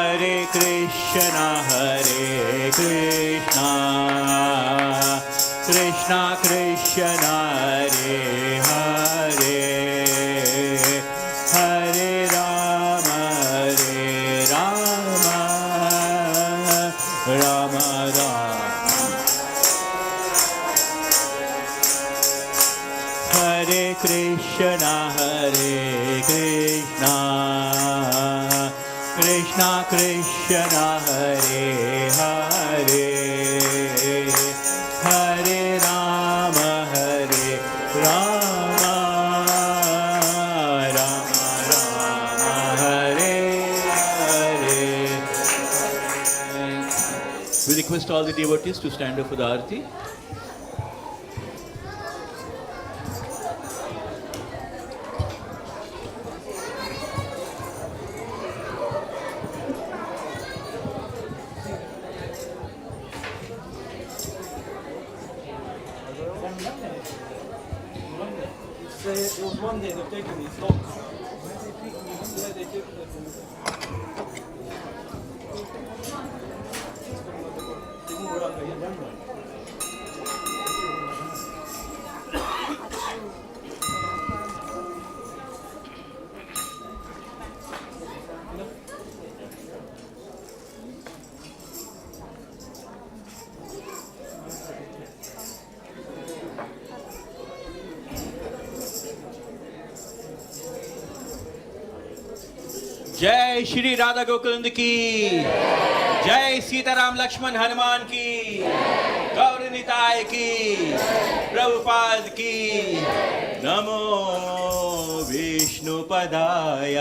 Hare Krishna, Krishna Krishna, Hare Hare, Hare Rama, Rama Rama. Hare Krishna, Krishna Krishna, Hare Hare, Hare Rama, Rama Rama, Hare Hare. We request all the devotees to stand up for the Arati. It was one day they've taken these logs. Where they take them? जय श्री राधा गोकुल की, जय सीताराम लक्ष्मण हनुमान की, गौर निताय की, प्रभुपाद की। नमो विष्णु पदाय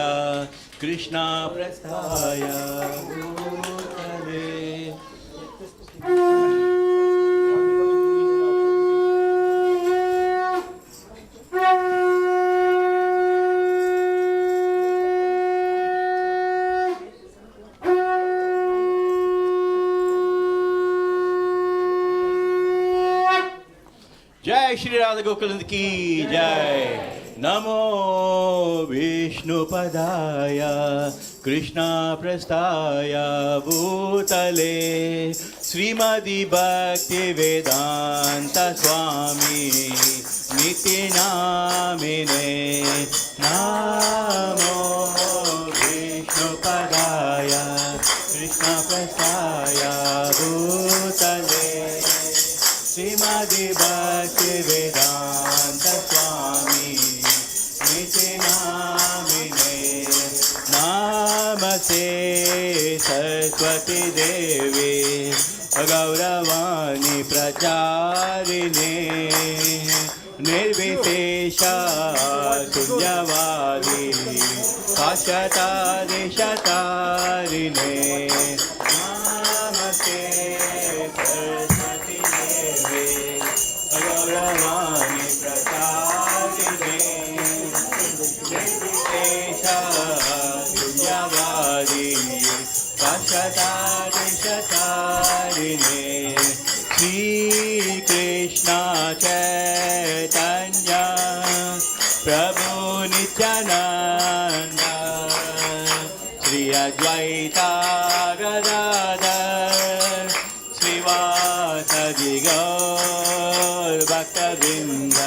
कृष्णा प्रस्थाय भूतले। जय श्री राधा गोकुल की जय। नमो विष्णु पदाय कृष्णा प्रस्थाय भूतले श्रीमद् भक्तिवेदांत स्वामी नित्य नामिने। नमो विष्णु पदाय कृष्णा प्रस्थाय भूतले श्रीमद् भक्तिवेदांत स्वामी नित्य नामिने। नमस्ते सरस्वती देवी गौरवाणी प्रचारिणे निर्विशेष शून्यवादी पाश्चात्यादिशतारिणे। नमस्ते सरस्वती देवी गौरवाणी प्रचारिणे निर्विशेष शून्यवादी पाश्चात्यादिशतारिणे। श्री कृष्ण चैतन्य प्रभु नित्यानंद श्री अद्वैता गदाधर श्रीवासदि गौर भक्तवृंद।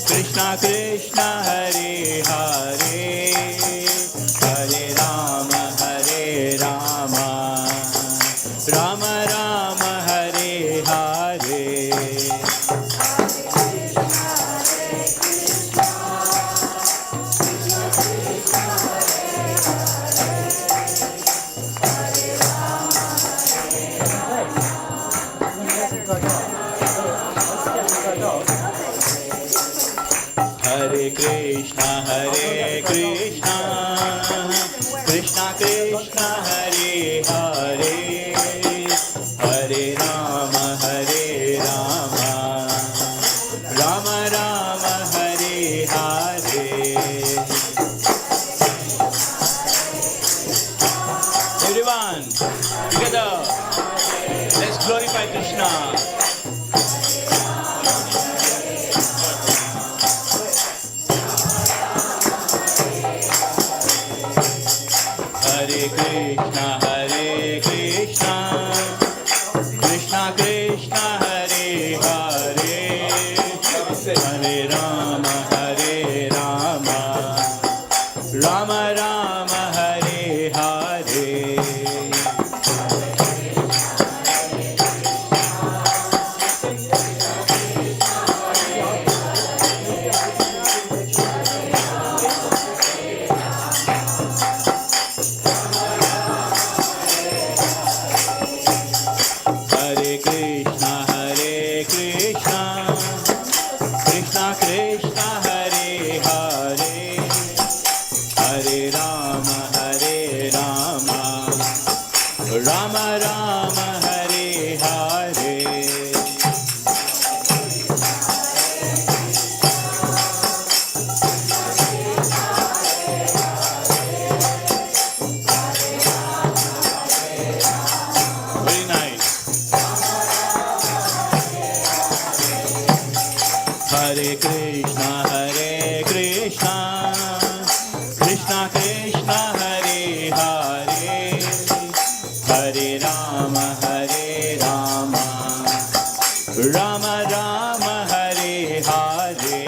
Krishna Krishna Hare Hare, Hare Rama Rama Rama Hare Hare। Hare Krishna Krishna Krishna Hare Hare, Hare Rama Rama Rama Hare Hare. Hare Krishna, Krishna Krishna, Hare Hare, Hare Rama, Rama Rama, Hare Hare. Very nice. Hare Krishna, Krishna Krishna, Hare Hare, Hare Rama, Rama Rama, Hare Hare.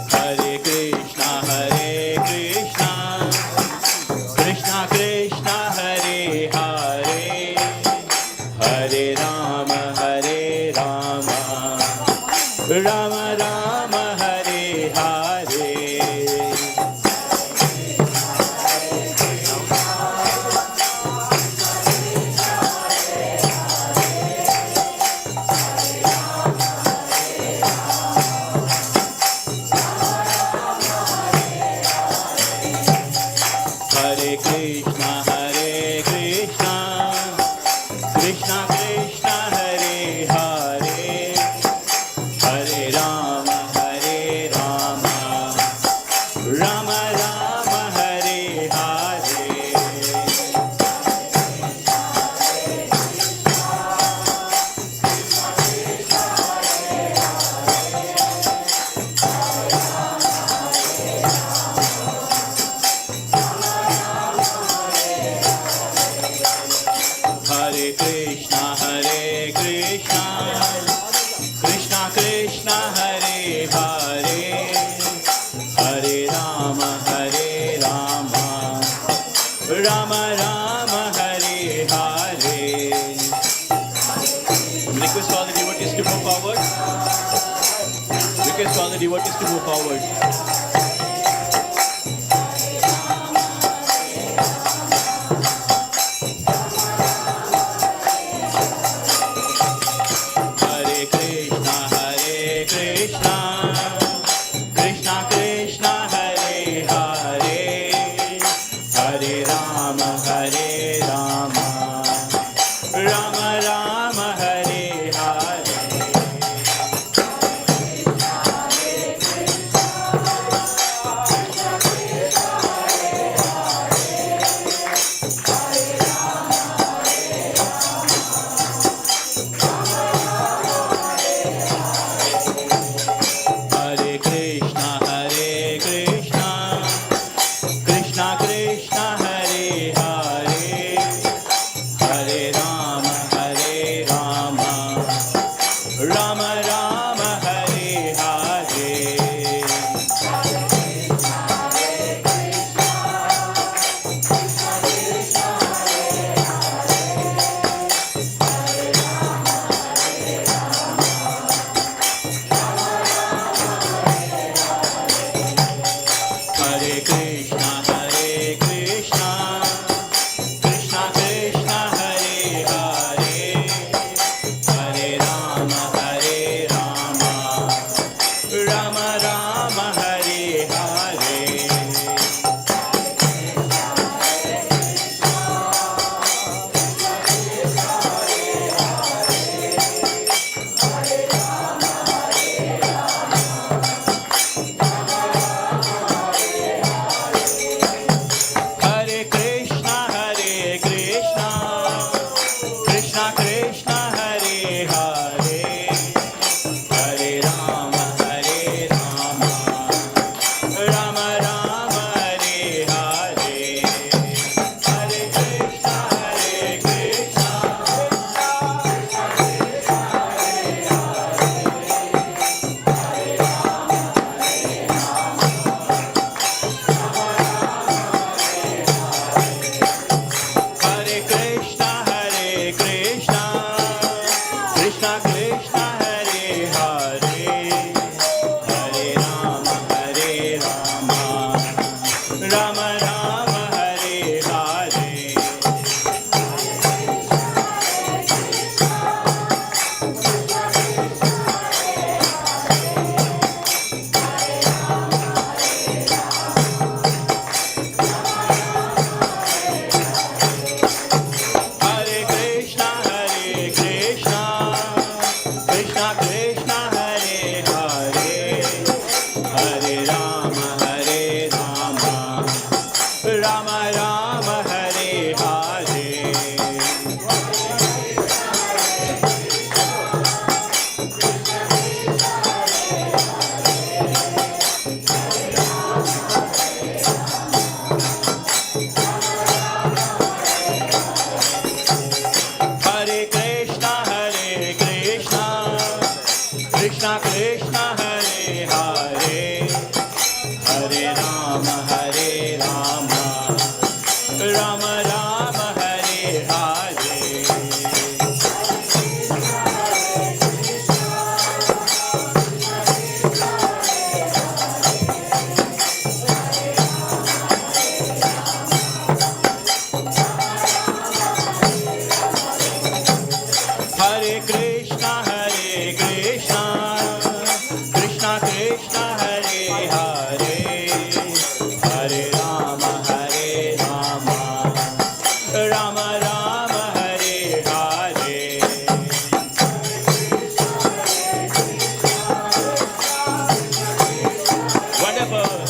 Hare Krishna, Krishna Krishna, Hare Hare, Hare Rama, Rama Rama, Hare Hare. Hare Krishna, Krishna Krishna, Hare Hare, Hare Rama, Rama Rama, Hare Hare. Hare Krishna, Krishna Krishna, Hare Hare, Hare Rama, Rama Rama, Hare Hare. Request all the devotees to move forward. Request all the devotees to move forward. Hare Krishna, Krishna Krishna, Hare Hare, Hare Rama, Rama Rama, Hare Hare. Hare Krishna, Krishna Krishna, Hare Hare, Hare Rama, Rama Rama, Hare Hare. Wonderful.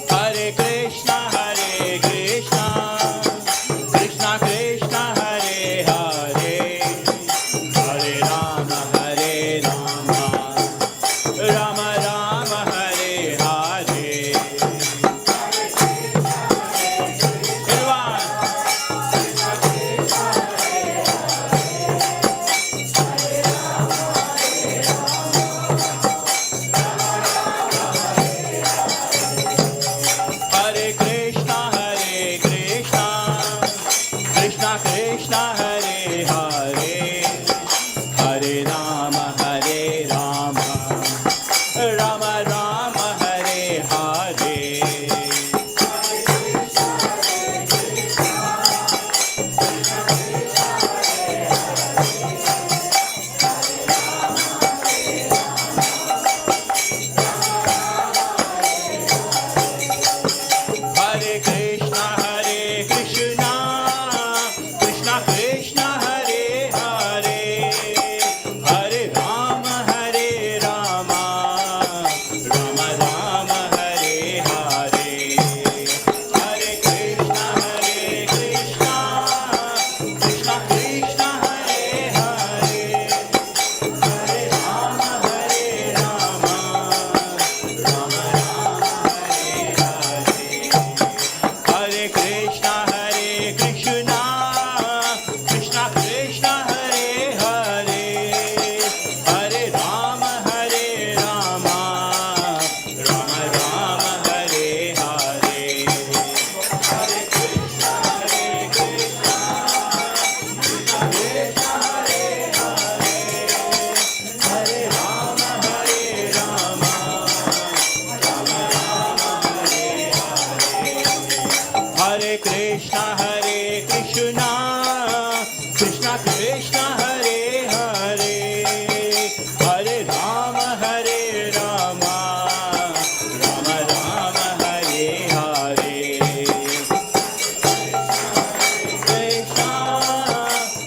Hare Krishna, Krishna Krishna, Hare Hare, Hare Rama, Rama Rama, Hare Hare. Everyone. Hare Krishna, Krishna Krishna, Hare Hare, Hare Rama, Rama Rama, Hare Hare. Hare Krishna, Krishna Krishna, Hare Hare, Hare Rama, Rama Rama, Hare Hare. Hare Krishna, Krishna Krishna, Hare Hare, Hare Rama, Rama Rama, Hare Hare. Hare Krishna, Krishna Krishna, Hare Hare, Hare Rama, Rama Rama, Hare Hare. Hare Krishna, Krishna Krishna, Hare Hare, Hare Rama, Rama Rama, Hare Hare. Hare Krishna, Krishna Krishna Krishna, Hare Hare, Hare Rama, Rama Rama, Hare Hare. Krishna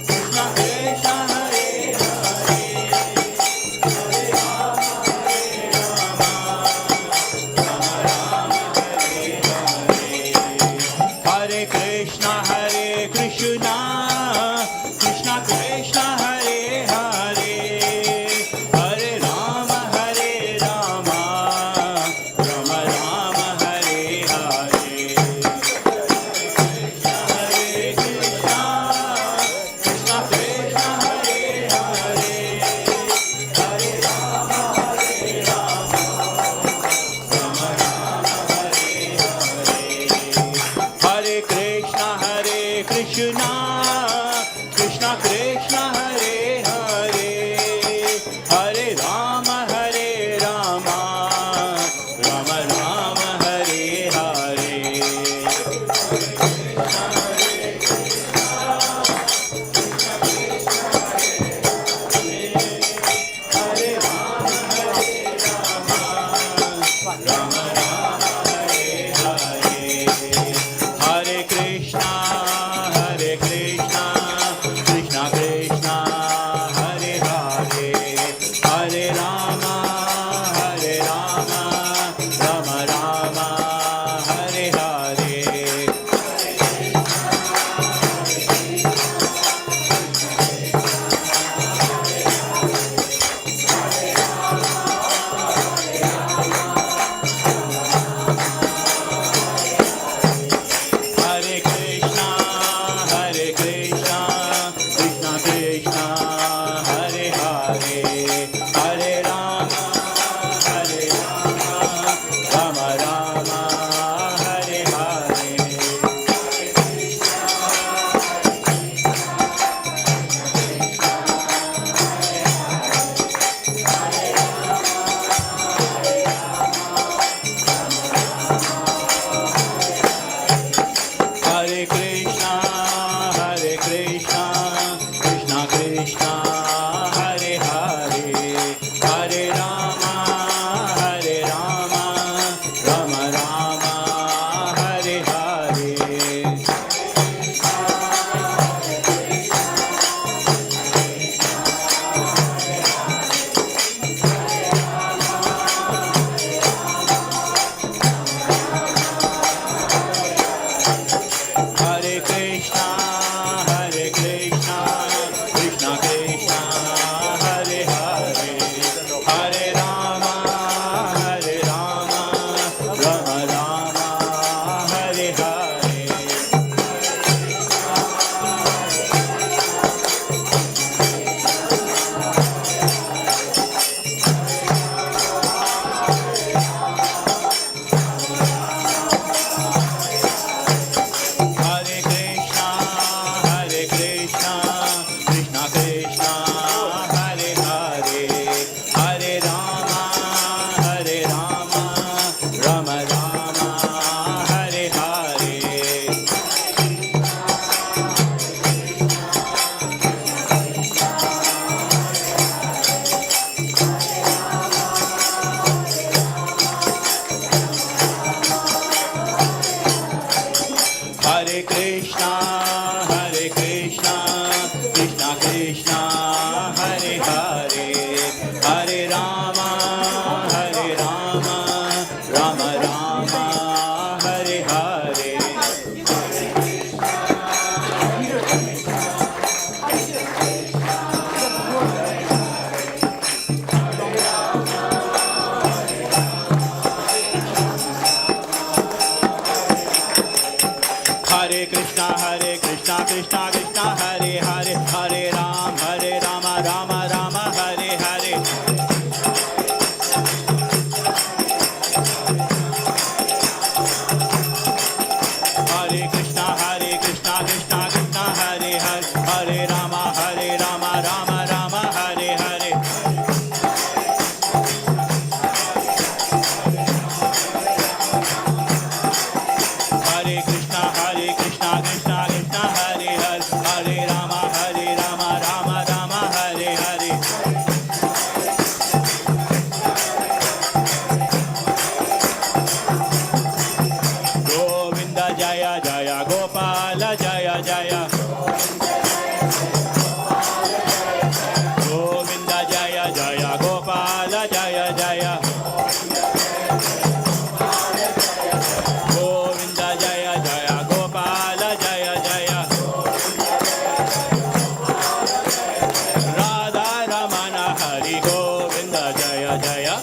Krishna Krishna, Hare Hare, Hare Rama, Rama Rama, Hare Hare. Hare Krishna, Krishna Krishna Krishna, Hare Hare, Hare Rama, Rama Rama, Hare Hare. Hare Krishna, Krishna Krishna, Hare Hare, Hare Rama, Rama Rama, Hare Hare. Hare Krishna, Krishna Krishna Krishna, Hare Hare, Hare Rama, Rama Rama, Hare Hare. Hare Krishna, Krishna, Krishna Krishna, Hare Hare, Hare Rama, Rama Rama, Hare Hare. Hare Krishna, Krishna Krishna, Hare Hare, Hare Rama, Rama Rama, Hare Hare. Hare Krishna, Krishna Krishna, Hare Hare, Hare Rama, Rama Rama, Hare Hare. Hare Krishna, Krishna Krishna, Hare Hare, Hare Rama, Rama Rama, Hare Hare. Govinda Jaya Jaya, Gopala Jaya Jaya. Govinda Jaya Jaya, Gopala Jaya Jaya. Govinda Jaya Jaya, Gopala Jaya Jaya. Radha Ramana Hari Govinda Jaya Jaya.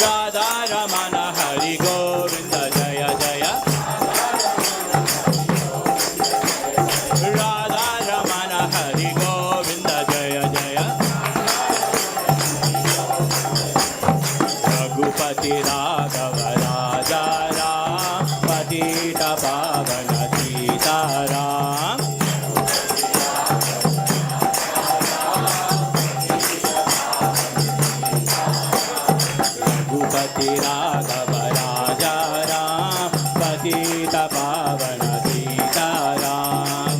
Radha Ramana Hari Govinda Jaya Jaya. Radha Ramana Hari Govinda Jaya Jaya. Ragupati Raghava Raja Ram, Patita Pavana Sita Ram. Ragupati Raghava Raja Ram, Patita Pavana Sita Ram.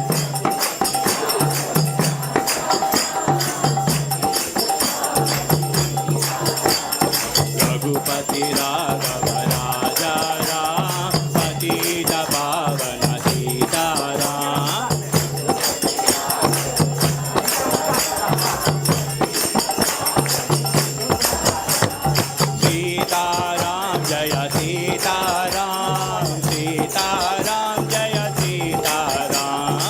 Ragupati Raghava Raja Ram, Patita Pavana Sita Ram. Sita Ram Jaya Sita Ram, Sita Ram Jaya Sita Ram.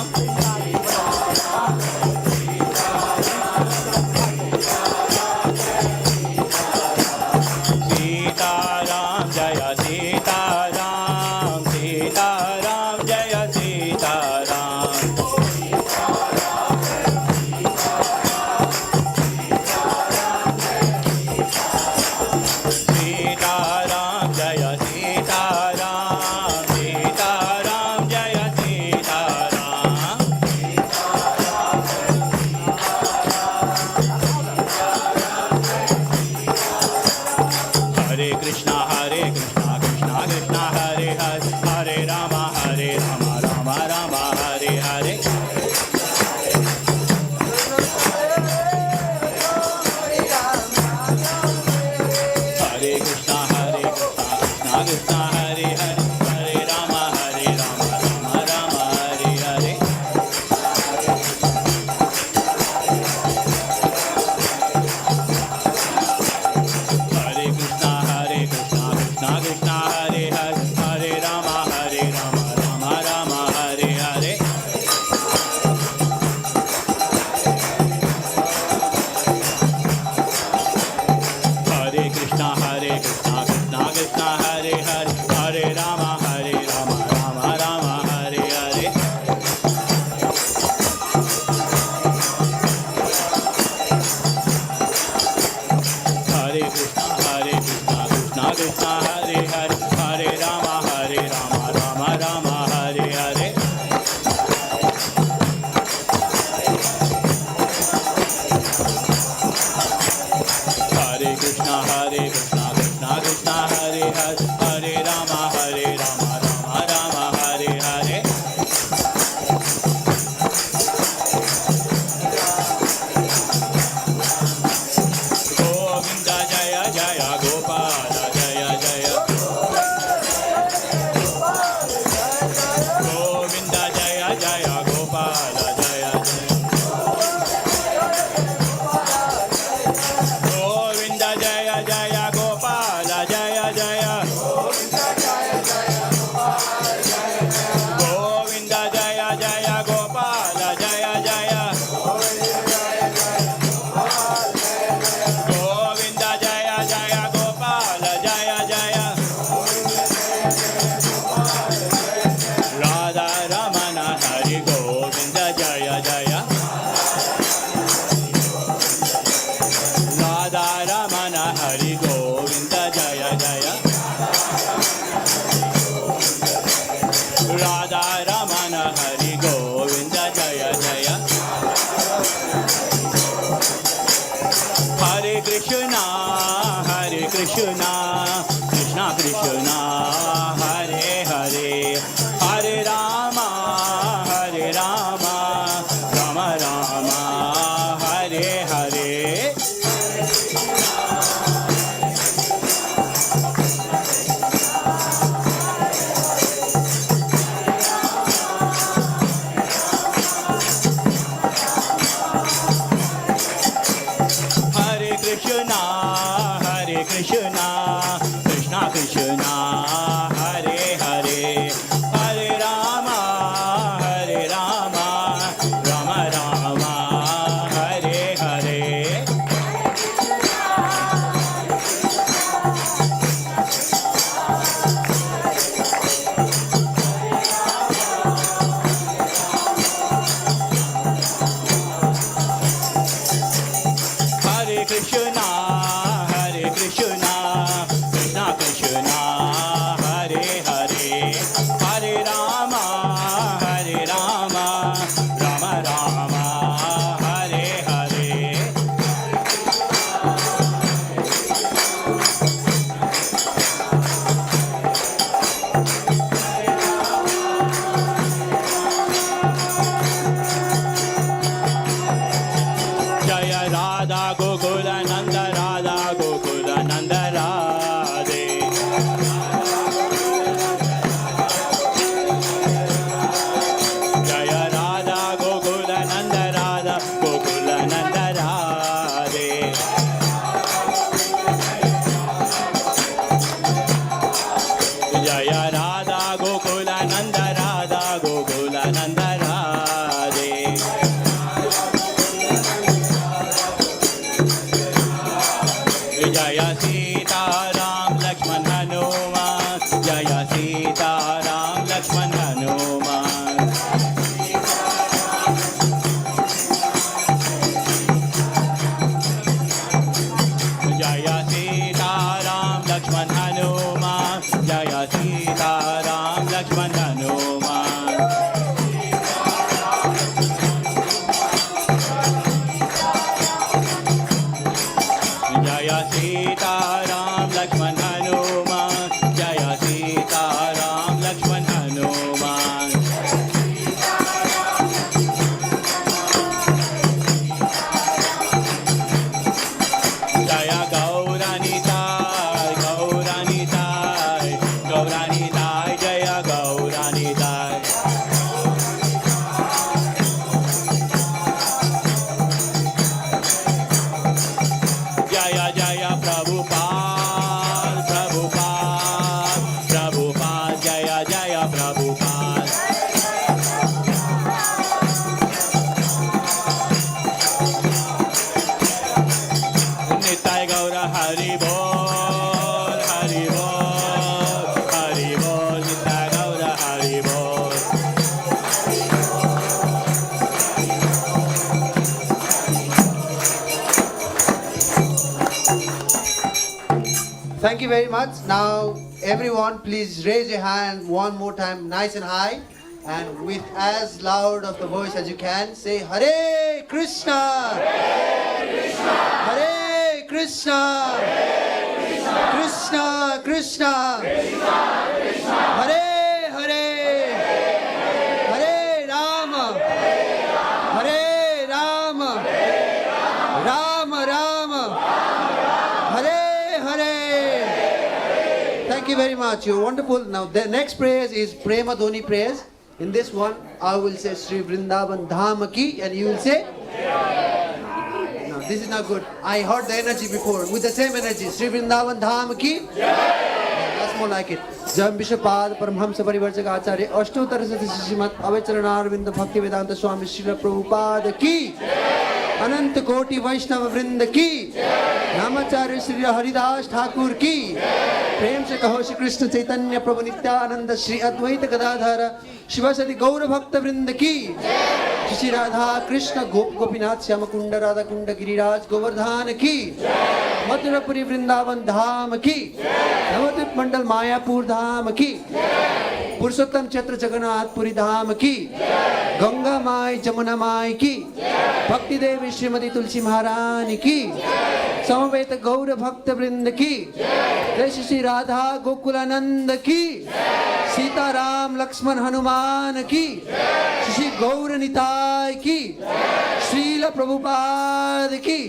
Sita Ram Jaya Sita Ram, Sita Ram Jaya Sita Ram. Sita Ram Jaya Sita Ram, Sita Ram Jaya Sita Ram. Hare Krishna, Krishna Krishna, Hare Hare, Hare Rama, Rama Rama, Hare Hare. Hare Krishna, Krishna Krishna, Hare Hare, Hare Rama, Rama Rama, Hare Hare. Hare Krishna, Krishna Krishna, Hare Hare, Hare Rama, Rama Rama, Hare Hare. Hare Krishna, Krishna Krishna, Hare Hare, Hare Rama, Rama Rama, Hare Hare. Hare Krishna, Krishna Krishna, Hare Hare, Hare Rama, Rama Rama, Hare Hare. Hare Krishna, Krishna Krishna, Hare Hare, Hare Rama, Rama Rama, Hare Hare. Govinda Jaya Jaya, Gopala Jaya Jaya. Jaya. Govinda Jaya Jaya Gopala Jaya Jaya. Govinda Jaya Jaya Gopala Jaya Jaya. Radha Ramana Hari Govinda Jaya Jaya. Radha Ramana Hari Govinda Jaya Jaya. Radha Ramana Hari Govinda Jaya Jaya. Hare Krishna, Krishna Krishna, Hare Hare, Hare Rama, Rama Rama, Hare Hare. Hare Krishna, Krishna Krishna, Hare Hare, Hare Rama, Rama Rama, Hare Hare. Hare Krishna, Krishna Krishna, Hare Hare, Hare Rama, Rama Rama, Hare Hare. Jaya Radha Gokula Nanda Radha Gokula Nanda Radhe. Jaya Radha Gokula Nanda Radha Gokula Nanda Radhe. Jaya Radha Gokula Nanda Radha Gokula Nanda Radhe. Jaya Sita Ram Lakshman Hanuman. Jaya Sita Ram Lakshman Hanuman. Jaya Sita Ram Lakshman Hanuman. Jaya Sita Ram Lakshman Hanuman. Jaya Sita Ram Lakshman Hanuman. Jaya Sita Ram Lakshman Hanuman. Jaya Gauranitai, Gauranitai, Gauranitai, Jaya Gauranitai. Jaya Jaya Prabhupada, Prabhupada, Prabhupada, Jaya Jaya Prabhupada. Nitai Gaura Hari Bol, Hari Bol, Hari Bol, Nitai Gaura Hari Bol. Thank you very much. Now, everyone, please raise your hand one more time, nice and high, and with as loud of the voice as you can, say Hare Krishna, Hare Krishna, Krishna Krishna, Hare Hare, Hare Rama, Hare Rama, Rama Rama, Hare Hare. Thank you very much. You're wonderful. Now the next prayers is Prema Dhoni prayers. In this one, I will say Sri Vrindavan Dham Ki, and you will say. No, this is not good. I heard the energy before. With the same energy, Sri Vrindavan Dham Ki. more like it. Jam Bishopad Paramhamsa Parivarjaka Acharya Ashtottara Sati Srimat Avacharanaravindha Bhaktivedanta Swami Srila Prabhupada ki अनंत कोटि वैष्णव वृंद की नामाचार्य श्री हरिदास ठाकुर की प्रेम से कहो श्री कृष्ण चैतन्य प्रभु नित्यानंद श्री अद्वैत गदाधर शिवसदि गौर भक्त वृंद की श्री राधा कृष्ण गोप गोपीनाथ श्याम कुंड राधा कुंड गिरिराज गोवर्धन की मथुरापुरी वृंदावन धाम की नवद्वीप मंडल मायापुर धाम की पुरुषोत्तम क्षेत्र जगन्नाथपुरी धाम की गंगा माई जमुना माई की भक्ति देवी श्रीमती तुलसी महारानी की समवेत गौर भक्त वृंद की जय श्री राधा गोकुलानंद की सीताराम लक्ष्मण हनुमान की श्री गौर निताय की श्रील प्रभुपाद की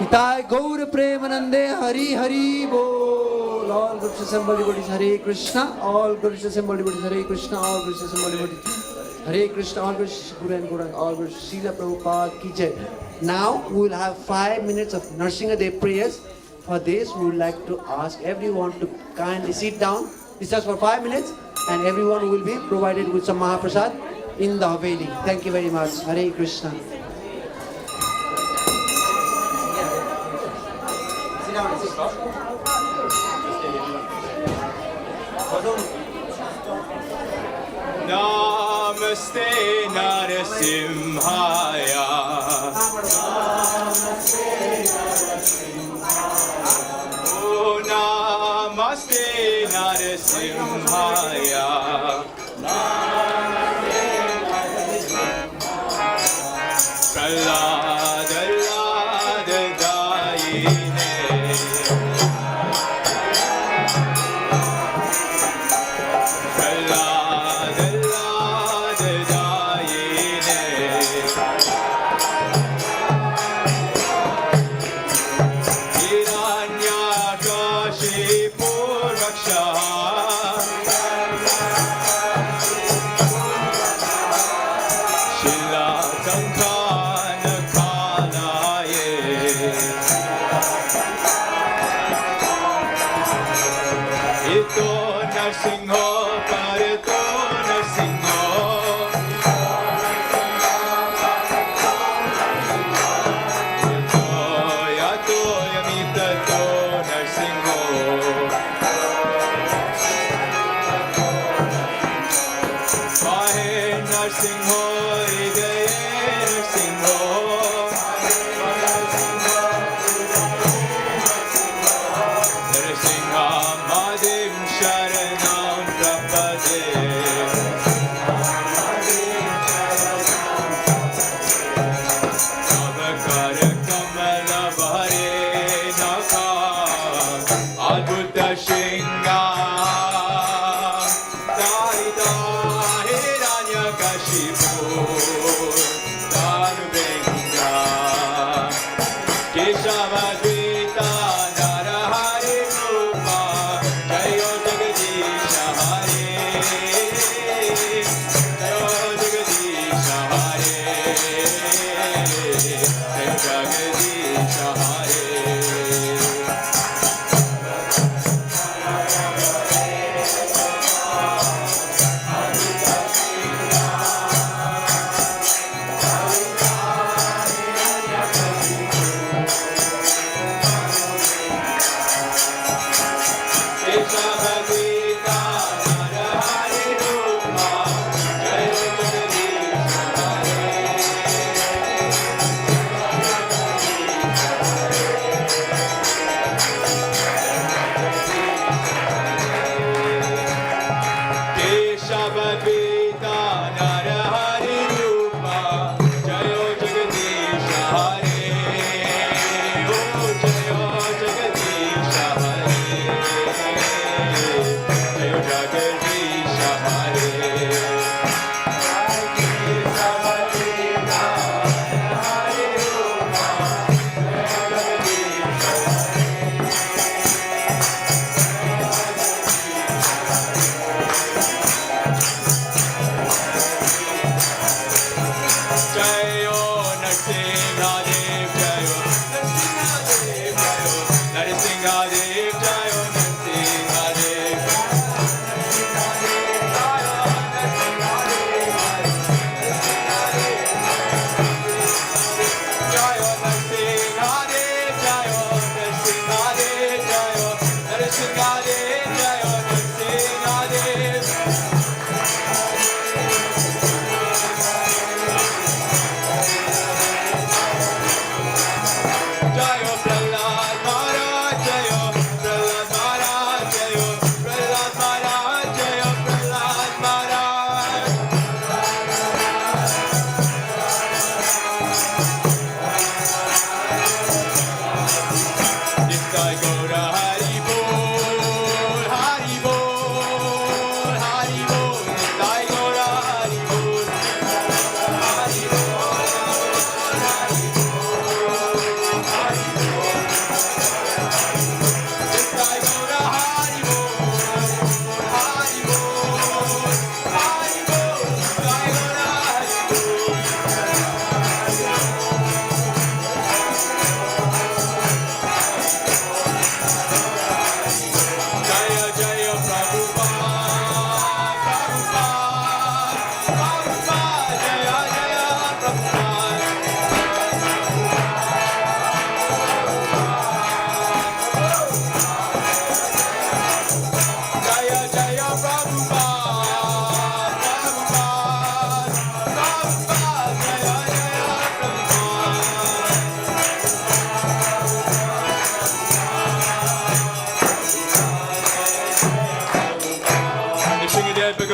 निताय गौर प्रेमानंदे हरि हरि बोल. All groups assembled devotees Hare Krishna. All groups assembled devotees Hare Krishna. All groups assembled devotees Hare Krishna. All groups Guru and Guru. All groups Srila Prabhupada ki jai. Now we will have 5 minutes of Narsinga Dev prayers. For this we would like to ask everyone to kindly sit down. This is for 5 minutes and everyone will be provided with some Mahaprasad in the Haveli. Thank you very much. Hare Krishna. Sit down. Sit down. Namaste Narasimhaya. Oh, Namaste Narasimhaya. Prahlada Dayine.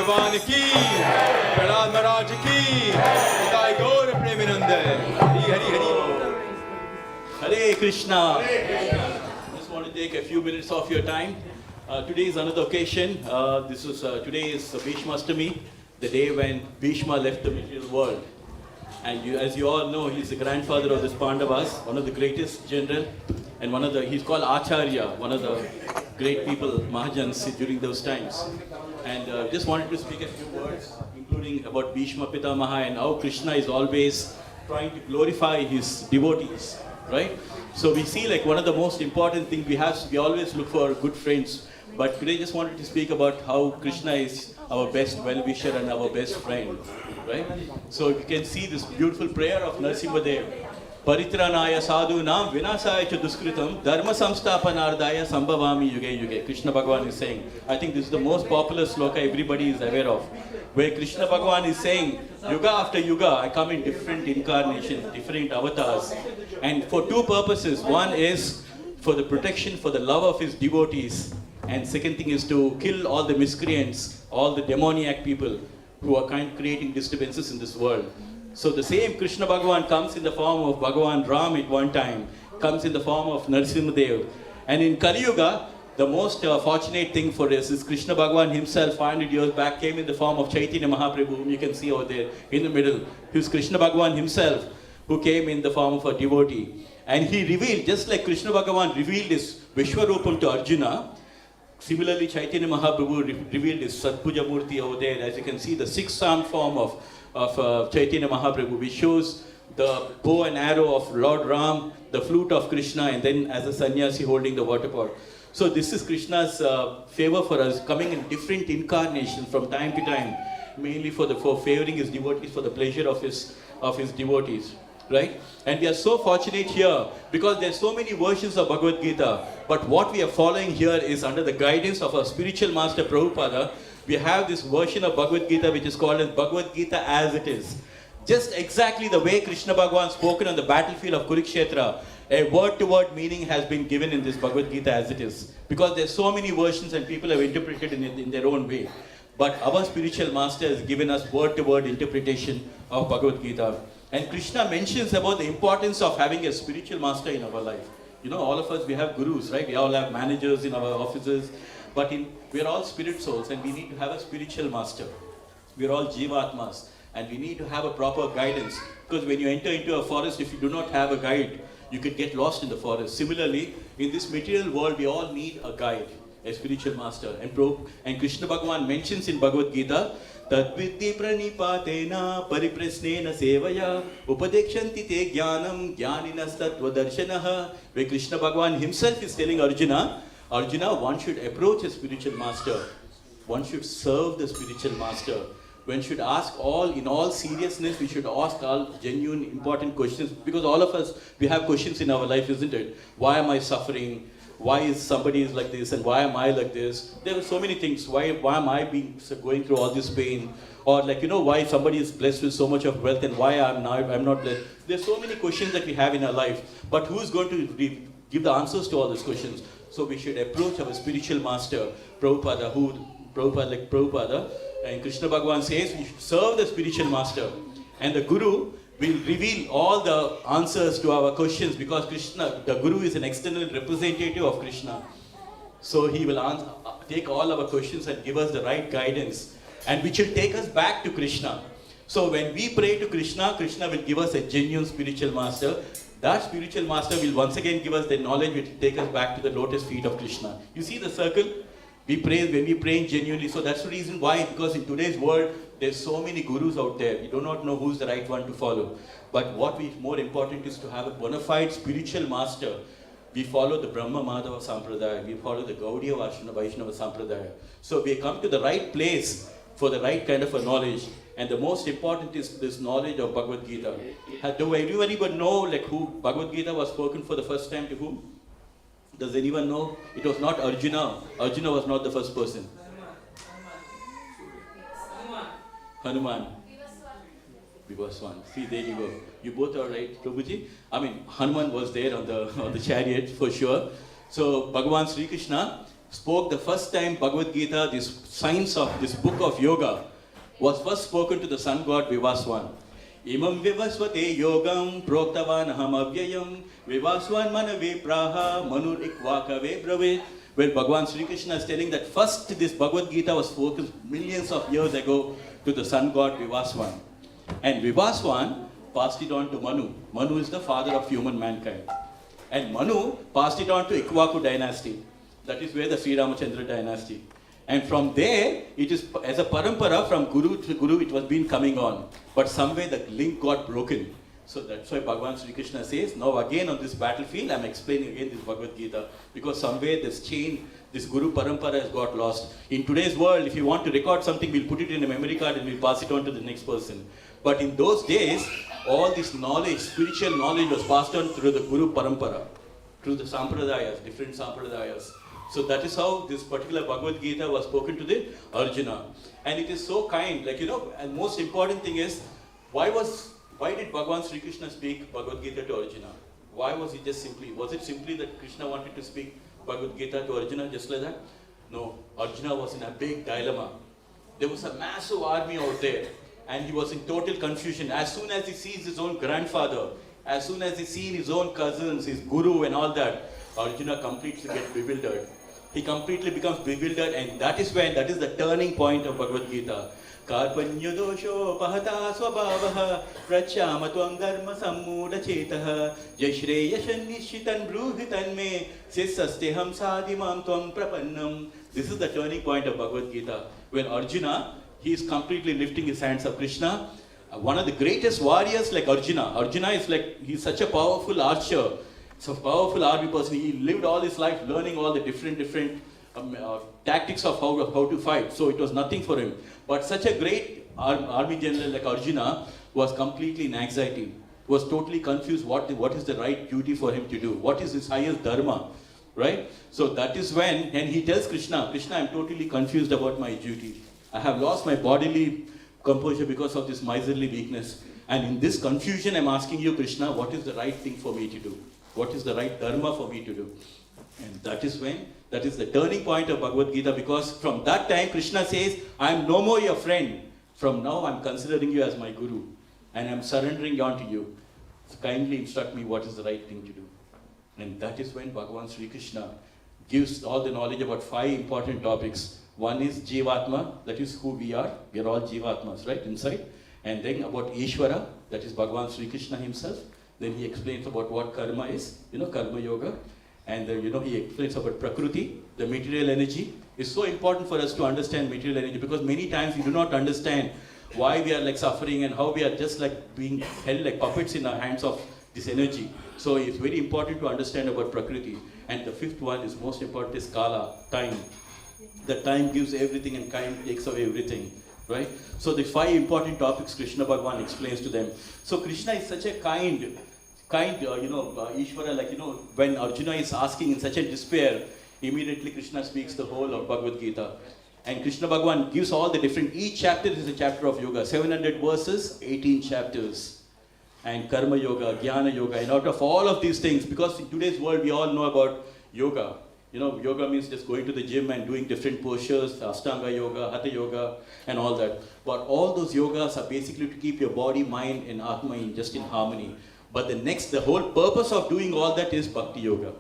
भगवान की, प्रहलाद महाराज की, निताय गौर प्रेमानंद। हरि हरि हरि बोल। Hare Krishna. Just want to take a few minutes of your time. Today is another occasion. Today is Bhishma Ashtami, the day when Bhishma left the material world. And as you all know, he's the grandfather of this Pandavas, one of the greatest general, and he's called Acharya, one of the great people, Mahajans during those times. And just wanted to speak a few words, including about Bhishma Pitamaha and how Krishna is always trying to glorify his devotees, right? So we see like one of the most important things we always look for good friends. But today just wanted to speak about how Krishna is our best well-wisher and our best friend, right? So you can see this beautiful prayer of Narasimhadev. Paritranaya sadhunam vinasaya cha duskritam dharma samsthapanardaya sambhavami yuge yuge. Krishna Bhagavan is saying, I think this is the most popular sloka everybody is aware of, where Krishna Bhagavan is saying, yuga after yuga, I come in different incarnations, different avatars, and for two purposes. One is for the protection, for the love of his devotees, and second thing is to kill all the miscreants, all the demoniac people who are creating disturbances in this world. So the same Krishna Bhagavan comes in the form of Bhagavan Ram at one time, comes in the form of Narasimhadev. And in Kali Yuga, the most fortunate thing for us is Krishna Bhagavan himself 500 years back came in the form of Chaitanya Mahaprabhu, whom you can see over there in the middle. He was Krishna Bhagavan himself who came in the form of a devotee. And he revealed, just like Krishna Bhagavan revealed his Vishwarupam to Arjuna, similarly Chaitanya Mahaprabhu revealed his Satpuja Murti over there. As you can see, the six-armed form of Chaitanya Mahaprabhu, which shows the bow and arrow of Lord Ram, the flute of Krishna, and then as a sannyasi holding the water pot. So this is Krishna's favor for us, coming in different incarnations from time to time, mainly for favoring his devotees, for the pleasure of his devotees, right? And we are so fortunate here because there are so many versions of Bhagavad Gita, but what we are following here is under the guidance of our spiritual master Prabhupada. We have this version of Bhagavad Gita which is called as Bhagavad Gita as it is. Just exactly the way Krishna Bhagavan spoken on the battlefield of Kurukshetra, a word-to-word meaning has been given in this Bhagavad Gita as it is. Because there are so many versions and people have interpreted it in their own way. But our spiritual master has given us word-to-word interpretation of Bhagavad Gita. And Krishna mentions about the importance of having a spiritual master in our life. You know, all of us, we have gurus, right? We all have managers in our offices. But we are all spirit souls and we need to have a spiritual master. We are all Jivatmas and we need to have a proper guidance. Because when you enter into a forest, if you do not have a guide, you could get lost in the forest. Similarly, in this material world, we all need a guide, a spiritual master. And Krishna Bhagavan mentions in Bhagavad Gita, Tadvidhi pranipatena pariprasnena sevaya upadekshanti te jnanam jnaninas tattva darshanaha. Where Krishna Bhagavan himself is telling Arjuna, one should approach a spiritual master. One should serve the spiritual master. One should ask in all seriousness, we should ask all genuine, important questions. Because all of us, we have questions in our life, isn't it? Why am I suffering? Why is somebody like this? And why am I like this? There are so many things. Why am I going through all this pain? Or why somebody is blessed with so much of wealth and why I'm not blessed? There's so many questions that we have in our life. But who's going to give the answers to all these questions? So we should approach our spiritual master, Prabhupada, and Krishna Bhagavan says we should serve the spiritual master. And the Guru will reveal all the answers to our questions because the Guru is an external representative of Krishna. So he will take all our questions and give us the right guidance, and which will take us back to Krishna. So when we pray to Krishna, Krishna will give us a genuine spiritual master. That spiritual master will once again give us the knowledge which will take us back to the lotus feet of Krishna. You see the circle? When we pray genuinely. So that's the reason why, because in today's world, there's so many gurus out there. We do not know who's the right one to follow. But what is more important is to have a bona fide spiritual master. We follow the Brahma Madhava Sampradaya. We follow the Gaudiya Vaishnava Sampradaya. So we come to the right place for the right kind of a knowledge. And the most important is this knowledge of Bhagavad Gita. Do everybody know who Bhagavad Gita was spoken for the first time to whom? Does anyone know? It was not Arjuna. Arjuna was not the first person. Hanuman. Vivaswan. See, there you go. You both are right, Prabhuji. Hanuman was there on the chariot for sure. So Bhagavan Sri Krishna spoke the first time Bhagavad Gita, this science of this book of yoga, was first spoken to the sun god Vivaswan. Imam Vivasvate Yogam Proktavan Aham Avyayam Vivaswan Manave Praha Manur Ikvakave Brave. Where Bhagavan Sri Krishna is telling that first this Bhagavad Gita was spoken millions of years ago to the sun god Vivaswan. And Vivaswan passed it on to Manu. Manu is the father of human mankind. And Manu passed it on to Ikwaku dynasty. That is where the Sri Ramachandra dynasty. And from there, it is as a parampara from Guru to Guru, it was been coming on. But somewhere the link got broken. So that's why Bhagavan Sri Krishna says, now again on this battlefield, I'm explaining again this Bhagavad Gita. Because somewhere this chain, this Guru Parampara has got lost. In today's world, if you want to record something, we'll put it in a memory card and we'll pass it on to the next person. But in those days, all this knowledge, spiritual knowledge was passed on through the Guru Parampara. Through the Sampradayas, different Sampradayas. So that is how this particular Bhagavad Gita was spoken to the Arjuna. And it is so kind, like and most important thing is, why did Bhagavan Sri Krishna speak Bhagavad Gita to Arjuna? Why was it simply that Krishna wanted to speak Bhagavad Gita to Arjuna just like that? No, Arjuna was in a big dilemma. There was a massive army out there and he was in total confusion. As soon as he sees his own grandfather, as soon as he sees his own cousins, his guru and all that, Arjuna completely gets bewildered. He completely becomes bewildered, and that is the turning point of Bhagavad Gita. Karpanya dosho pahata swabhavaha prachamatvam dharma sammuda chetaha jashreyashan nishitan bruhitan me sissasteham sadimam tvam prapannam. This is the turning point of Bhagavad Gita. When Arjuna, he is completely lifting his hands of Krishna. One of the greatest warriors like Arjuna. Arjuna is he's such a powerful archer. So powerful army person. He lived all his life learning all the different tactics of how to fight. So it was nothing for him. But such a great army general like Arjuna was completely in anxiety. Was totally confused what is the right duty for him to do. What is his highest dharma, right? So that is when, and he tells Krishna, I'm totally confused about my duty. I have lost my bodily composure because of this miserly weakness. And in this confusion, I'm asking you, Krishna, what is the right thing for me to do? What is the right dharma for me to do? And that is the turning point of Bhagavad Gita, because from that time, Krishna says, I am no more your friend. From now, I'm considering you as my guru. And I'm surrendering on to you. So kindly instruct me what is the right thing to do. And that is when Bhagavan Sri Krishna gives all the knowledge about 5 important topics. One is Jivatma, that is who we are. We are all Jivatmas, right, inside. And then about Ishvara, that is Bhagavan Sri Krishna himself. Then he explains about what karma is, karma yoga. And he explains about Prakriti, the material energy. It's so important for us to understand material energy, because many times we do not understand why we are suffering and how we are just being held like puppets in our hands of this energy. So it's very important to understand about Prakriti. And the 5th one is most important, is Kala, time. The time gives everything and time takes away everything, right? So the 5 important topics Krishna Bhagavan explains to them. So Krishna is such a kind, Ishvara, when Arjuna is asking in such a despair, immediately Krishna speaks the whole of Bhagavad Gita. And Krishna Bhagavan gives all the different, each chapter is a chapter of yoga, 700 verses, 18 chapters. And Karma Yoga, Jnana Yoga, and out of all of these things, because in today's world we all know about yoga. Yoga means just going to the gym and doing different postures, Ashtanga Yoga, Hatha Yoga, and all that. But all those yogas are basically to keep your body, mind, and Atma just in harmony. But the whole purpose of doing all that is Bhakti Yoga.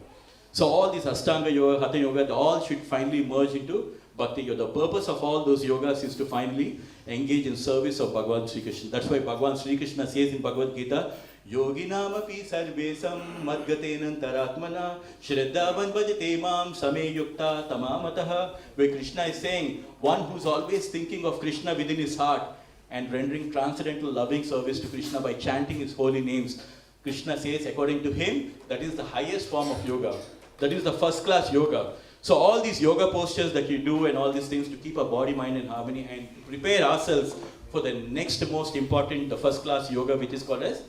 So all these Ashtanga Yoga, Hatha Yoga, they all should finally merge into Bhakti Yoga. The purpose of all those yogas is to finally engage in service of Bhagavan Sri Krishna. That's why Bhagavan Sri Krishna says in Bhagavad Gita, Yoginamapi sarvesam madgatenantaratmana shraddhavan bhajate mam same yukta tamamataha. Where Krishna is saying, one who's always thinking of Krishna within his heart and rendering transcendental loving service to Krishna by chanting his holy names. Krishna says, according to him, that is the highest form of yoga. That is the first class yoga. So all these yoga postures that you do and all these things to keep our body, mind in harmony and prepare ourselves for the next most important, the first class yoga, which is called as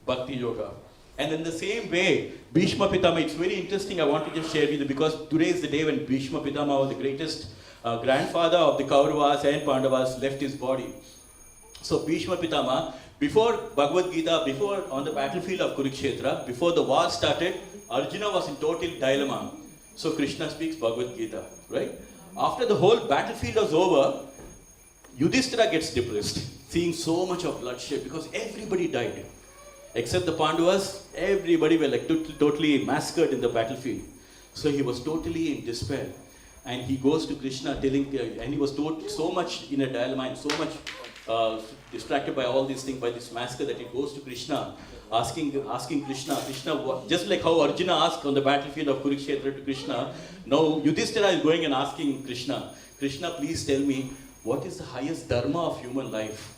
Bhakti Yoga. And in the same way, Bhishma Pitama, it's very interesting, I want to just share with you, because today is the day when Bhishma Pitama, the greatest grandfather of the Kauravas and Pandavas, left his body. So Bhishma Pitama, before Bhagavad Gita, on the battlefield of Kurukshetra, before the war started, Arjuna was in total dilemma. So Krishna speaks Bhagavad Gita, right? After the whole battlefield was over, Yudhishthira gets depressed, seeing so much of bloodshed because everybody died. Except the Pandavas, everybody were like totally massacred in the battlefield. So he was totally in despair. And he goes to Krishna telling, and he was so much in a dilemma and so much distracted by all these things, by this massacre, that he goes to Krishna, asking Krishna, just like how Arjuna asked on the battlefield of Kurukshetra to Krishna, now Yudhishthira is going and asking Krishna, please tell me, what is the highest dharma of human life?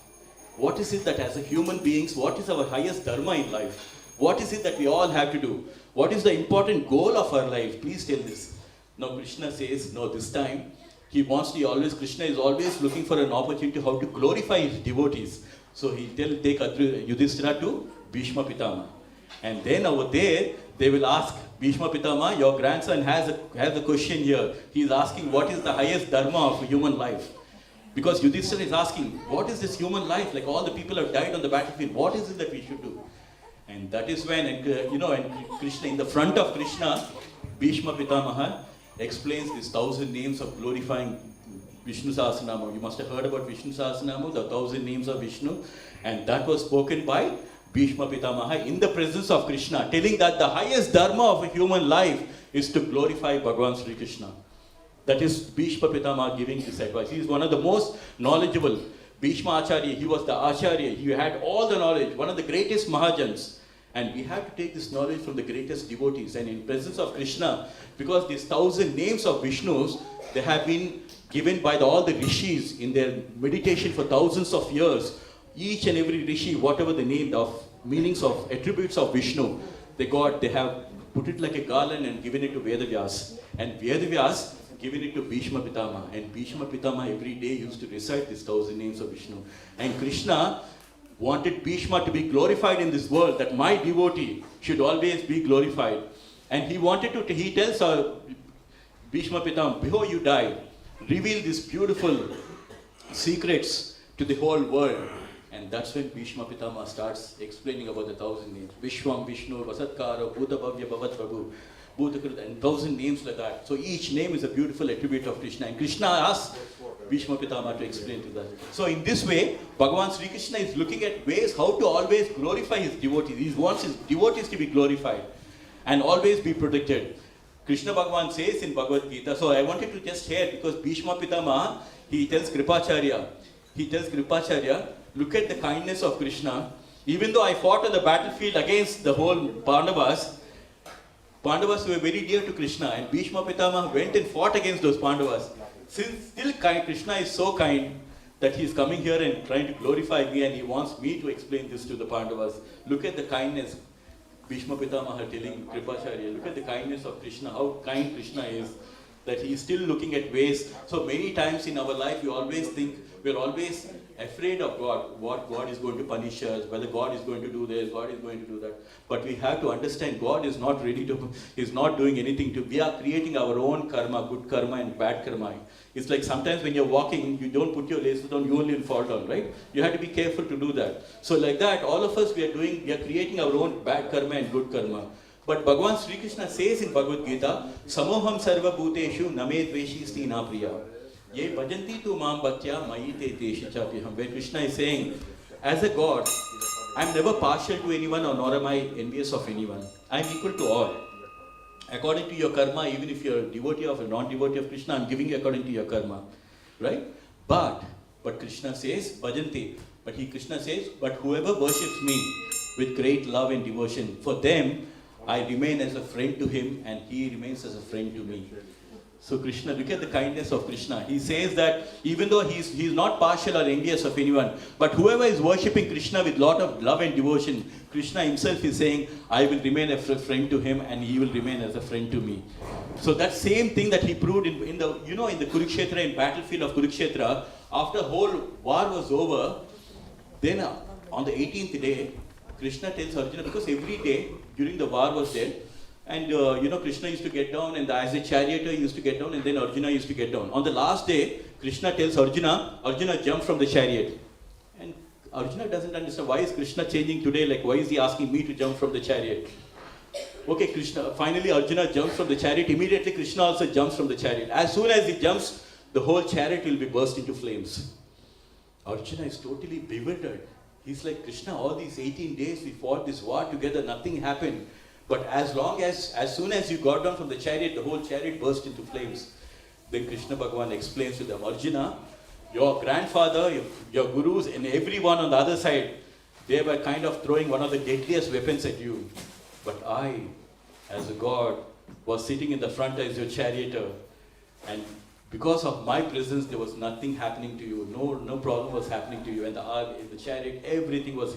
What is it that as a human beings, what is our highest dharma in life? What is it that we all have to do? What is the important goal of our life? Please tell this. Now Krishna says, no, this time, Krishna is always looking for an opportunity how to glorify his devotees. So he take Yudhishthira to Bhishma Pitama. And then over there, they will ask, Bhishma Pitama, your grandson has a question here. He is asking, what is the highest dharma of human life? Because Yudhishthira is asking, what is this human life? Like all the people have died on the battlefield. What is it that we should do? And that is when, and Krishna, in the front of Krishna, Bhishma Pitamaha explains these 1,000 names of glorifying Vishnu Sahasranama. You must have heard about Vishnu Sahasranama, the 1,000 names of Vishnu. And that was spoken by Bhishma Pitamaha in the presence of Krishna, telling that the highest dharma of a human life is to glorify Bhagavan Sri Krishna. That is Bhishma Pitamaha giving this advice. He is one of the most knowledgeable. Bhishma Acharya, he was the Acharya. He had all the knowledge, one of the greatest Mahajans. And we have to take this knowledge from the greatest devotees. And in presence of Krishna, because these 1,000 names of Vishnus, they have been given by all the rishis in their meditation for thousands of years. Each and every rishi, whatever the name of meanings of attributes of Vishnu, they have put it like a garland and given it to Vedavyas. And Vedavyas given it to Bhishma Pitama. And Bhishma Pitama every day used to recite these 1,000 names of Vishnu. And Krishna wanted Bhishma to be glorified in this world, that my devotee should always be glorified. And he tells Bhishma Pitama, before you die, reveal these beautiful secrets to the whole world. And that's when Bhishma Pitama starts explaining about the 1,000 names. Vishwam, Vishnu, Vasatkara, Bhutabhavya, Bhavat Prabhu, Bhutakrit, and 1,000 names like that. So each name is a beautiful attribute of Krishna. And Krishna asks Bhishma Pitama to explain to that. So in this way, Bhagavan Sri Krishna is looking at ways how to always glorify his devotees. He wants his devotees to be glorified and always be protected. Krishna Bhagavan says in Bhagavad Gita, so I wanted to just share, because Bhishma Pitama, he tells Kripacharya, look at the kindness of Krishna. Even though I fought on the battlefield against the whole Pandavas were very dear to Krishna, and Bhishma Pitama went and fought against those Pandavas. Still kind, Krishna is so kind that he is coming here and trying to glorify me, and he wants me to explain this to the Pandavas. Look at the kindness. Bhishma Pitamaha telling Kripacharya, look at the kindness of Krishna, how kind Krishna is, that he is still looking at ways. So many times in our life, we always think, we're always afraid of God, what God is going to punish us, whether God is going to do this, God is going to do that. But we have to understand God is not is not doing anything we are creating our own karma, good karma and bad karma. It's like sometimes when you're walking, you don't put your laces down, you only fall down, right? You have to be careful to do that. So like that, all of us, we are creating our own bad karma and good karma. But Bhagavan Sri Krishna says in Bhagavad Gita, Samoham sarva bhuteshu name dveshi stina priya. Ye bhajanti tu mam bhaktya mayi te teshi chapyaham. Where Krishna is saying, as a God, I am never partial to anyone, or nor am I envious of anyone. I am equal to all. According to your karma, even if you are a devotee of a non-devotee of Krishna, I am giving you according to your karma. Right? But Krishna says, bhajanti. Krishna says, but whoever worships me with great love and devotion, for them, I remain as a friend to him, and he remains as a friend to me. So Krishna, look at the kindness of Krishna. He says that even though he's not partial or envious of anyone, but whoever is worshipping Krishna with lot of love and devotion, Krishna himself is saying, I will remain a friend to him, and he will remain as a friend to me. So that same thing that he proved in the Kurukshetra, in battlefield of Kurukshetra, after the whole war was over, then on the 18th day, Krishna tells Arjuna, because every day during the war was there, and Krishna used to get down, and as a charioteer he used to get down, and then Arjuna used to get down. On the last day, Krishna tells Arjuna jump from the chariot. And Arjuna doesn't understand, why is Krishna changing today, like why is he asking me to jump from the chariot? Okay, Krishna, finally Arjuna jumps from the chariot. Immediately Krishna also jumps from the chariot. As soon as he jumps, the whole chariot will be burst into flames. Arjuna is totally bewildered. He's like, Krishna, all these 18 days we fought this war together, nothing happened. But as soon as you got down from the chariot, the whole chariot burst into flames. Then Krishna Bhagavan explains to them, Arjuna, your grandfather, your gurus, and everyone on the other side, they were kind of throwing one of the deadliest weapons at you. But I, as a god, was sitting in the front as your charioteer. And because of my presence, there was nothing happening to you. No problem was happening to you. And the chariot, everything was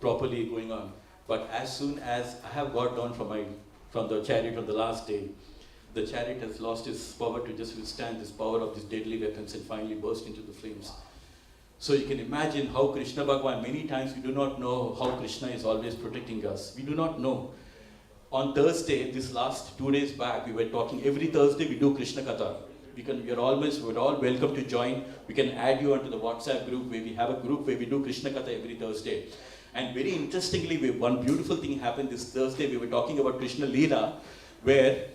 properly going on. But as soon as I have got down from the chariot on the last day, the chariot has lost its power to just withstand this power of these deadly weapons and finally burst into the flames. So you can imagine how Krishna Bhagavan, many times we do not know how Krishna is always protecting us. We do not know. On Thursday, this last 2 days back, we were talking, every Thursday we do Krishna Katha. We're all welcome to join. We can add you onto the WhatsApp group where we have a group where we do Krishna Katha every Thursday. And very interestingly, one beautiful thing happened this Thursday. We were talking about Krishna Leela, where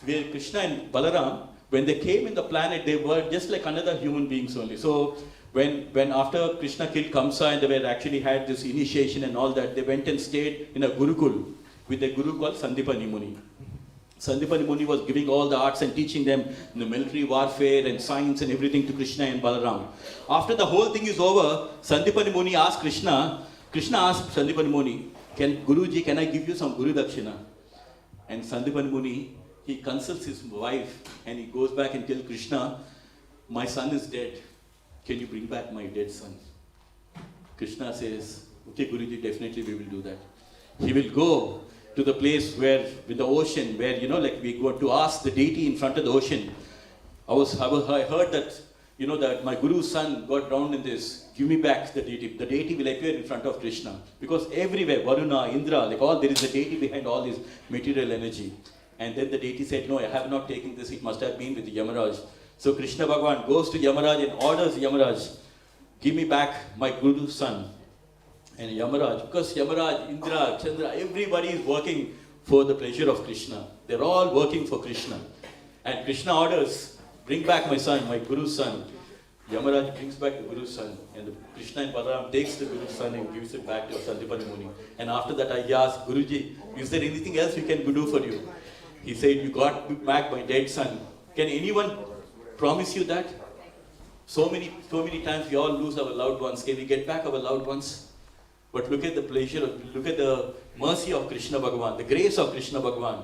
Krishna and Balaram, when they came in the planet, they were just like another human beings only. So when after Krishna killed Kamsa and they were actually had this initiation and all that, they went and stayed in a Gurukul with a guru called Sandipani Muni. Sandipani Muni was giving all the arts and teaching them the military warfare and science and everything to Krishna and Balaram. After the whole thing is over, Sandipani Muni asked Krishna asked Sandipani Muni, Guruji, can I give you some Guru Dakshina? And Sandipani Muni, he consults his wife and he goes back and tells Krishna, my son is dead. Can you bring back my dead son? Krishna says, okay Guruji, definitely we will do that. He will go to the place with the ocean, where, like we go to ask the deity in front of the ocean. I heard that, that my guru's son got drowned in this. Give me back the deity. The deity will appear in front of Krishna. Because everywhere, Varuna, Indra, there is a deity behind all this material energy. And then the deity said, no, I have not taken this. It must have been with Yamaraj. So Krishna Bhagavan goes to Yamaraj and orders Yamaraj, give me back my guru's son. And Yamaraj, because Yamaraj, Indra, Chandra, everybody is working for the pleasure of Krishna. They're all working for Krishna. And Krishna orders, bring back my son, my Guru's son. Yamaraj brings back the Guru's son. And Krishna and Balaram takes the Guru's son and gives it back to Sandipani Muni. And after that I asked, Guruji, is there anything else we can do for you? He said, you got back my dead son. Can anyone promise you that? So many times we all lose our loved ones. Can we get back our loved ones? But look at the look at the mercy of Krishna Bhagavan, the grace of Krishna Bhagavan.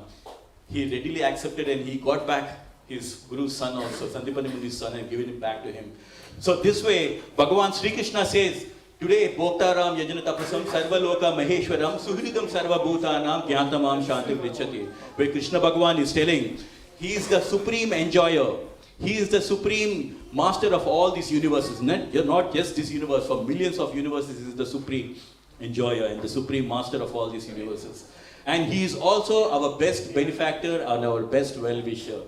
He readily accepted and he got back his Guru's son also, Sandipani Muni's son, and given it back to him. So this way, Bhagavan Sri Krishna says, today, Bhoktaram Yajana Tapasam Sarva Loka Maheshwaram Suhridam Sarva Bhutanam Jnantamam Shantim Richati. Where Krishna Bhagavan is telling, he is the supreme enjoyer. He is the supreme master of all these universes. Not just this universe, for millions of universes, he is the supreme enjoyer and the supreme master of all these universes. And he is also our best benefactor and our best well-wisher.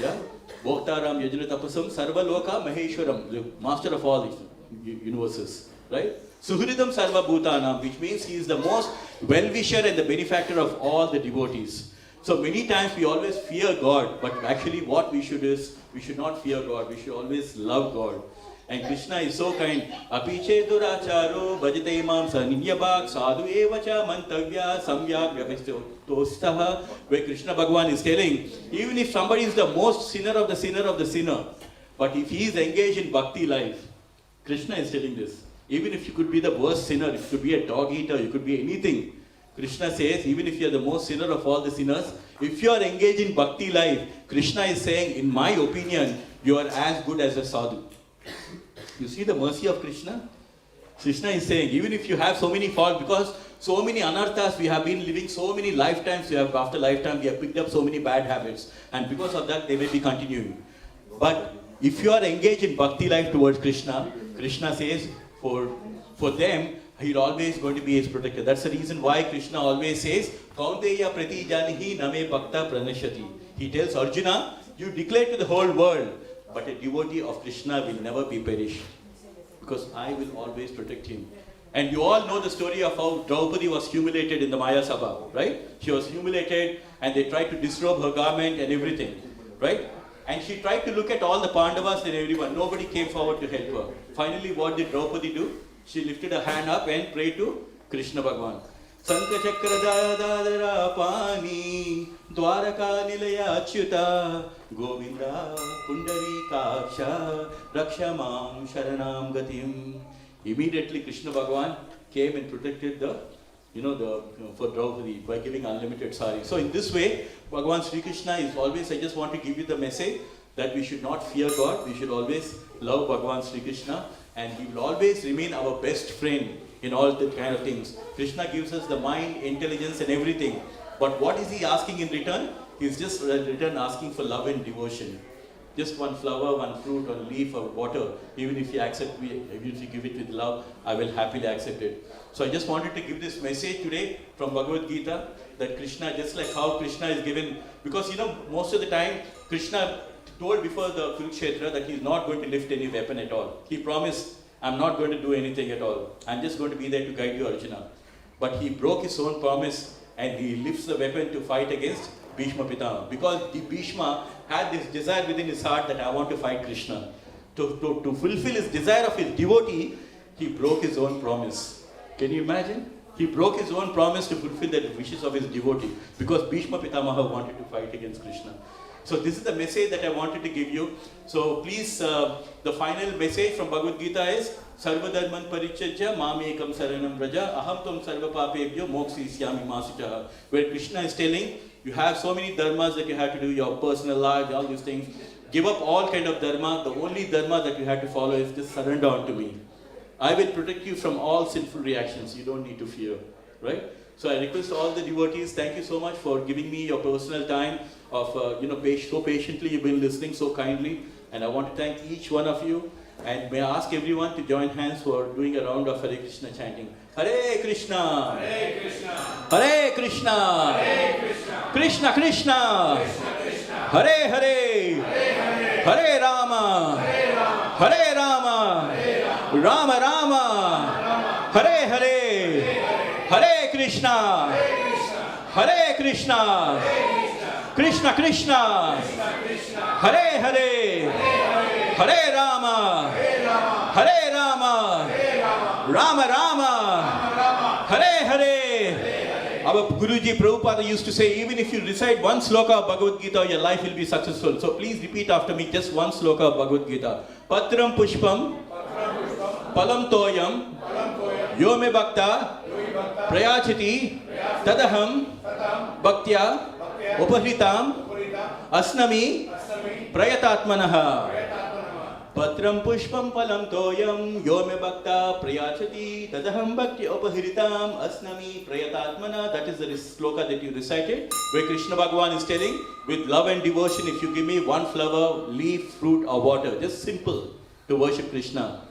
Yeah? Bhoktaram Yajana Tapasam Sarva Loka Maheshwaram, the master of all these universes. Right? Suhridam Sarva Bhutanam, which means he is the most well-wisher and the benefactor of all the devotees. So many times we always fear God, but actually what we should not fear God, we should always love God. And Krishna is so kind. Apiche duracharo bhajate imam saninyabhak sadhu evacha mantavya samyak vyavisthostaha. Where Krishna Bhagavan is telling, even if somebody is the most sinner of the sinner of the sinner, but if he is engaged in bhakti life, Krishna is telling this. Even if you could be the worst sinner, if you could be a dog eater, you could be anything. Krishna says, even if you are the most sinner of all the sinners, if you are engaged in bhakti life, Krishna is saying, in my opinion, you are as good as a sadhu. You see the mercy of Krishna? Krishna is saying, even if you have so many faults, because so many anarthas, we have been living so many lifetimes, after lifetime, we have picked up so many bad habits. And because of that, they may be continuing. But if you are engaged in bhakti life towards Krishna, Krishna says, for them, he's always going to be his protector. That's the reason why Krishna always says, Kaunteya prati janihi name bhakta pranashati. He tells Arjuna, you declare to the whole world, but a devotee of Krishna will never be perished. Because I will always protect him. And you all know the story of how Draupadi was humiliated in the Maya Sabha, right? She was humiliated and they tried to disrobe her garment and everything, right? And she tried to look at all the Pandavas and everyone. Nobody came forward to help her. Finally, what did Draupadi do? She lifted her hand up and prayed to Krishna Bhagwan. Sanka Chakra Dadara Pani Dwaraka Nilaya Achyuta Govinda Pundari Kaksha Rakshamam Sharanam Gatim. Immediately Krishna Bhagwan came and protected for Draupadi by giving unlimited sari. So in this way, Bhagavan Sri Krishna is always, I just want to give you the message that we should not fear God, we should always love Bhagavan Sri Krishna, and he will always remain our best friend in all the kind of things. Krishna gives us the mind, intelligence and everything. But what is he asking in return? He's just in return asking for love and devotion. Just one flower, one fruit, one leaf or water. Even if you accept me, even if you give it with love, I will happily accept it. So I just wanted to give this message today from Bhagavad Gita that Krishna, just like how Krishna is given, because most of the time Krishna told before the Kurukshetra that he's not going to lift any weapon at all. He promised, I'm not going to do anything at all. I'm just going to be there to guide you, Arjuna. But he broke his own promise and he lifts the weapon to fight against Bhishma Pitama. Because Bhishma had this desire within his heart that I want to fight Krishna. To fulfill his desire of his devotee, he broke his own promise. Can you imagine? He broke his own promise to fulfill the wishes of his devotee because Bhishma Pitamaha wanted to fight against Krishna. So this is the message that I wanted to give you. So please, the final message from Bhagavad Gita is Sarva Dharman Parichajya Mamekam Saranam Vraja Aham Tvam Sarva Papebhyo Mokshisyami Masuchaha. Where Krishna is telling, you have so many dharmas that you have to do, your personal life, all these things. Give up all kind of dharma. The only dharma that you have to follow is just surrender unto me. I will protect you from all sinful reactions. You don't need to fear, right? So I request all the devotees, thank you so much for giving me your personal time of, so patiently you've been listening so kindly. And I want to thank each one of you. And may I ask everyone to join hands for doing a round of Hare Krishna chanting. Hare Krishna, Hare Krishna, Hare Krishna, Hare Krishna, Krishna Krishna, Krishna Krishna, Hare Hare, Hare Hare, Hare Rama, Hare Rama, Hare Rama, Hare Rama, Rama Rama, Hare Hare, Hare Krishna, Hare Krishna, Krishna Krishna, Hare Hare, Hare Rama, Hare Rama, Rama Rama, Hare Hare. Our Guruji Prabhupada used to say, even if you recite one sloka of Bhagavad Gita, your life will be successful. So please repeat after me just one sloka of Bhagavad Gita. Patram Pushpam, Palam Toyam, Yome Bhakta, Prayachiti, Tadaham, Bhaktya, Upahritam, Asnami, Prayatatmanaha. Patram Pushpam Palam Toyam, Yome Bhakta, Prayachati, Tadaham Bhaktya Upahritam, Asnami, Prayatatmana. That is the sloka that you recited, where Krishna Bhagavan is telling, with love and devotion, if you give me one flower, leaf, fruit or water, just simple, to worship Krishna.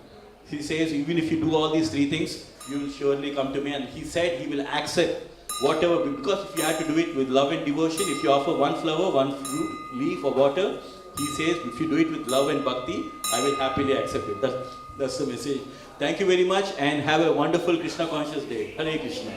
He says, even if you do all these three things, you will surely come to me. And he said he will accept whatever, because if you have to do it with love and devotion, if you offer one flower, one fruit, leaf or water, he says, if you do it with love and bhakti, I will happily accept it. That's the message. Thank you very much and have a wonderful Krishna conscious day. Hare Krishna.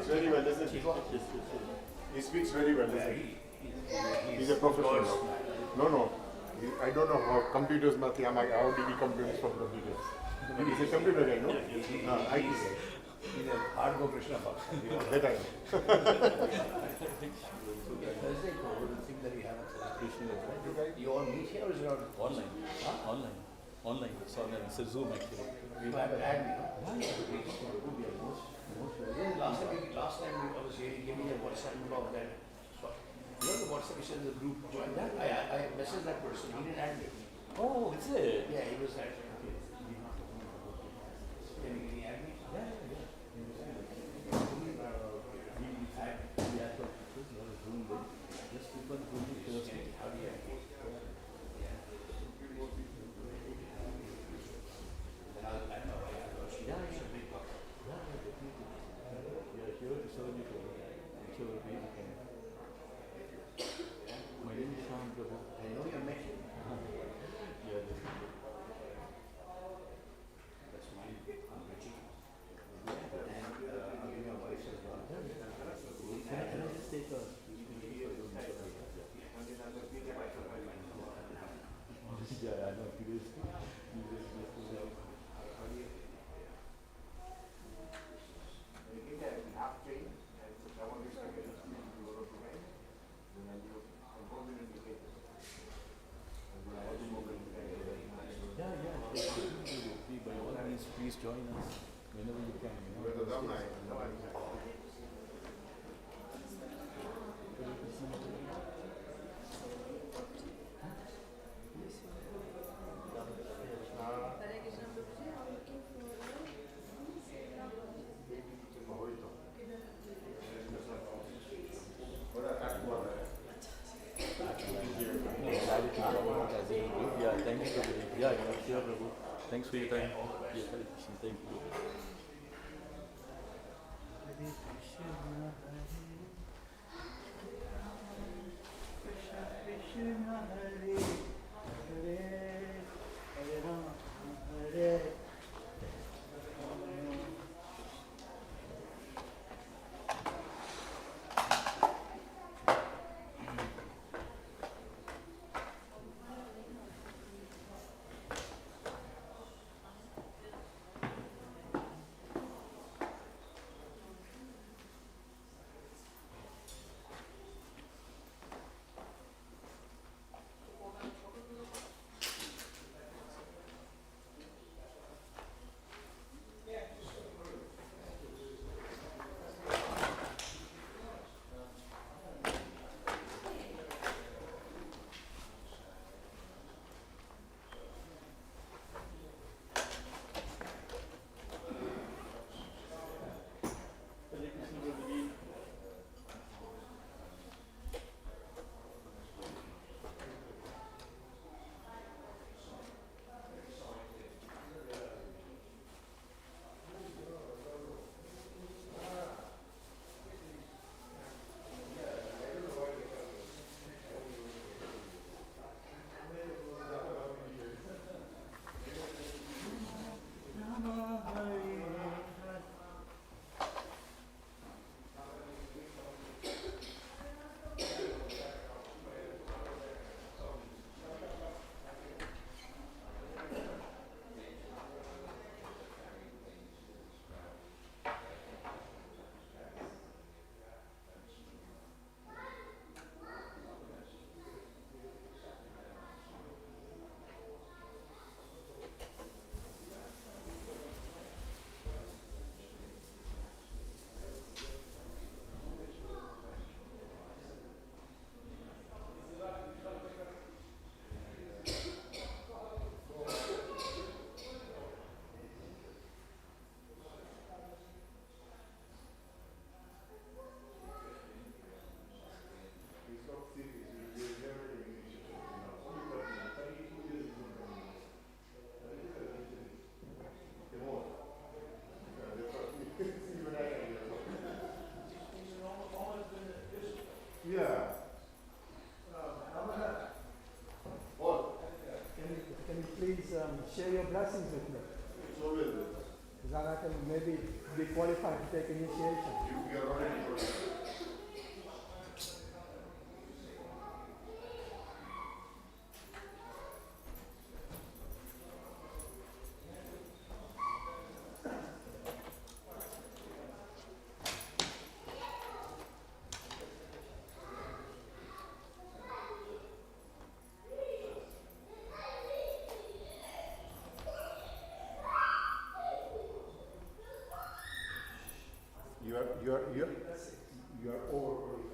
Very well, doesn't he? He speaks very well, doesn't he? He's a professional. No. I don't know how computers, how did he come to this from computers? He's a computer guy, no? He's a hardcore Krishna bhakt. That I know. Thursday, the thing that we have at Krishna, right? You all meet here or is it on? Online. Online. Online. It's online. It's a Zoom actually. We have an ad, Last time I was here, he gave me a WhatsApp number of that You know the WhatsApp which is the group join that? I messaged that person. He didn't add me. Oh, is it? Yeah, he was at. Can he add me? How do you add me? I know you're making. That's mine. I'm Richie. And my wife as well. Can I just take a... Yeah, I know. By all means, please join us whenever you can. Yeah, thank you. Yeah, sure, Prabhu. Thanks for your time. Yeah, Hare Krishna. Thank you. Share your blessings with me. So will this. Then I can maybe be qualified to take initiation. You are already qualified. You are overqualified.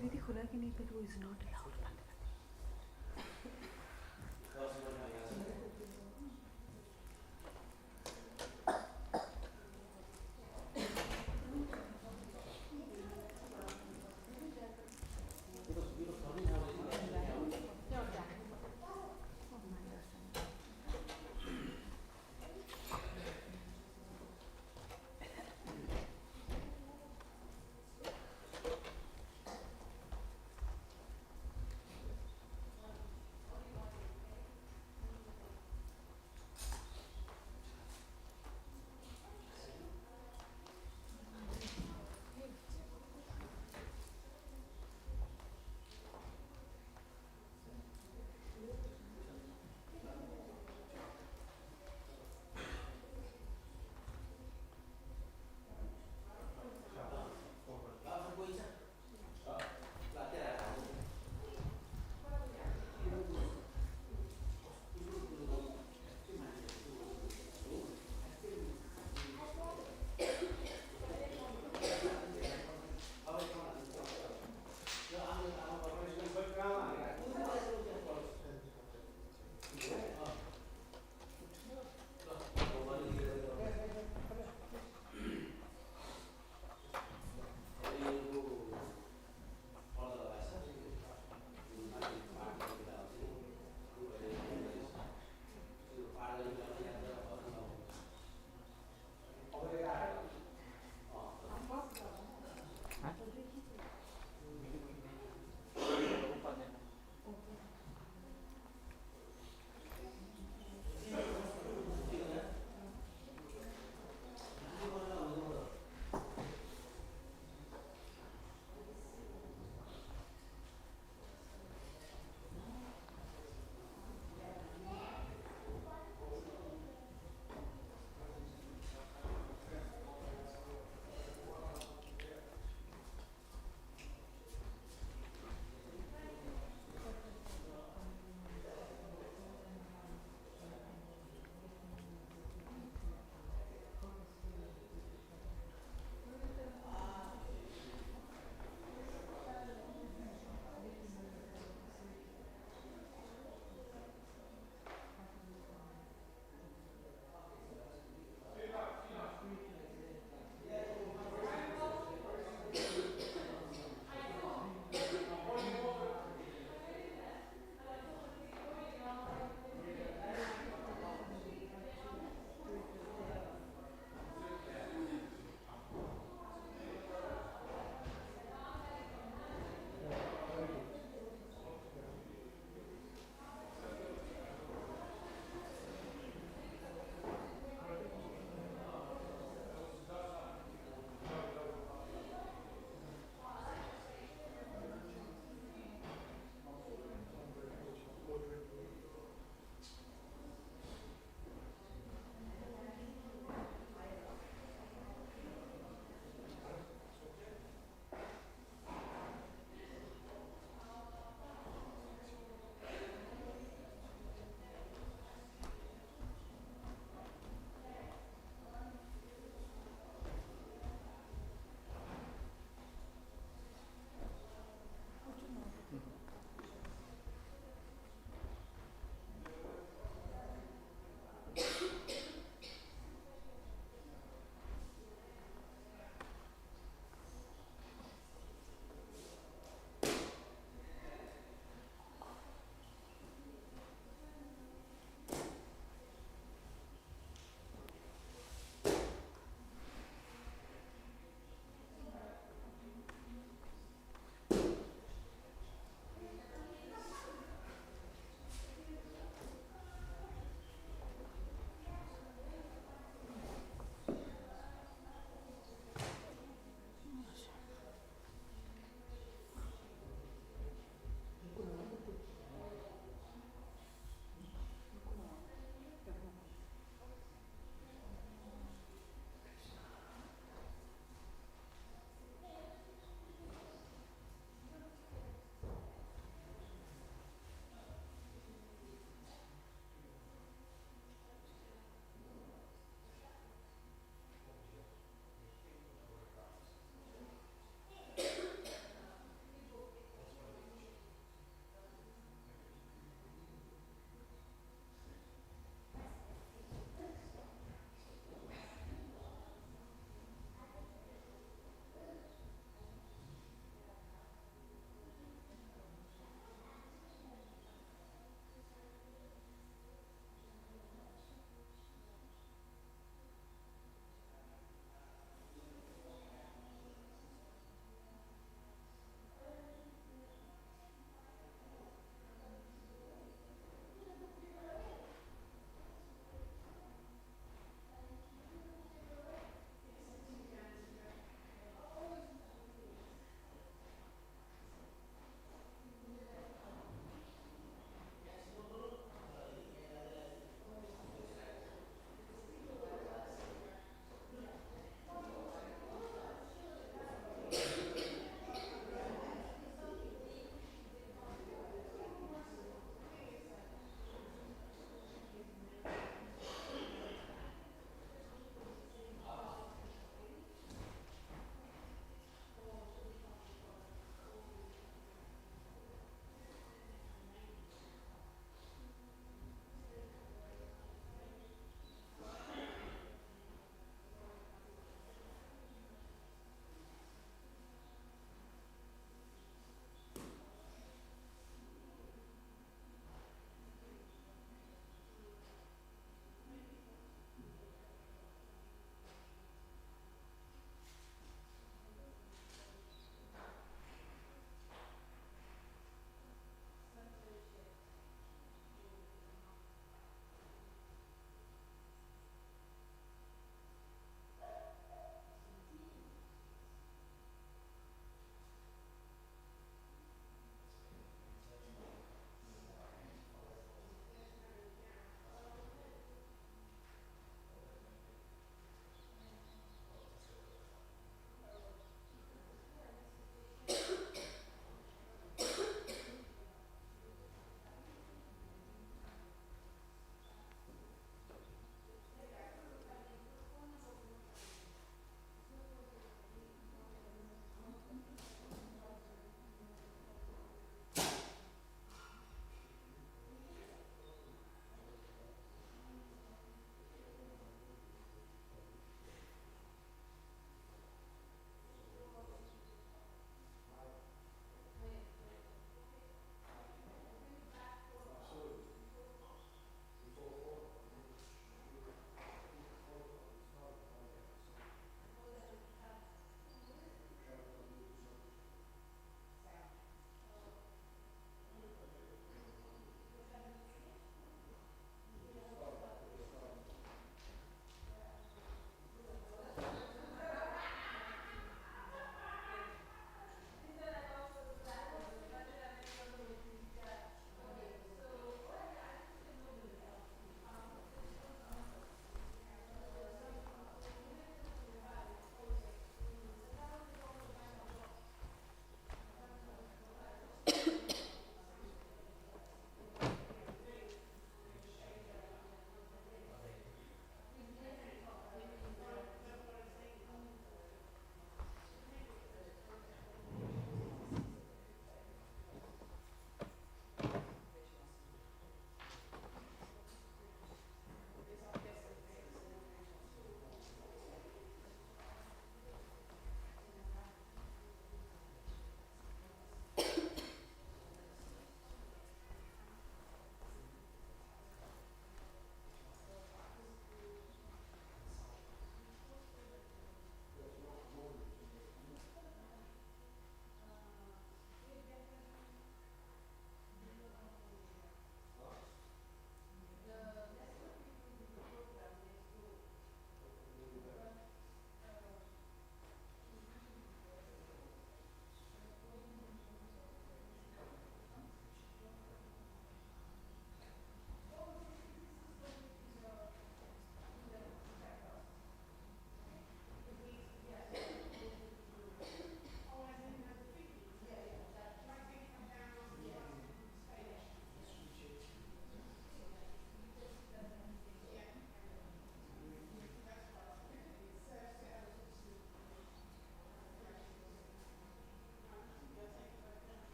दीदी खुला कि नहीं, but वो is not allowed.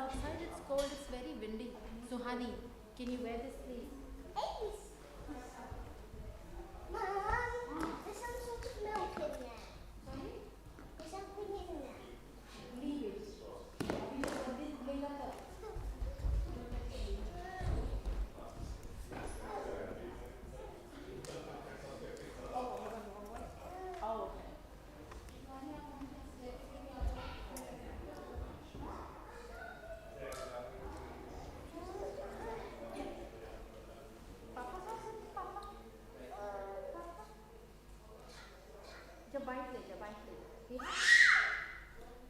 outside it's cold, it's very windy. So honey, can you wear this please? Mom, there's some sort of milk in there. Sorry? There's something in there. Leave it. This bring up. Oh, okay. Papa. जब bike ले जा ठीक है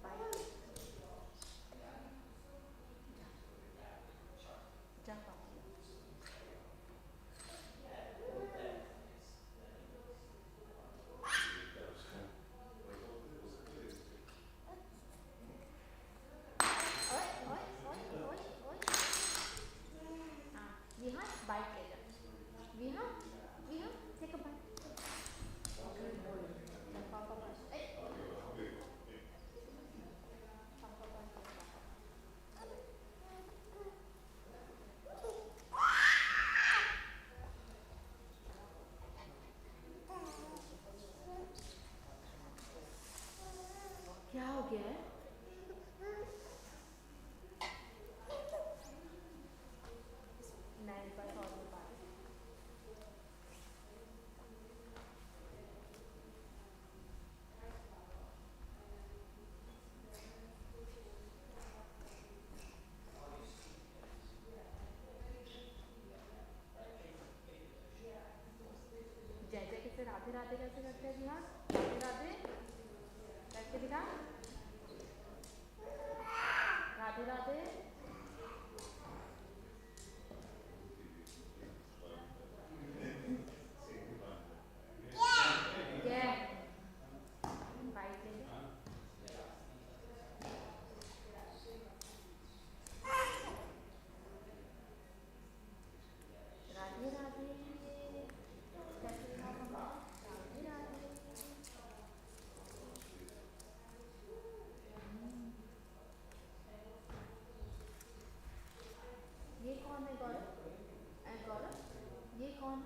bike जा पापा ओए हाँ विहा bike ले जा विहा take a bite पापा पास क्या हो गया है नहीं बस और बात जय जय कैसे राधे राधे कैसे करते हैं बिहार राधे राधे कैसे दिखा राधे राधे क्या बाइक ले राधे राधे कैसे दिखा पापा राधे राधे ये कौन है गौरव ये कौन है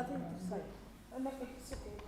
nothing to say. I'm not going to sit there.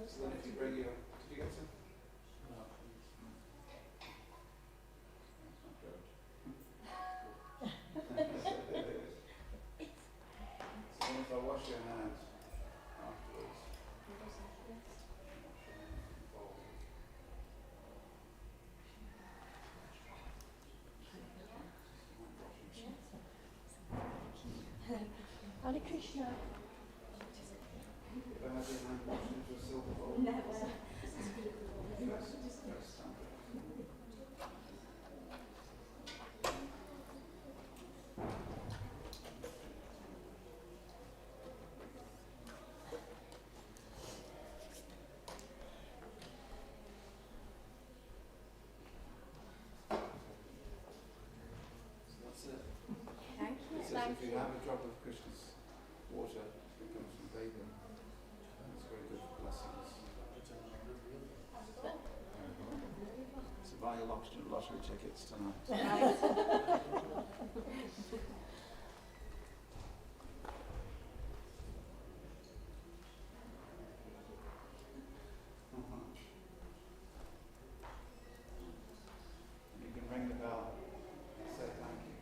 So then if you bring your, did you get some? So then if I wash your hands afterwards. Hare Krishna. Ever have your hand washed into a silver bowl? Never. First time. So that's it. Thank you. It says if you have a drop of Krishna's water, it comes from bathing. It's very good for blessings. So buy your lottery tickets tonight. You can ring the bell, say thank you.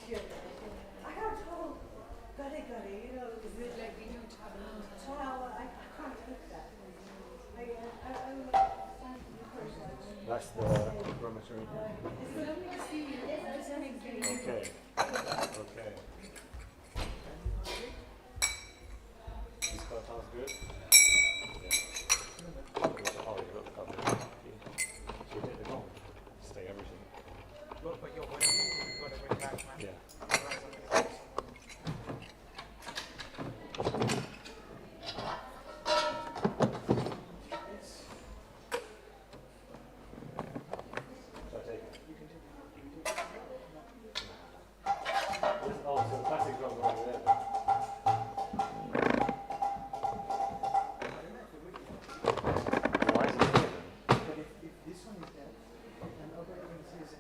good. I got told, gutty, you know, is it like you do child? I can't cook that. I'm That's the dormitory. It's lovely to see you. I'm just having Okay. Okay. This car sounds good? Yeah. Oh, you got the cover. So you take the home. Stay everything. Yeah. Shall I take it? Oh, so the plastic drum over there. Why is it here then? But if this one is dead, and other things is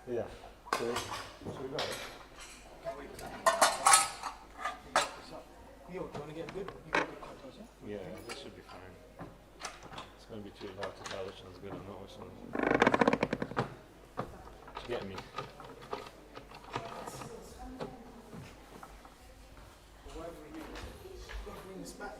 Yeah. So we got it. Yo, do you want to get good? You got good contours, yeah? Yeah, this should be fine. It's going to be too hard to tell which one's good and not which one's. Do you get me? Bring this back.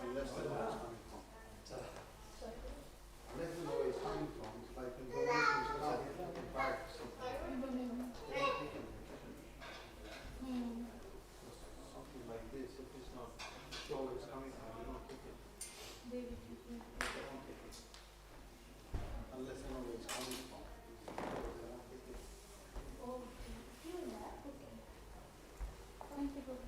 Unless they know where it's coming from. Unless they know where it's coming from, it's like in donations, it's like a bag or something. They don't pick it. Something like this, if it's not sure where it's coming from, they don't pick it. They don't pick it. Unless they know where it's coming from. They won't pick it. Thank you, Prabhu.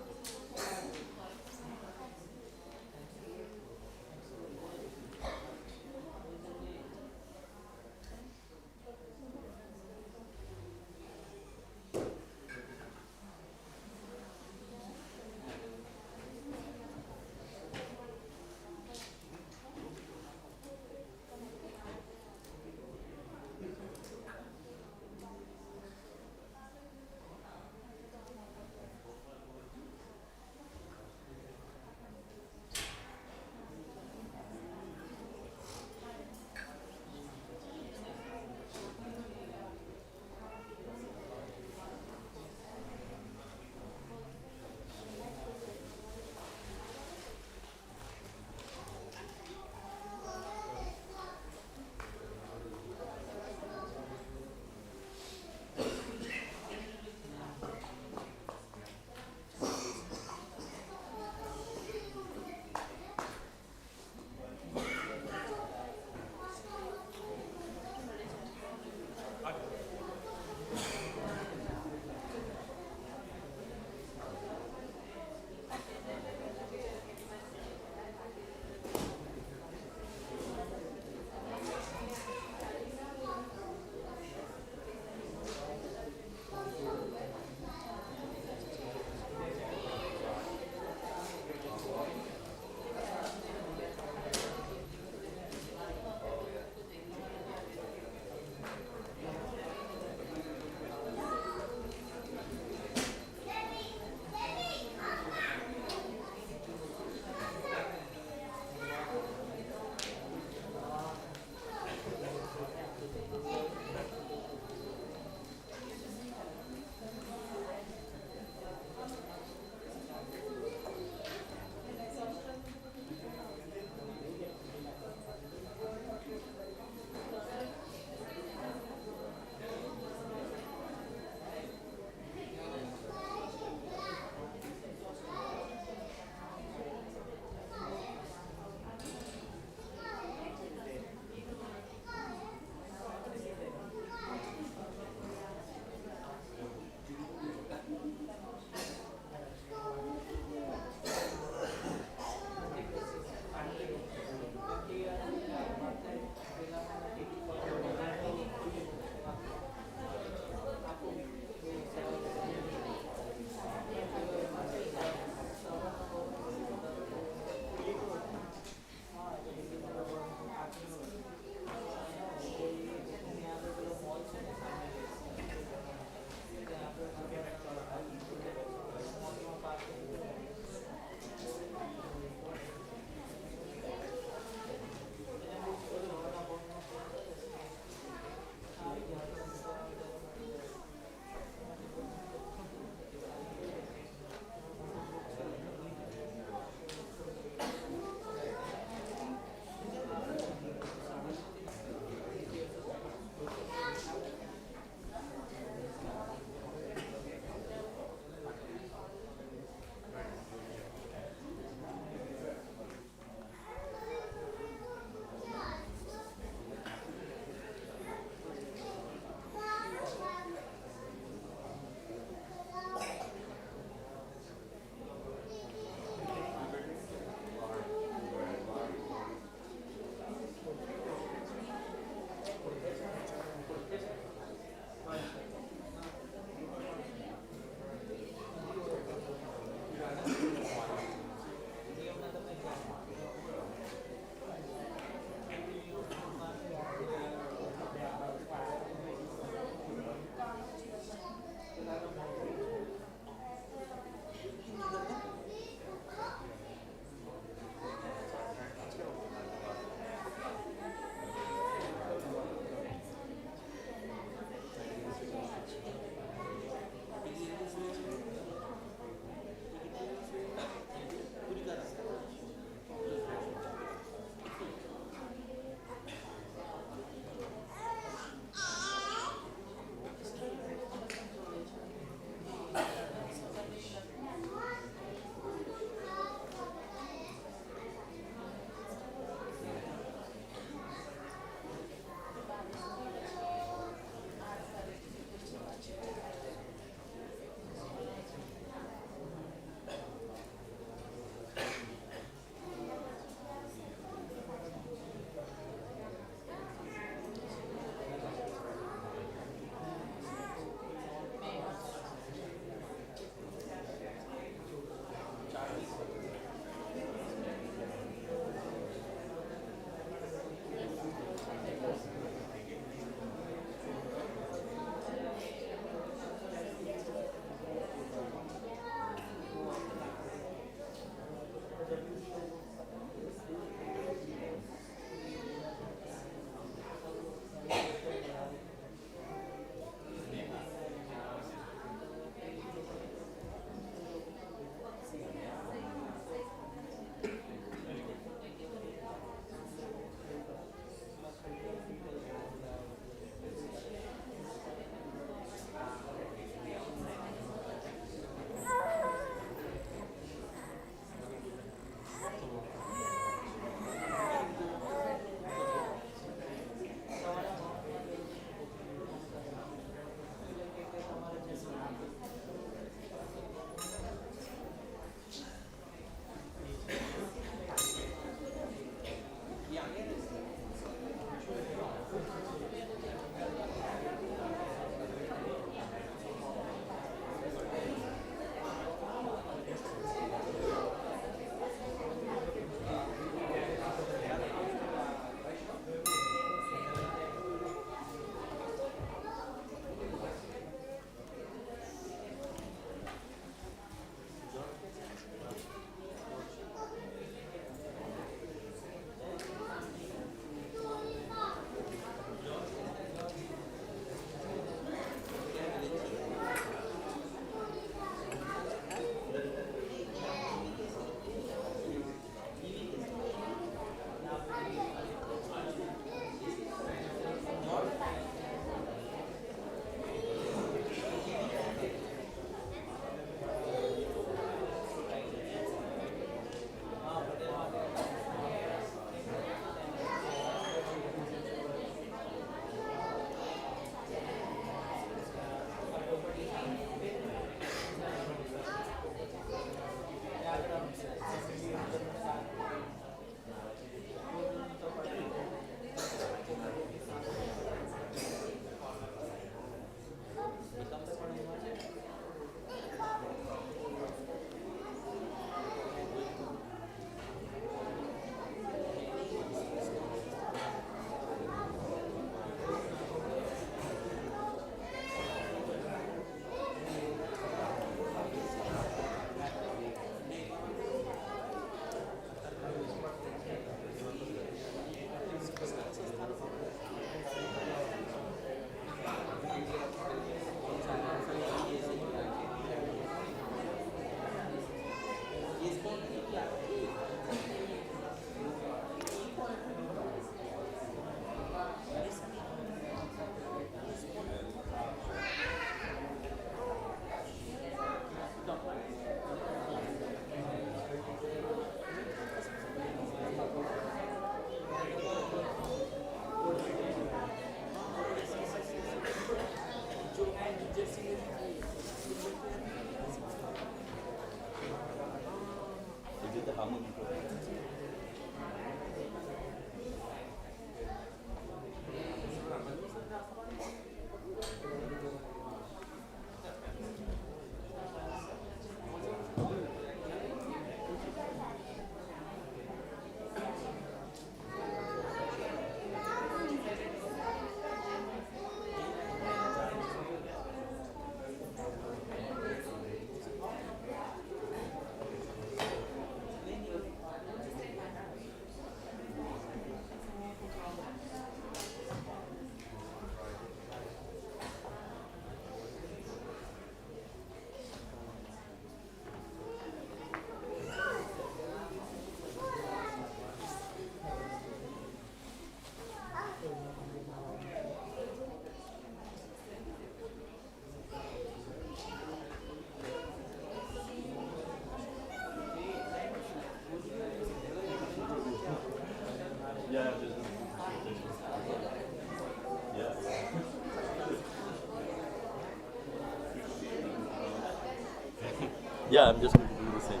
Yeah, I'm just going to do the same.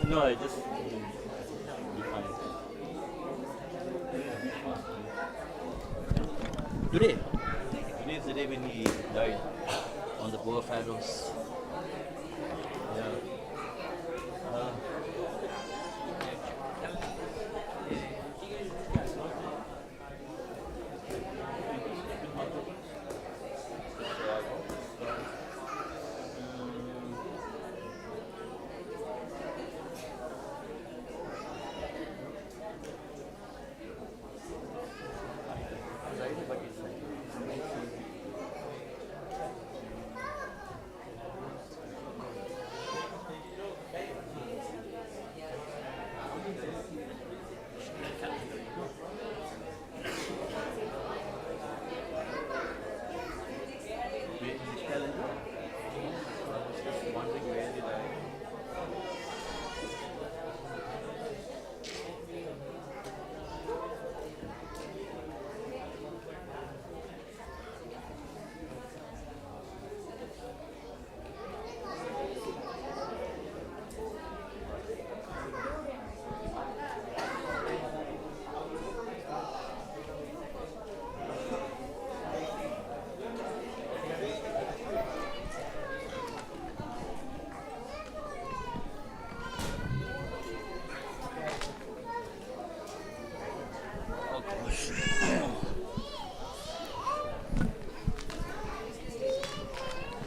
No, I just. Be fine. Today is the day when he died on the poor Pharaohs. Yeah.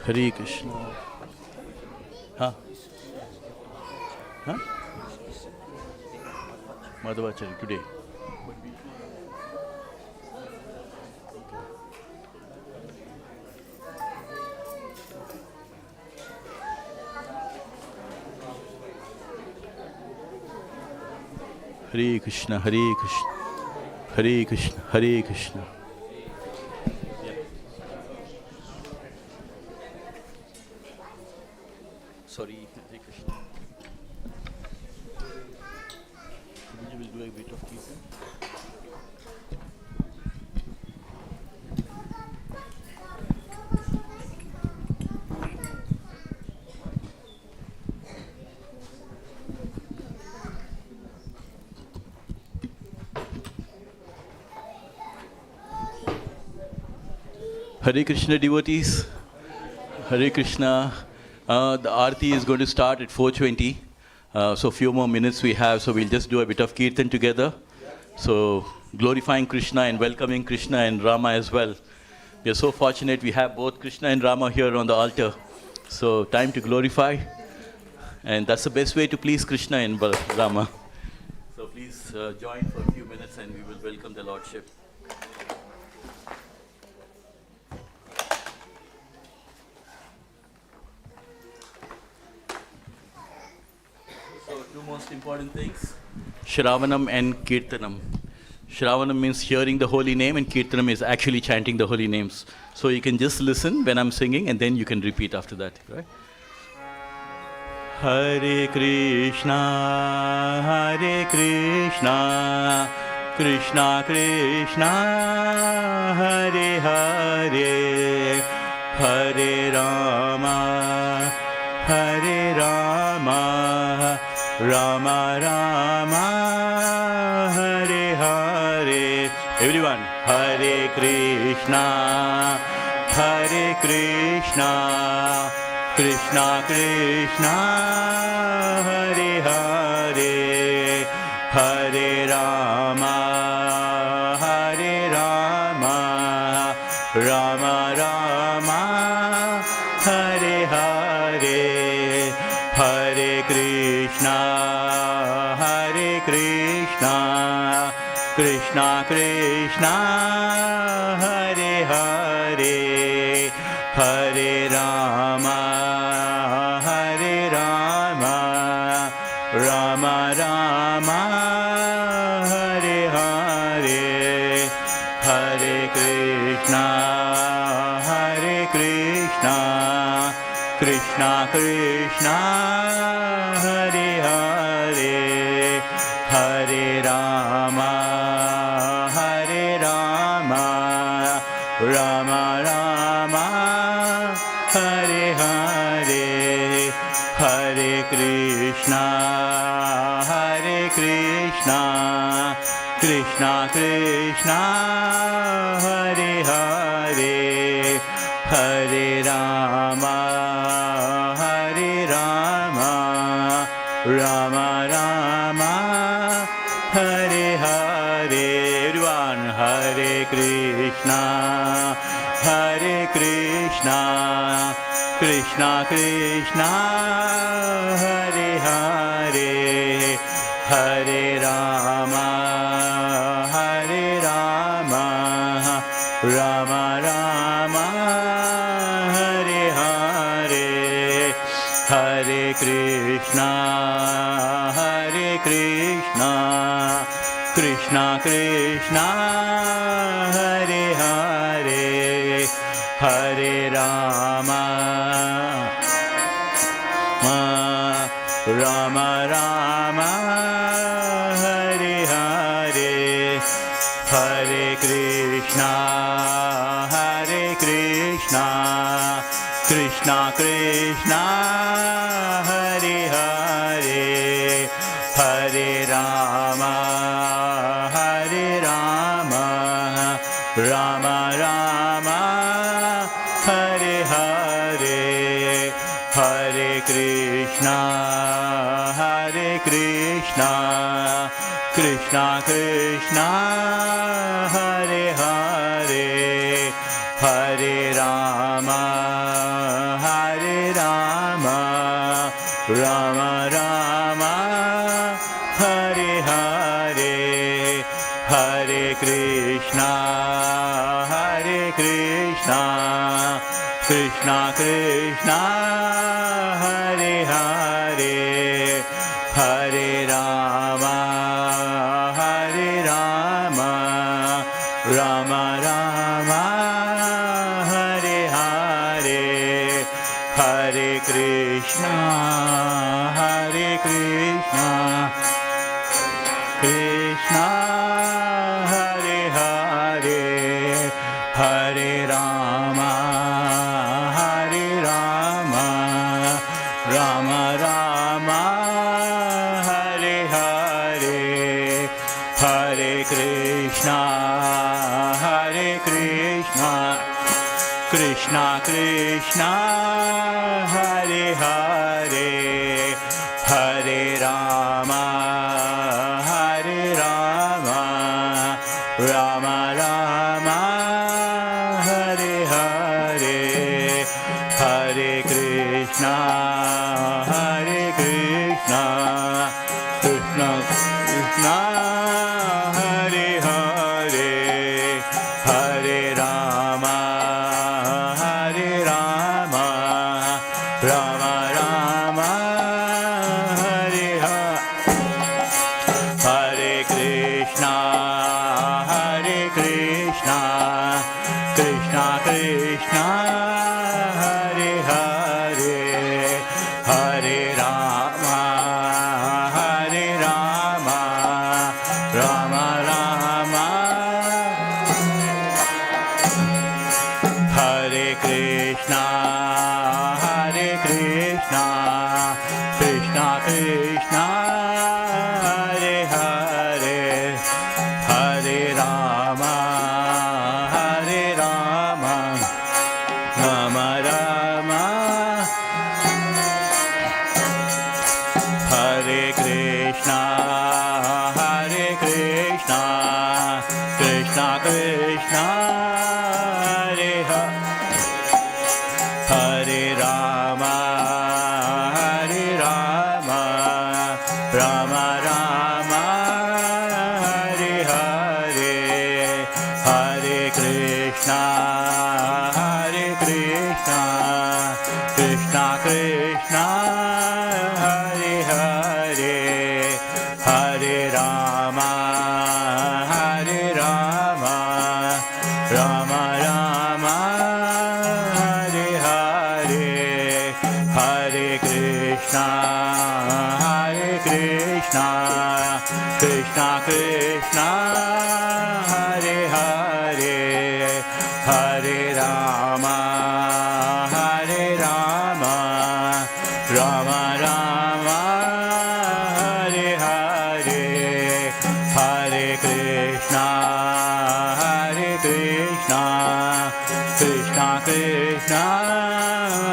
Hare Krishna. Huh? Huh? Madhavacharya today. Hare Krishna, Hare Krishna, Hare Krishna, Hare Krishna. Sorry, Hare Krishna. We will do a bit of kirtan. Hare Krishna devotees, Hare Krishna. The Arati is going to start at 4:20. So a few more minutes we have, so we'll just do a bit of kirtan together. So glorifying Krishna and welcoming Krishna and Rama as well. We are so fortunate we have both Krishna and Rama here on the altar. So time to glorify. And that's the best way to please Krishna and Rama. So please join for a few minutes and we will welcome the Lordship. So two most important things, Shravanam and Kirtanam. Shravanam means hearing the holy name and Kirtanam is actually chanting the holy names. So you can just listen when I'm singing and then you can repeat after that, right? Hare Krishna, Krishna Krishna, Hare Hare, Hare Rama, Hare Rama, Rama Rama, Hare Hare. Everyone, Hare Krishna, Krishna Krishna, Hare Hare, Hare Rama, Rama Rama, Hare Hare, Hare Krishna, Krishna Krishna, Hare Hare, Hare Rama, Rama Rama, Hare Hare, Hare Krishna, Krishna Krishna, Hare Hare, Hare Rama, Rama Rama, Hare Hare, Krishna, Hare Hare, Hare Rama, Hare Rama, Rama Rama, Hare Hare. Everyone, Hare Krishna, Hare Krishna, Krishna Krishna, Hare Hare, Hare Rama, Hare Rama, Rama Rama, Hare Hare, Hare Krishna, Hare Krishna, Krishna Krishna, Hare Hare, Hare Rama, Rama Rama, Hare Hare, Hare Krishna, Hare Krishna, Krishna Krishna, Hare Hare, Hare Rama, Hare Rama, Rama Rama, Hare Hare, Hare Krishna, Hare Krishna, Krishna Krishna, Hare Hare, Hare Rama, Hare Rama, Rama Rama, Hare Hare, Hare Krishna, Hare Krishna, Krishna Krishna, Hare Hare, Hare Rama, Hare Rama, Rama Rama, Hare Hare, Hare Krishna, Hare Krishna, Krishna Hare Hare, Hare Rama, Hare Rama, Rama Rama, Hare Hare, Hare Krishna, Hare Krishna, Krishna Krishna, Hare Hare, Hare Rama, Hare Rama, Rama Rama, Hare Hare, Hare Krishna, Hare Krishna, Krishna Krishna, Hare Hare, Hare Rama, Hare Rama, Rama Rama, Hare Hare, Hare Krishna, Hare Krishna, Krishna Krishna, Hare Hare, Hare Rama, Hare Rama, Rama Rama, Hare Krishna, Hare Krishna, Krishna Krishna, Hare Hare, Hare Rama, Hare Rama, Rama Rama, Hare Krishna, Hare Krishna, Krishna Krishna, Hare Hare, Hare Rama, Hare Rama, Rama Rama, Hare Hare, Hare Krishna, Hare Krishna, Krishna Krishna, Hare Hare, Hare Rama, Hare Rama, Rama Rama, Hare Hare, Hare Krishna, Hare Krishna, Krishna Krishna, Hare Hare, Hare Rama, Hare Rama, Rama Rama, Hare Hare, Hare Krishna, Krishna,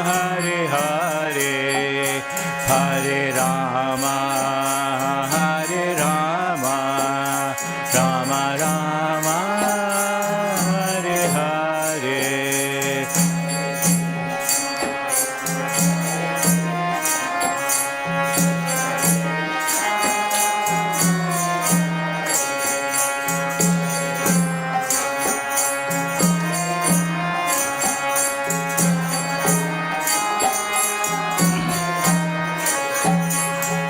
Hare Hare, Hare Rama, Hare Rama, Rama Rama, Hare Hare.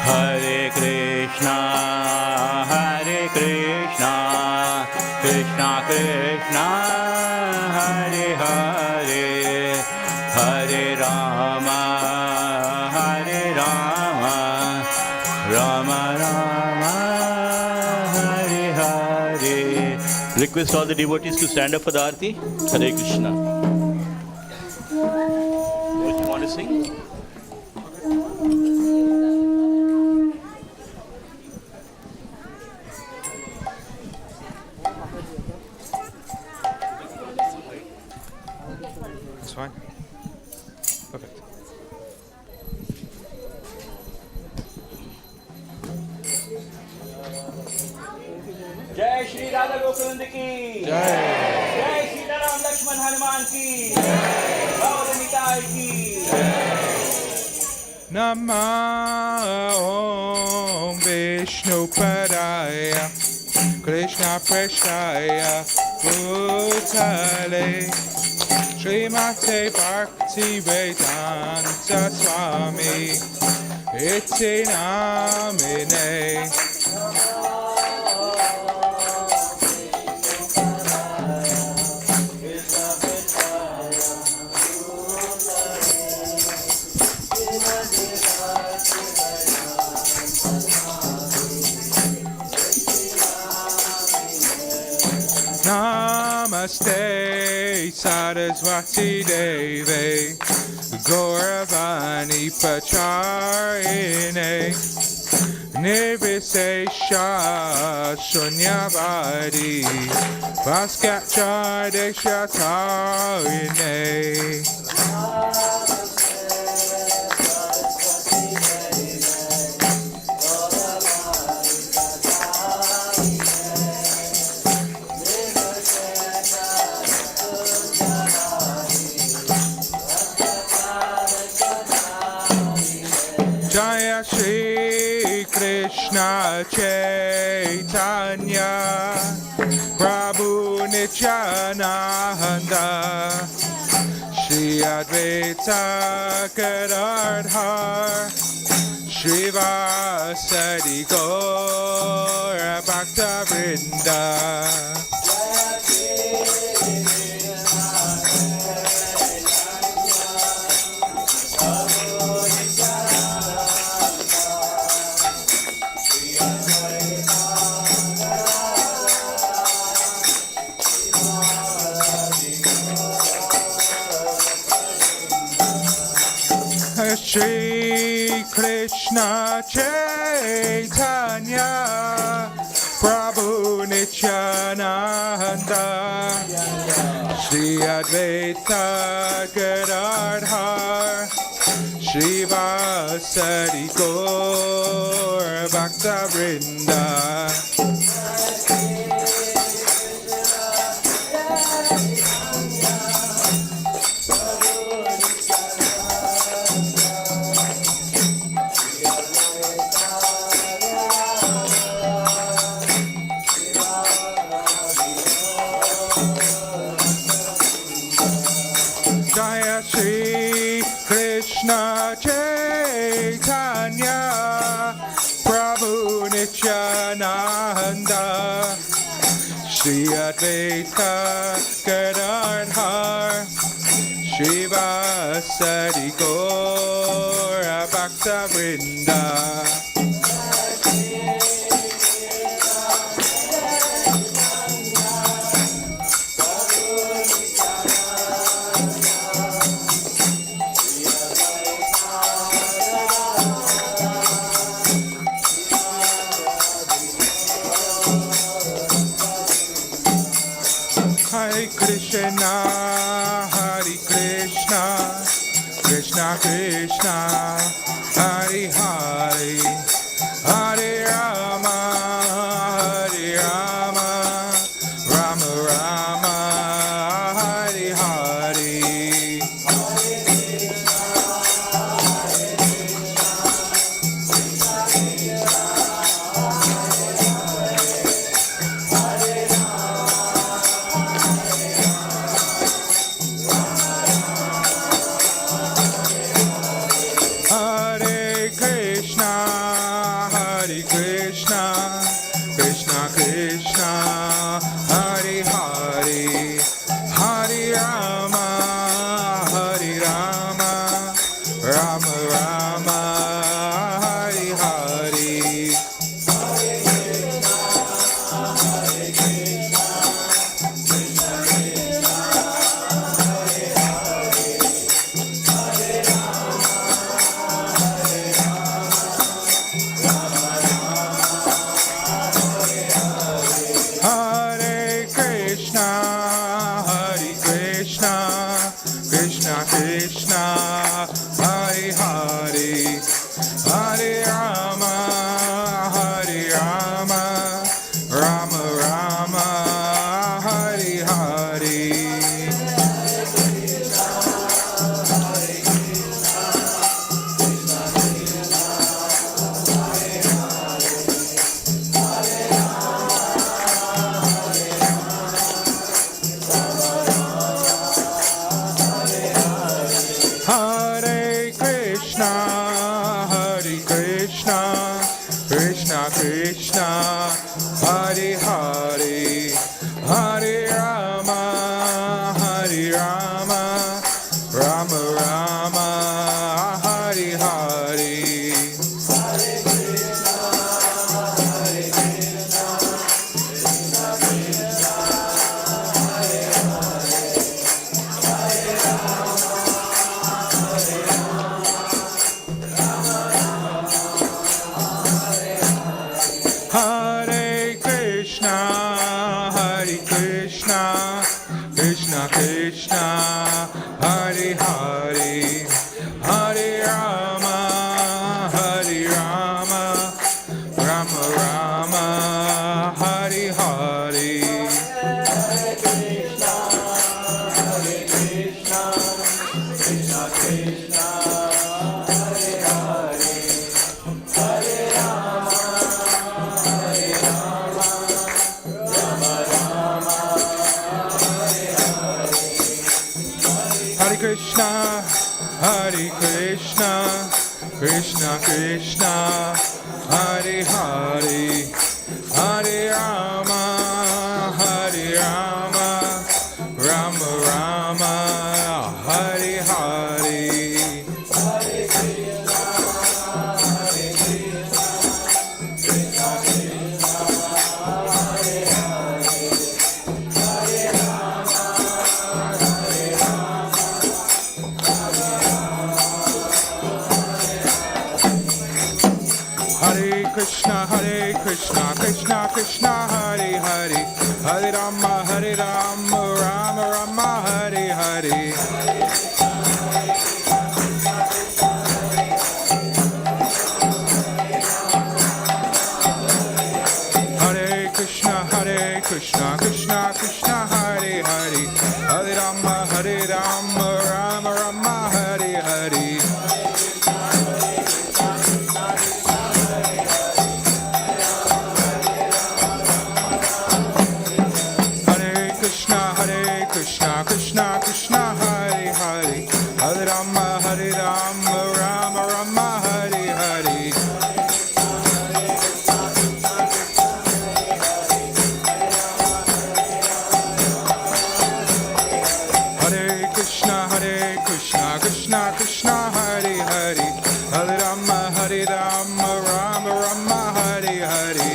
Hare Krishna, Krishna Krishna, Hare Hare, Hare Rama, Rama Rama, Hare Hare. Request all the devotees to stand up for the Aarti. Hare Krishna. What you want to sing? That's fine. Perfect. जय श्री राधा गोकुलंद की जय सीताराम लक्ष्मण हनुमान की गौर निताय की Namo Vishnu Padaya Krishna Prasthaya Bhutale Srimate Bhaktivedanta Swami Iti Namine Namaste Saraswati Deve Gauravani Pacharine Nirvisesha Shunyavadi Vaskachardekshatarine Jaya Shri Krishna Chaitanya Prabhu Nityananda Shri Advaita Gadadhar Shrivasadi Gaura Bhaktivedanta Shri Krishna Chaitanya Prabhu Nityananda Shri Advaita Gadadhar Shrivasadi Gaura Bhaktivedanta Jaya Shri Krishna Chaitanya Prabhu Nityananda Shri Advaita Gadadhar Shrivasadi Gaura Bhaktivedanta Hare Krishna Krishna Krishna, Hare Hare, Hare Rama, Hare Rama, Rama Rama, Hare Hare. Hare Krishna, Hare Krishna, Krishna Krishna, Hare Hare, Hare Rama, Hare Rama, Rama Rama, Hare Hare. Hare Krishna, Hare Krishna, Krishna Krishna, Hare Hare, Hare Rama, Hare Rama, Rama Rama, Hare Hare. Hare Krishna, Hare Krishna, Krishna Krishna, Hare Hare, Hare Rama, Hare Rama, Rama Rama, Hare Hare. Hare Krishna, Hare Krishna, Krishna Krishna, Hare Hare, Hare Rama, Hare Rama, Rama Rama, Hare Hare. Hare Krishna, Hare Krishna, Krishna Krishna, Hare Hare, Hare Rama, Hare Rama, Rama Rama, Hare Hare. Hare Krishna, Krishna Krishna, Hare Hare, Hare Rama, Rama Rama, Hare Hare. Hare Krishna, Krishna Krishna, Hare Hare, Hare Rama, Rama Rama, Hare Hare. Krishna Krishna, Hare Hare, Hare Rama, Rama Rama, Hare Hare. Hare Krishna, Krishna Krishna, Hare Hare, Hare Rama, Rama Rama, Hare Hare.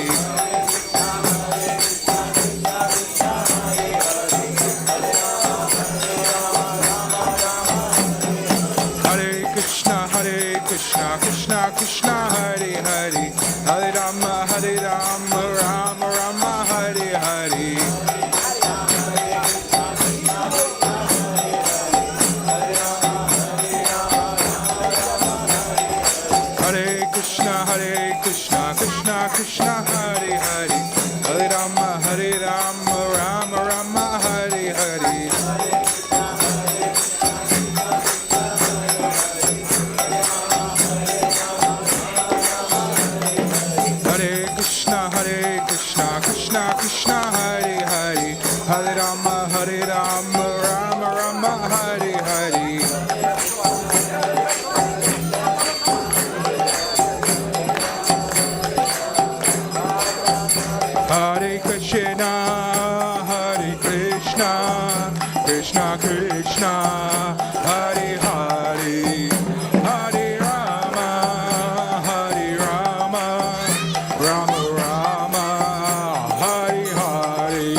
Krishna Krishna, Hare Hare, Hare Rama, Rama Rama, Hare Hare. Hare Hare Krishna, Krishna Krishna, Hare Hare, Hare Rama, Rama Rama, Hare Hare. Hare Krishna, Krishna Krishna, Hare Hare, Hare Rama, Rama Rama, Hare Hare. Hare Krishna, Krishna Krishna, Hare Hare, Hare Rama, Rama Rama, Hare Hare.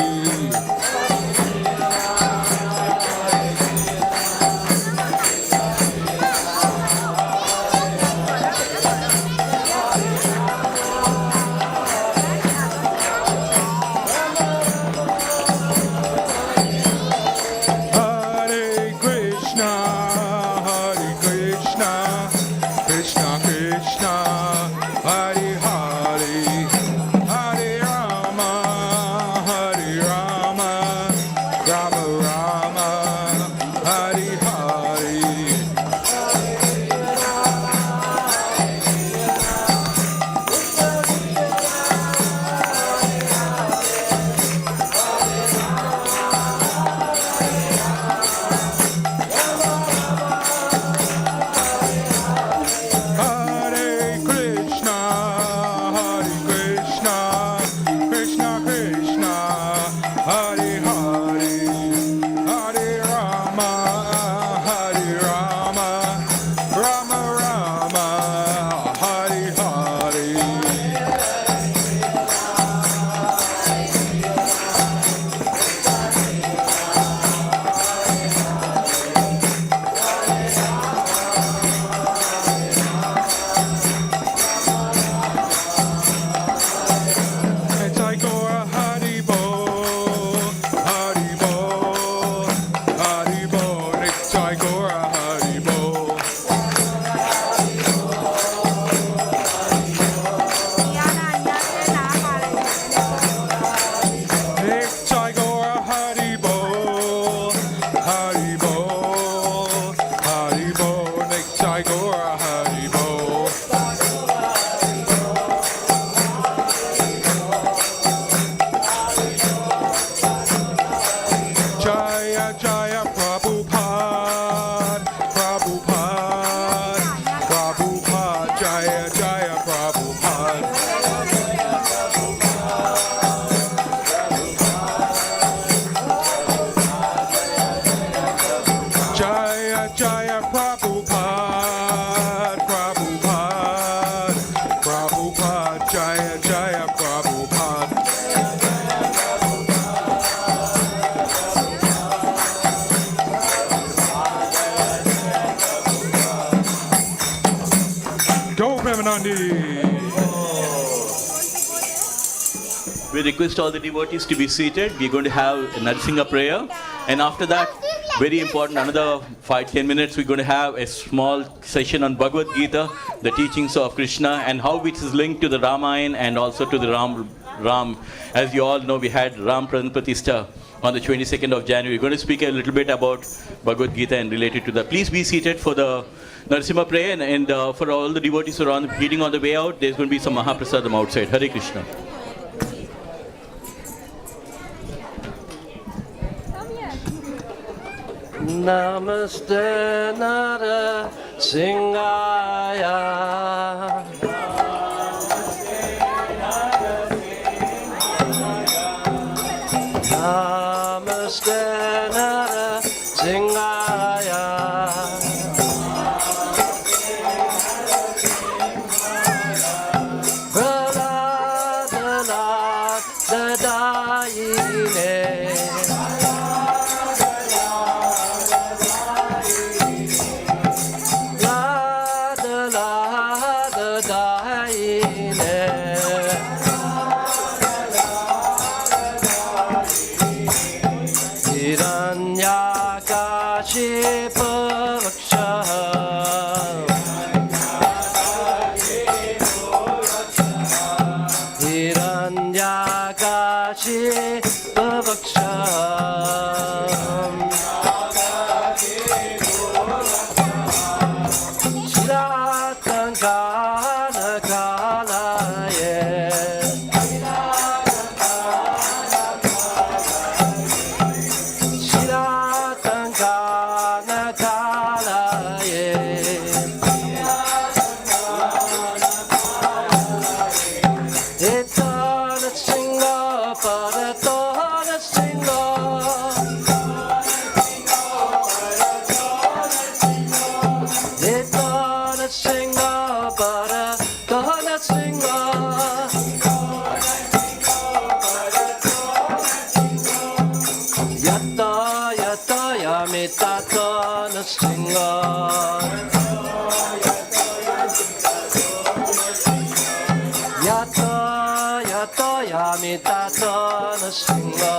Hare Krishna, Krishna Krishna, Hare Hare, Hare Rama, Rama Rama, Hare Hare. Hare Krishna, Krishna Krishna, Hare Hare, Hare Rama, Rama Rama, Hare Hare. Jai Gaura Hari Bol, Hari Bol, Hari Bol, Jai Gaura Hari Bol. Jai Gaura Hari Bol, Hari Bol, Hari Bol, Jai Gaura Hari Bol. Jaya Jaya Prabhupada, Prabhupada, Jaya Jaya Prabhupada. Jaya Jaya Prabhupada, Prabhupada, Jaya Jaya Prabhupada. Go Premanandi! We request all the devotees to be seated. We're going to have a Narsinga prayer. And after that, very important, another 5-10 minutes, we're going to have a small session on Bhagavad Gita, the teachings of Krishna, and how it is linked to the Ramayana and also to the Ram. As you all know, we had Ram Pran Pratishtha on the 22nd of January. We're going to speak a little bit about Bhagavad Gita and related to that. Please be seated for the Narasimha prayer, and for all the devotees who are eating on the way out, there's going to be some Mahaprasadam outside. Hare Krishna. Namaste Nara Singaya. Namaste Nara Singaya. Hiranyakashipa yami tato nasinga. Yato yami tato nasinga.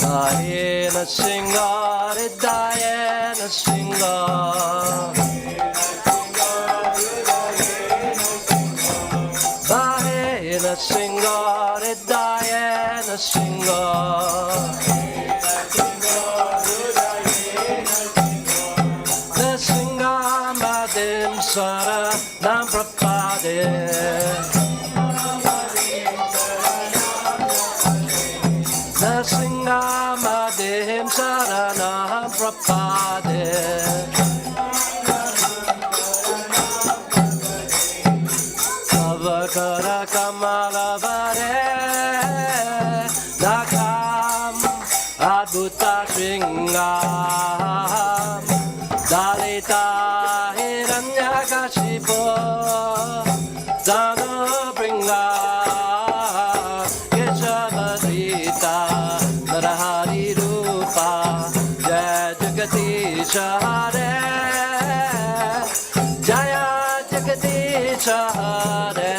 Daye nasinga, daye nasinga. Daye nasinga, daye nasinga. Nasinga madim sara nam prapade. Nasinga madim sara nam prapade. Kara kamala vare nakam adbhuta shringam dalita hiranyakashipo dano bringa keshavadita narahari rupa jaya jagatisha hare jaya jagatisha hare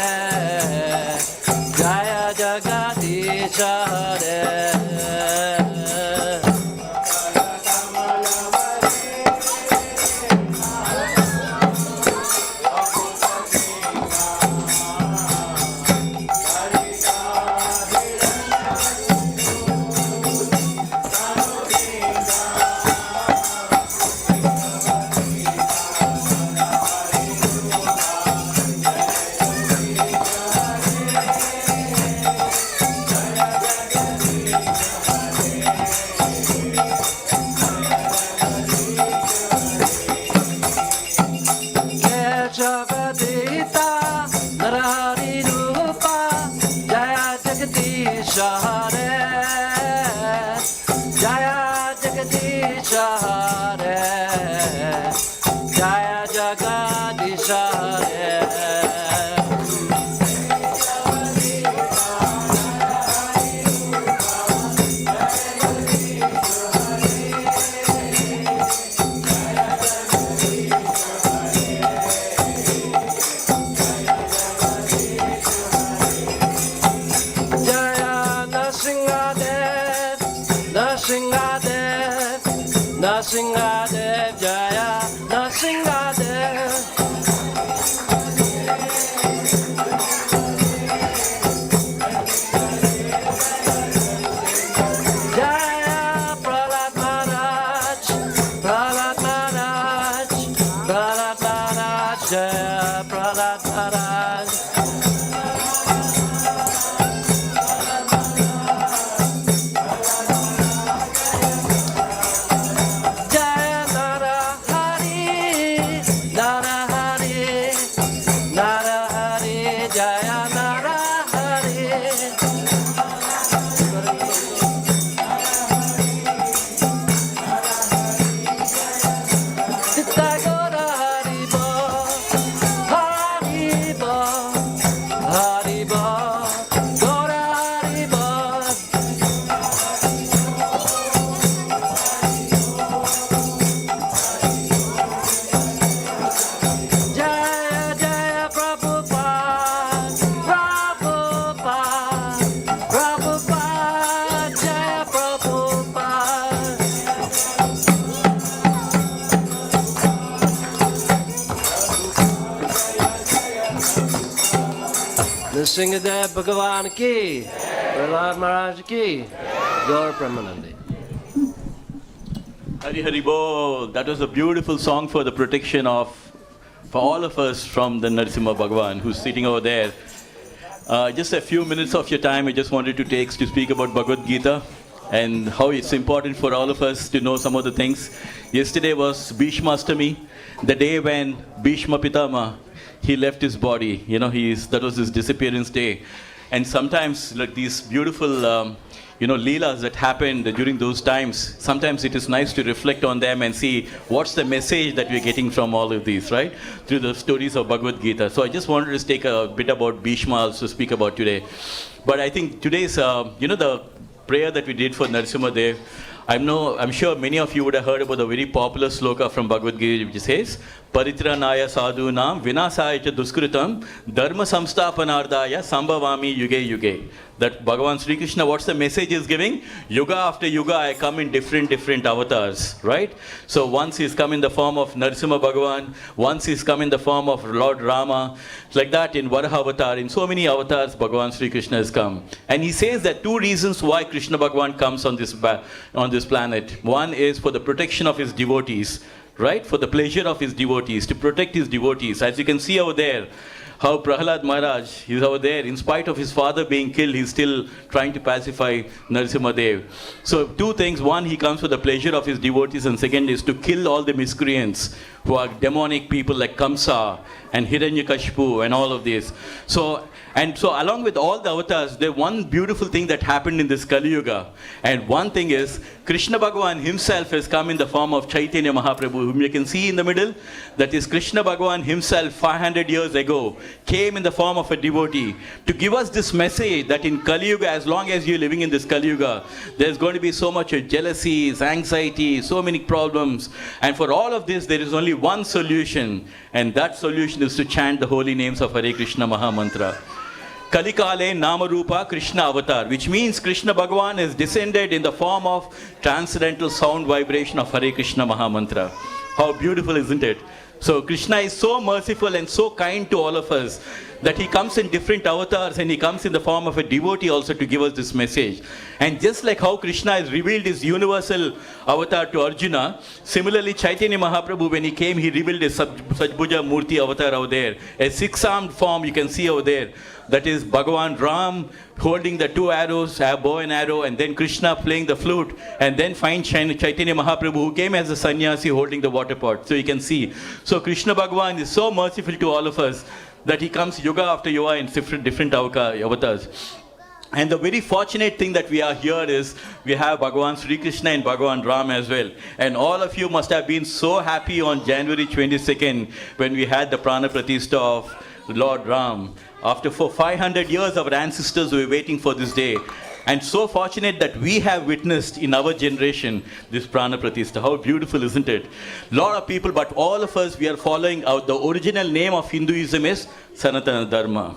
jaya jagatisha hare. Narasimhadev Jaya Narasimhadev. Jaya Prahlad Maharaj, Prahlad Maharaj, Prahlad Maharaj, Jaya Prahlad Maharaj. Narasimhadev Bhagavan ki, Prahlad Maharaj ki, Gaur Premanandi. Hari Hari Bol. That was a beautiful song for the protection of, for all of us from the Narasimha Bhagavan who's sitting over there. Just a few minutes of your time I just wanted to take to speak about Bhagavad Gita and how it's important for all of us to know some of the things. Yesterday was Bhishma Ashtami, the day when Bhishma Pitama, he left his body. You know, that was his disappearance day. And sometimes like these beautiful leelas that happened during those times, sometimes it is nice to reflect on them and see what's the message that we're getting from all of these, right? Through the stories of Bhagavad Gita. So I just wanted to take a bit about Bhishma also speak about today. But I think today's, the prayer that we did for Narasimha Dev, I'm sure many of you would have heard about the very popular sloka from Bhagavad Gita, which says, Paritranaya sadhunam vinasaya cha duskritam dharma samsthapanardaya sambhavami yuge yuge. That Bhagavan Sri Krishna, what's the message is giving? Yuga after yuga, I come in different avatars, right? So once he's come in the form of Narasimha Bhagavan, once he's come in the form of Lord Rama, like that in Varaha avatar, in so many avatars, Bhagavan Sri Krishna has come. And he says that two reasons why Krishna Bhagavan comes on this planet. One is for the protection of his devotees, right? For the pleasure of his devotees, to protect his devotees. As you can see over there, how Prahlad Maharaj, he's over there, in spite of his father being killed, he's still trying to pacify Narasimha Dev. So two things, one, he comes for the pleasure of his devotees, and second is to kill all the miscreants who are demonic people like Kamsa and Hiranyakashipu and all of this. So along with all the avatars, there's one beautiful thing that happened in this Kali Yuga. And one thing is, Krishna Bhagavan himself has come in the form of Chaitanya Mahaprabhu, whom you can see in the middle. That is Krishna Bhagavan himself 500 years ago came in the form of a devotee to give us this message that in Kali Yuga, as long as you're living in this Kali Yuga, there's going to be so much jealousies, anxiety, so many problems. And for all of this, there is only one solution. And that solution is to chant the holy names of Hare Krishna Maha Mantra. Kalikale Namarupa Krishna Avatar, which means Krishna Bhagavan is descended in the form of transcendental sound vibration of Hare Krishna Maha Mantra. How beautiful, isn't it? So Krishna is so merciful and so kind to all of us that he comes in different avatars, and he comes in the form of a devotee also to give us this message. And just like how Krishna has revealed his universal avatar to Arjuna, similarly Chaitanya Mahaprabhu, when he came, he revealed his Sajbhuja Murti avatar over there. A six-armed form you can see over there. That is Bhagavan Ram holding the two arrows, a bow and arrow, and then Krishna playing the flute, and then find Chaitanya Mahaprabhu, who came as a sannyasi holding the water pot. So you can see. So Krishna Bhagavan is so merciful to all of us that he comes yuga after yuga in different avatars. And the very fortunate thing that we are here is we have Bhagavan Sri Krishna and Bhagavan Ram as well. And all of you must have been so happy on January 22nd when we had the Prana Pratishtha of Lord Ram. After 500 years, our ancestors were waiting for this day. And so fortunate that we have witnessed in our generation this Prana Pratishtha. How beautiful, isn't it? Lot of people, but all of us, we are following out. The original name of Hinduism is Sanatana Dharma.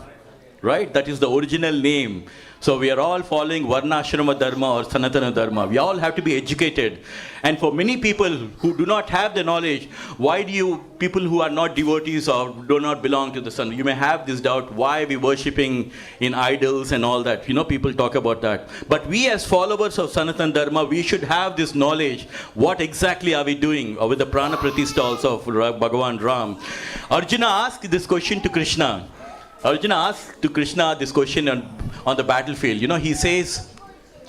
Right? That is the original name. So we are all following Varnashrama Dharma or Sanatana Dharma. We all have to be educated. And for many people who do not have the knowledge, why do you, people who are not devotees or do not belong to the sun, you may have this doubt, why are we worshipping in idols and all that? People talk about that. But we as followers of Sanatana Dharma, we should have this knowledge. What exactly are we doing? With the Prana Pratishtha also of Bhagavan Ram. Arjuna asked this question to Krishna. Arjuna asked to Krishna this question on the battlefield. He says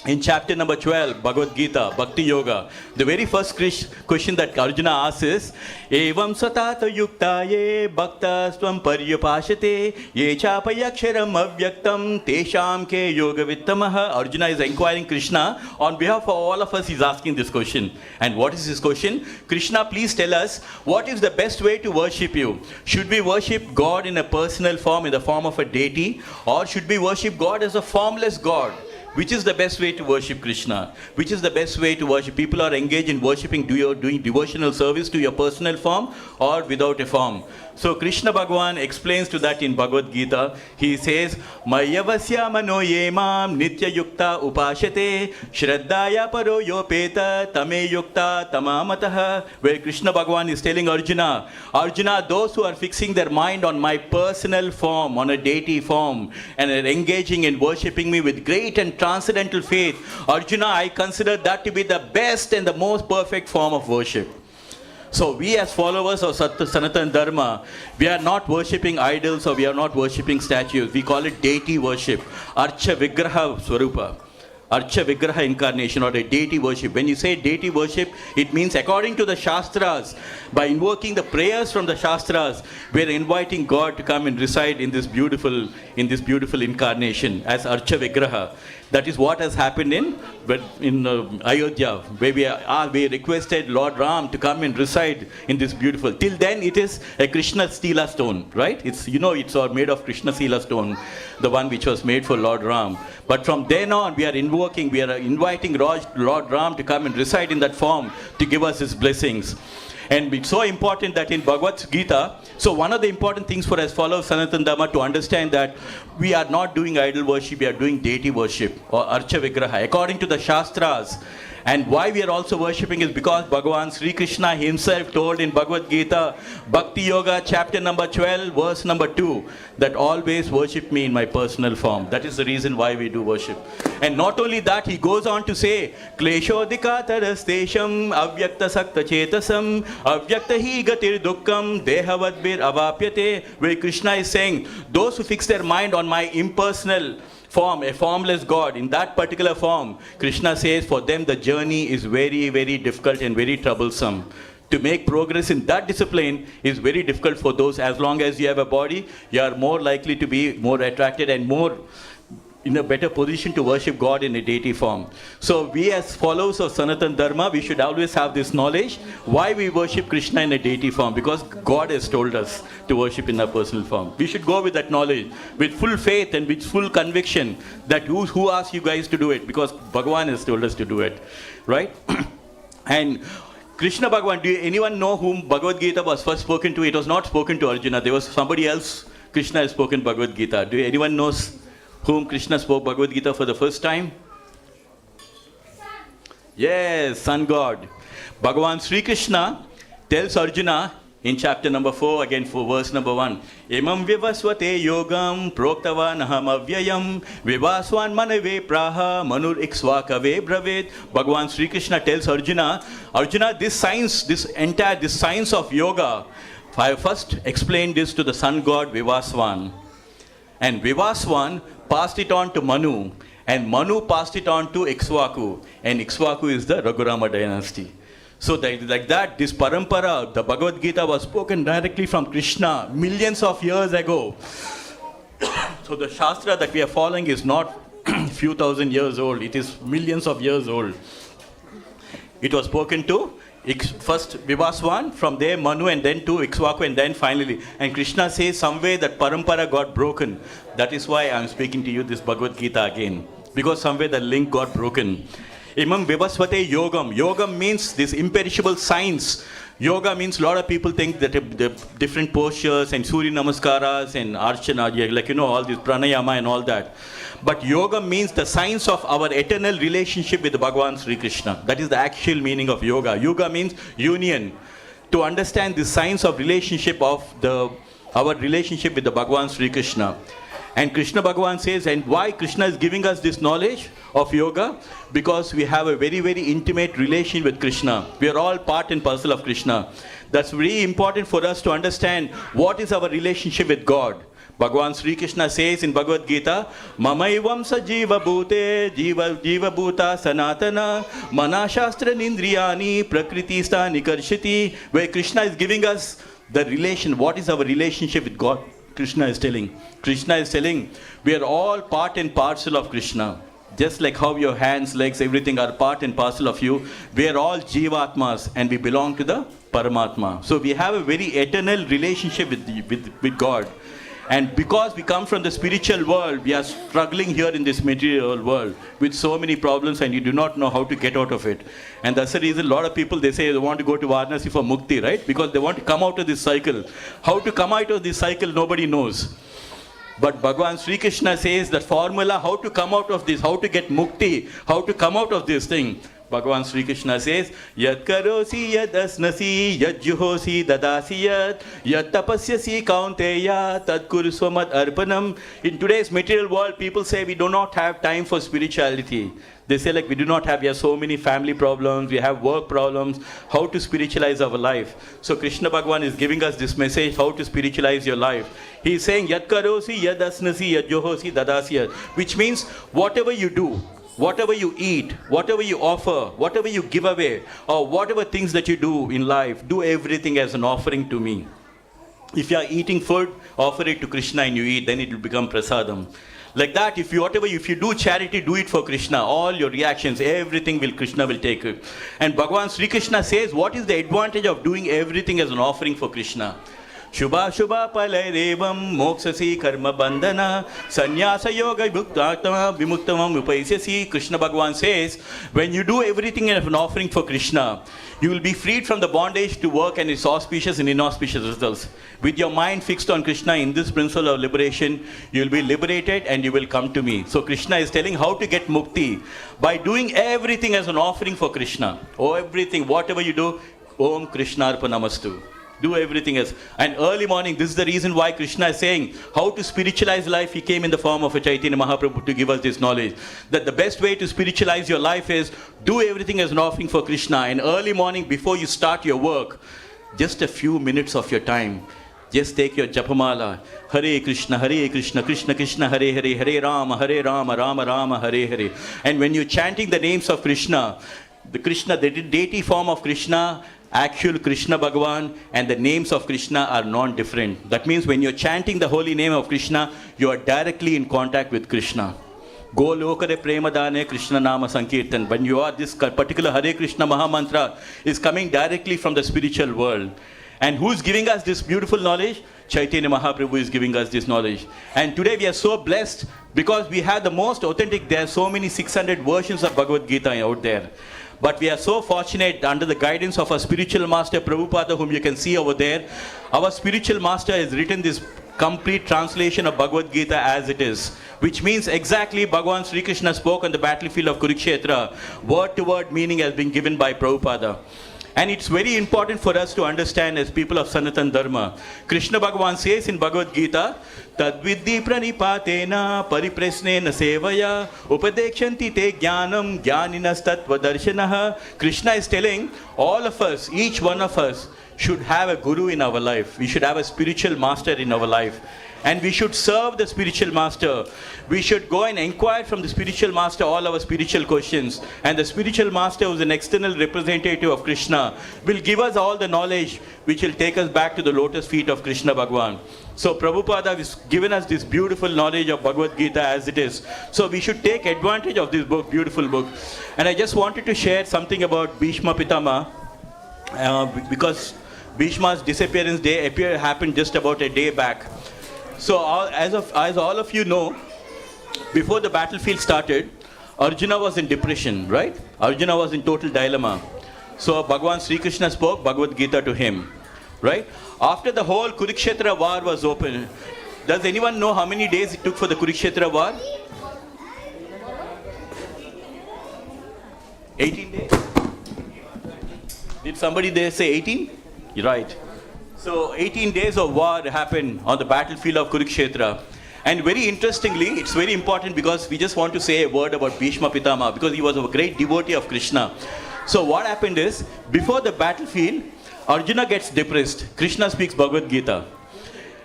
in chapter number 12, Bhagavad Gita, Bhakti Yoga, the very first question that Arjuna asks is, Evam satata yukta ye bhakta svam paryapashate ye chapayaksharam avyaktam tesham ke yoga vittamaha. Arjuna is inquiring Krishna. On behalf of all of us, he's asking this question. And what is his question? Krishna, please tell us, what is the best way to worship you? Should we worship God in a personal form, in the form of a deity? Or should we worship God as a formless God? Which is the best way to worship Krishna? Which is the best way to worship? People are engaged in worshipping, doing devotional service to your personal form or without a form. So Krishna Bhagavan explains to that in Bhagavad Gita. He says, Mayavasya mano yemam nitya yukta upashate shraddaya paro yopeta tame yukta tamamataha. Where Krishna Bhagavan is telling Arjuna, those who are fixing their mind on my personal form, on a deity form, and are engaging in worshipping me with great and transcendental faith, Arjuna, I consider that to be the best and the most perfect form of worship. So we as followers of Sanatana Dharma, we are not worshipping idols or we are not worshipping statues. We call it deity worship. Archa Vigraha Swarupa. Archa Vigraha incarnation or a deity worship. When you say deity worship, it means according to the Shastras, by invoking the prayers from the Shastras, we are inviting God to come and reside in this beautiful incarnation as Archa Vigraha. That is what has happened in Ayodhya, where we requested Lord Ram to come and reside in this beautiful. Till then, it is a Krishna Stila stone, right? It's made of Krishna Stila stone, the one which was made for Lord Ram. But from then on, we are inviting Lord Ram to come and reside in that form to give us his blessings. And it's so important that in Bhagavad Gita, so one of the important things for us followers Sanatana Dharma to understand that we are not doing idol worship, we are doing deity worship or Archa Vigraha according to the Shastras. And why we are also worshipping is because Bhagavan Sri Krishna himself told in Bhagavad Gita, Bhakti Yoga chapter number 12, verse number 2, that always worship me in my personal form. That is the reason why we do worship. And not only that, he goes on to say, Kleshodika tarastesham avyakta sakta chetasam avyakta hi gatir dukkam dehavadbir avapyate. Where Krishna is saying, those who fix their mind on my impersonal form, a formless God, in that particular form, Krishna says for them the journey is very, very difficult and very troublesome. To make progress in that discipline is very difficult for those. As long as you have a body, you are more likely to be more attracted and more in a better position to worship God in a deity form. So we as followers of Sanatana Dharma, we should always have this knowledge why we worship Krishna in a deity form, because God has told us to worship in a personal form. We should go with that knowledge, with full faith and with full conviction that who asked you guys to do it, because Bhagavan has told us to do it, right? And Krishna Bhagavan, anyone know whom Bhagavad Gita was first spoken to? It was not spoken to Arjuna. There was somebody else Krishna has spoken Bhagavad Gita. Do anyone knows whom Krishna spoke Bhagavad Gita for the first time? Yes, Sun God. Bhagavan Sri Krishna tells Arjuna in chapter number 4, again for verse number 1, Imam vivasvate yogam proktavan aham avyayam vivaswan manave praha manur iksvakave bravet. Bhagavan Sri Krishna tells Arjuna, this science of yoga, I first explained this to the sun god Vivaswan. And Vivaswan passed it on to Manu, and Manu passed it on to Ikshvaku, and Ikshvaku is the Raghurama dynasty. So like that, this parampara, the Bhagavad Gita was spoken directly from Krishna millions of years ago. So the Shastra that we are following is not few thousand years old, it is millions of years old. It was spoken to first Vivaswan, from there Manu, and then to Ikshvaku, and then finally. And Krishna says some way that parampara got broken. That is why I am speaking to you this Bhagavad Gita again. Because somewhere the link got broken. Imam Vivasvate Yogam. Yogam means this imperishable science. Yoga means a lot of people think that the different postures and Surya Namaskaras and Archana, all this pranayama and all that. But yoga means the science of our eternal relationship with Bhagavan Sri Krishna. That is the actual meaning of yoga. Yoga means union. To understand the science of relationship of our relationship with the Bhagavan Sri Krishna. And Krishna Bhagavan says, and why Krishna is giving us this knowledge of yoga? Because we have a very, very intimate relation with Krishna. We are all part and parcel of Krishna. That's very important for us to understand what is our relationship with God. Bhagavan Sri Krishna says in Bhagavad Gita, Mamaivam sa jiva bhute, jiva bhuta sanatana, manashastra nindriyani, prakriti-sta nikarshiti, where Krishna is giving us the relation, what is our relationship with God? Krishna is telling, we are all part and parcel of Krishna. Just like how your hands, legs, everything are part and parcel of you, we are all Jivatmas and we belong to the Paramatma. So we have a very eternal relationship with God. And because we come from the spiritual world, we are struggling here in this material world with so many problems, and you do not know how to get out of it. And that's the reason a lot of people, they say they want to go to Varanasi for Mukti, right? Because they want to come out of this cycle. How to come out of this cycle, nobody knows. But Bhagavan Sri Krishna says that formula, how to come out of this, how to get Mukti, how to come out of this thing. Bhagavan Sri Krishna says, Yat karosi yad asnasi yad juhosi dadasi yat tapasyasi kaunteya tad kuruswamad arpanam. In today's material world, people say we do not have time for spirituality. They say we do not have, we have so many family problems, we have work problems, how to spiritualize our life. So Krishna Bhagavan is giving us this message, how to spiritualize your life. He is saying, Yat karosi yad asnasi yad juhosi dadasi yat, which means whatever you do, whatever you eat, whatever you offer, whatever you give away, or whatever things that you do in life, do everything as an offering to me. If you are eating food, offer it to Krishna and you eat, then it will become prasadam. Like that, if you do charity, do it for Krishna. All your reactions, everything Krishna will take it. And Bhagavan Sri Krishna says, what is the advantage of doing everything as an offering for Krishna? Shubha Shubha Palairevam Moksasi Karma Bandhana Sannyasa Yoga Bhuktatama Vimuktamam Upaisasi. Krishna Bhagavan says, when you do everything as an offering for Krishna, you will be freed from the bondage to work and its auspicious and inauspicious results. With your mind fixed on Krishna in this principle of liberation, you will be liberated and you will come to me. So Krishna is telling how to get mukti by doing everything as an offering for Krishna. Oh, everything, whatever you do, Om Krishna Arpanamastu. Do everything as. And early morning, this is the reason why Krishna is saying how to spiritualize life. He came in the form of a Chaitanya Mahaprabhu to give us this knowledge. That the best way to spiritualize your life is do everything as an offering for Krishna. And early morning, before you start your work, just a few minutes of your time, just take your japamala. Hare Krishna, Krishna Krishna, Hare Hare, Hare Rama, Rama Rama, Hare Hare. And when you're chanting the names of Krishna, the deity form of Krishna, actual Krishna Bhagavan, and the names of Krishna are non-different. That means when you're chanting the holy name of Krishna, you are directly in contact with Krishna. Go lokare premadane Krishna nama sankirtan. When you are, this particular Hare Krishna Maha Mantra is coming directly from the spiritual world. And who is giving us this beautiful knowledge? Chaitanya Mahaprabhu is giving us this knowledge. And today we are so blessed because we have the most authentic, there are so many 600 versions of Bhagavad Gita out there. But we are so fortunate under the guidance of our spiritual master Prabhupada, whom you can see over there. Our spiritual master has written this complete translation of Bhagavad Gita as it is, which means exactly Bhagavan Sri Krishna spoke on the battlefield of Kurukshetra. Word to word meaning has been given by Prabhupada. And it's very important for us to understand as people of Sanatan Dharma. Krishna Bhagavan says in Bhagavad Gita, Tadvidhi pranipatena paripresnena sevaya upadekshanti te jnanam jnaninas tattva darshanaha. Krishna is telling all of us, each one of us, should have a guru in our life. We should have a spiritual master in our life. And we should serve the spiritual master. We should go and inquire from the spiritual master all our spiritual questions. And the spiritual master, who is an external representative of Krishna, will give us all the knowledge which will take us back to the lotus feet of Krishna Bhagavan. So Prabhupada has given us this beautiful knowledge of Bhagavad Gita as it is. So we should take advantage of this book, beautiful book. And I just wanted to share something about Bhishma Pitama, because Bhishma's disappearance day happened just about a day back. So as all of you know, before the battlefield started, Arjuna was in depression, right? Arjuna was in total dilemma. So Bhagavan Sri Krishna spoke Bhagavad Gita to him, right? After the whole Kurukshetra war was open, does anyone know how many days it took for the Kurukshetra war? 18 days? Did somebody there say 18? You're right. So 18 days of war happened on the battlefield of Kurukshetra. And very interestingly, it's very important because we just want to say a word about Bhishma Pitama because he was a great devotee of Krishna. So what happened is, before the battlefield, Arjuna gets depressed. Krishna speaks Bhagavad Gita.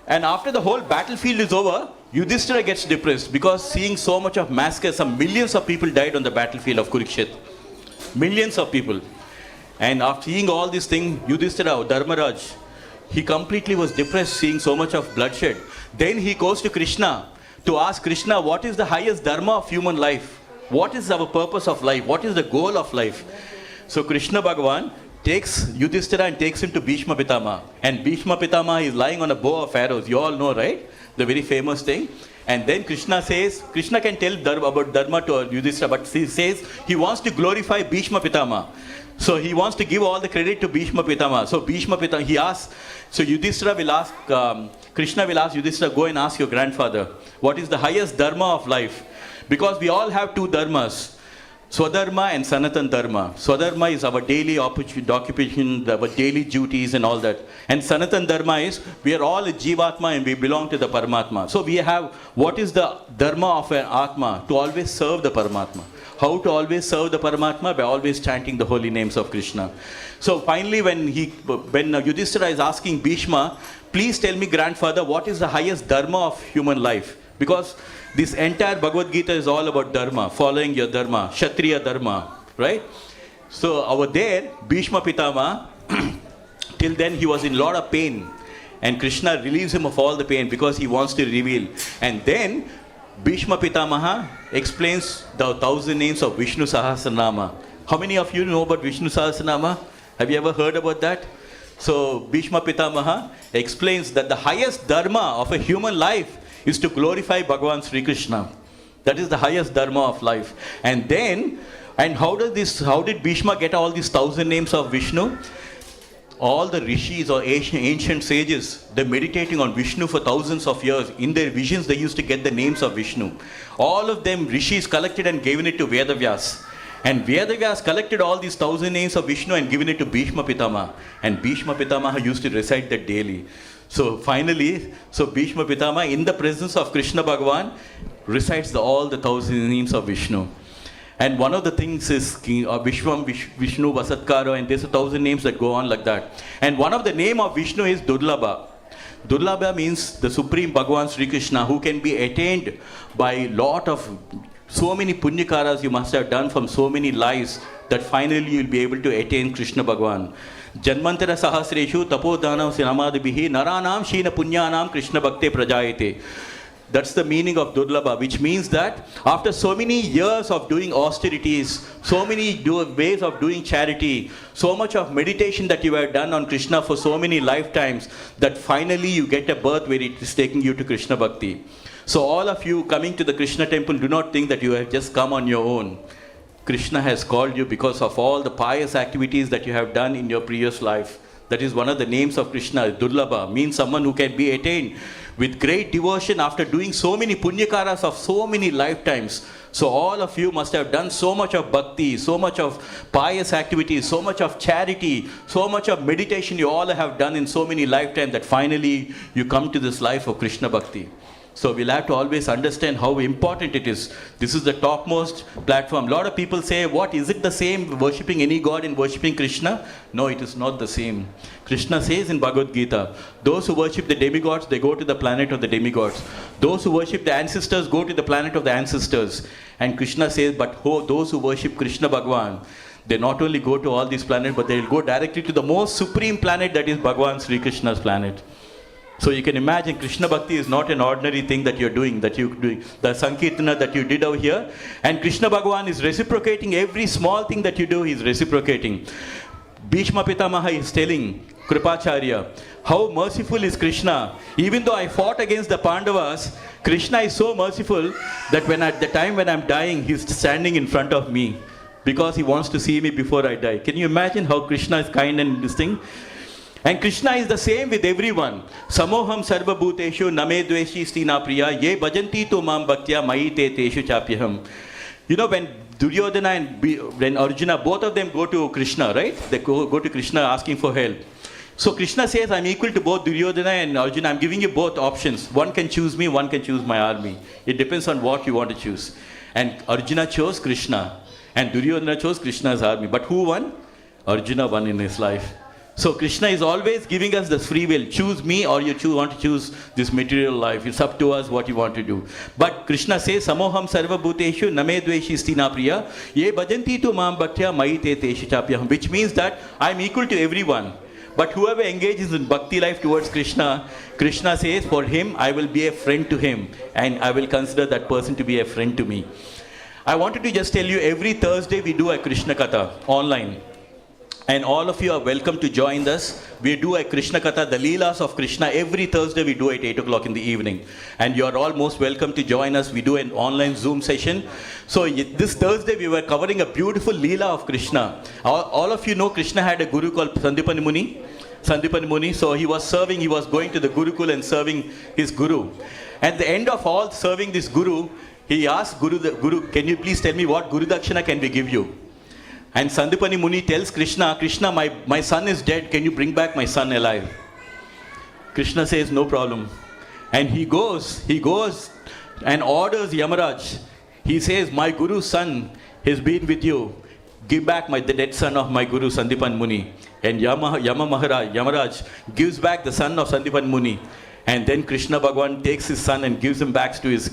And after the whole battlefield is over, Yudhishthira gets depressed because seeing so much of massacre, some millions of people died on the battlefield of Kurukshetra. Millions of people. And after seeing all these things, Yudhishthira, Dharmaraj, he completely was depressed seeing so much of bloodshed. Then he goes to Krishna to ask Krishna, what is the highest dharma of human life? What is our purpose of life? What is the goal of life? So Krishna Bhagavan takes Yudhishthira and takes him to Bhishma Pitama. And Bhishma Pitama is lying on a bow of arrows. You all know, right? The very famous thing. And then Krishna says, Krishna can tell about dharma to Yudhishthira, but he says he wants to glorify Bhishma Pitama. So he wants to give all the credit to Bhishma Pitama. So Bhishma Pitama, he asks, so Yudhishthira will ask, Krishna will ask Yudhishthira, go and ask your grandfather, what is the highest dharma of life? Because we all have two dharmas, Swadharma and Sanatan Dharma. Swadharma is our daily occupation, our daily duties and all that. And Sanatan Dharma is, we are all a Jivatma and we belong to the Paramatma. So we have, what is the Dharma of an Atma? To always serve the Paramatma. How to always serve the Paramatma? By always chanting the holy names of Krishna. So finally when Yudhishthira is asking Bhishma, please tell me grandfather, what is the highest Dharma of human life? Because this entire Bhagavad Gita is all about dharma, following your dharma, Kshatriya dharma, right? So over there, Bhishma Pitama, till then he was in lot of pain. And Krishna relieves him of all the pain because he wants to reveal. And then Bhishma Pitamaha explains the 1,000 names of Vishnu Sahasranama. How many of you know about Vishnu Sahasranama? Have you ever heard about that? So Bhishma Pitamaha explains that the highest dharma of a human life is to glorify Bhagavan Sri Krishna. That is the highest dharma of life. And then, how did Bhishma get all these 1,000 names of Vishnu? All the rishis or ancient sages, they're meditating on Vishnu for thousands of years. In their visions, they used to get the names of Vishnu. All of them, rishis collected and given it to Vedavyas. And Vedavyas collected all these 1,000 names of Vishnu and given it to Bhishma Pitama. And Bhishma Pitama used to recite that daily. So finally, Bhishma Pitama, in the presence of Krishna Bhagavan, recites all the 1,000 names of Vishnu. And one of the things is Vishwam, Vishnu, Vasatkara, and there's 1,000 names that go on like that. And one of the name of Vishnu is Durlabha. Durlabha means the Supreme Bhagavan Sri Krishna, who can be attained by so many punyakaras you must have done from so many lives that finally you'll be able to attain Krishna Bhagavan. Janmantara sahasreshu tapodhanam sinamadibihi naranam sheena punyanam Krishna bhakte prajayate. That's the meaning of Durlabha, which means that after so many years of doing austerities, so many ways of doing charity, so much of meditation that you have done on Krishna for so many lifetimes, that finally you get a birth where it is taking you to Krishna Bhakti. So all of you coming to the Krishna temple, do not think that you have just come on your own. Krishna has called you because of all the pious activities that you have done in your previous life. That is one of the names of Krishna. Durlabha means someone who can be attained with great devotion after doing so many punyakaras of so many lifetimes. So all of you must have done so much of bhakti, so much of pious activities, so much of charity, so much of meditation you all have done in so many lifetimes that finally you come to this life of Krishna Bhakti. So we'll have to always understand how important it is. This is the topmost platform. A lot of people say, what, is it the same worshipping any god and worshipping Krishna? No, it is not the same. Krishna says in Bhagavad Gita, those who worship the demigods, they go to the planet of the demigods. Those who worship the ancestors go to the planet of the ancestors. And Krishna says, but those who worship Krishna Bhagavan, they not only go to all these planets, but they will go directly to the most supreme planet, that is Bhagavan Sri Krishna's planet. So you can imagine Krishna Bhakti is not an ordinary thing that you're doing, the Sankirtana that you did over here. And Krishna Bhagavan is reciprocating every small thing that you do, he's reciprocating. Bhishma Pitamaha is telling Kripacharya, how merciful is Krishna. Even though I fought against the Pandavas, Krishna is so merciful that at the time when I'm dying, he's standing in front of me because he wants to see me before I die. Can you imagine how Krishna is kind and this thing? And Krishna is the same with everyone. Samoham sarva bhuteshu name dveshi stina priya ye bhajanti tu mam bhaktya mayi te teshu chapyaham. You know, when Duryodhana and when Arjuna, both of them go to Krishna, right? They go to Krishna asking for help. So Krishna says, I'm equal to both Duryodhana and Arjuna. I'm giving you both options. One can choose me, one can choose my army. It depends on what you want to choose. And Arjuna chose Krishna. And Duryodhana chose Krishna's army. But who won? Arjuna won in his life. So Krishna is always giving us this free will. Choose me or you want to choose this material life. It's up to us what you want to do. But Krishna says, Samoham sarva bhuteshu name dveshi stina priya ye bhajanti tu mam bhaktya mayi te teshu chapyaham. Which means that I'm equal to everyone. But whoever engages in bhakti life towards Krishna, Krishna says, for him, I will be a friend to him. And I will consider that person to be a friend to me. I wanted to just tell you, every Thursday we do a Krishna Katha online. And all of you are welcome to join us. We do a Krishna Katha, the Leelas of Krishna. Every Thursday we do it at 8 o'clock in the evening. And you are all most welcome to join us. We do an online Zoom session. So this Thursday we were covering a beautiful Leela of Krishna. All of you know Krishna had a guru called Sandipani Muni. So he was going to the Gurukul and serving his guru. At the end of all serving this guru, he asked Guru, can you please tell me what Guru Dakshina can we give you? And Sandipani Muni tells Krishna, my son is dead, can you bring back my son alive? Krishna says, no problem. And he goes and orders Yamaraj. He says, my Guru's son has been with you. Give back the dead son of my Guru, Sandipani Muni. And Yamaraj gives back the son of Sandipani Muni. And then Krishna Bhagavan takes his son and gives him back to his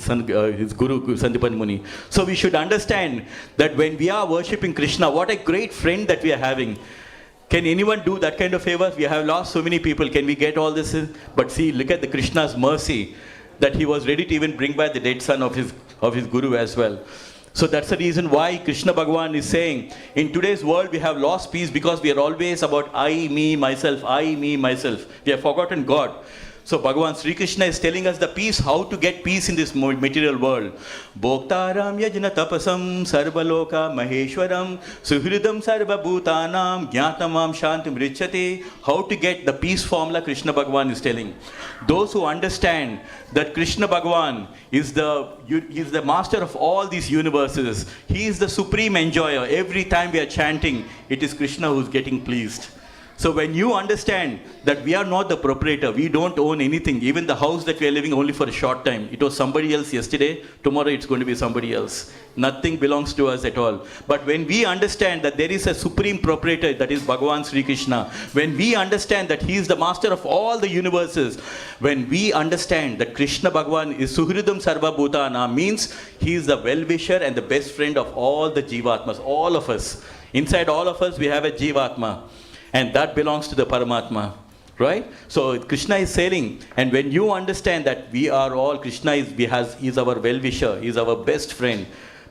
son, his guru, Sandipan Muni. So we should understand that when we are worshipping Krishna, what a great friend that we are having. Can anyone do that kind of favor? We have lost so many people. Can we get all this? But see, look at the Krishna's mercy, that he was ready to even bring back the dead son of his guru as well. So that's the reason why Krishna Bhagavan is saying, in today's world we have lost peace because we are always about I, me, myself, I, me, myself. We have forgotten God. So Bhagavan Sri Krishna is telling us the peace, how to get peace in this material world. Bhoktaram yajna tapasam sarvaloka maheshwaram suhridam sarva bhutanam jnatamam shantim richate. How to get the peace formula, Krishna Bhagavan is telling. Those who understand that Krishna Bhagavan is the master of all these universes. He is the supreme enjoyer. Every time we are chanting, it is Krishna who is getting pleased. So when you understand that we are not the proprietor, we don't own anything, even the house that we are living only for a short time. It was somebody else yesterday, tomorrow it's going to be somebody else. Nothing belongs to us at all. But when we understand that there is a supreme proprietor, that is Bhagavan Sri Krishna, when we understand that he is the master of all the universes, when we understand that Krishna Bhagavan is Suhridam Sarva Bhutana, means he is the well-wisher and the best friend of all the Jivatmas, all of us. Inside all of us we have a Jivatma. And that belongs to the Paramatma, right? So Krishna is saying, and when you understand that we are all, Krishna is our well-wisher, is our best friend,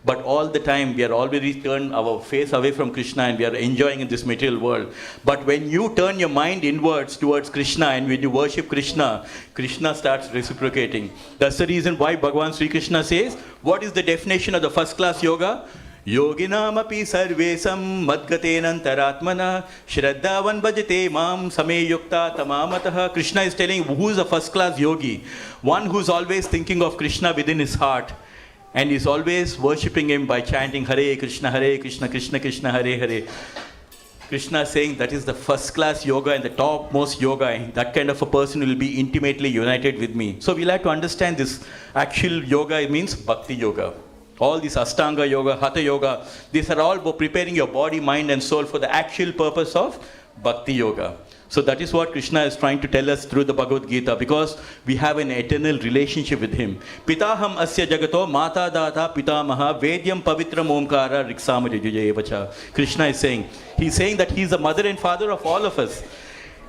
but all the time we are already turned our face away from Krishna and we are enjoying in this material world. But when you turn your mind inwards towards Krishna and when you worship Krishna, Krishna starts reciprocating. That's the reason why Bhagavan Sri Krishna says, what is the definition of the first class yoga? Yoginamapi sarvesam madgatenantaratmana shraddhavan bhajate mam sameyukta tamamataha. Krishna is telling who is a first class yogi? One who is always thinking of Krishna within his heart and is always worshipping him by chanting Hare Krishna, Krishna Krishna, Hare Hare. Krishna is saying that is the first class yoga and the topmost yoga. And that kind of a person will be intimately united with me. So we'll have to understand this actual yoga means Bhakti Yoga. All these Ashtanga Yoga, Hatha Yoga, these are all preparing your body, mind and soul for the actual purpose of Bhakti Yoga. So that is what Krishna is trying to tell us through the Bhagavad Gita, because we have an eternal relationship with him. Pitaham asya jagato mata data pitamaha vedyam pavitram omkara riksama jujayevacha. Krishna is saying, he's saying that he's the mother and father of all of us.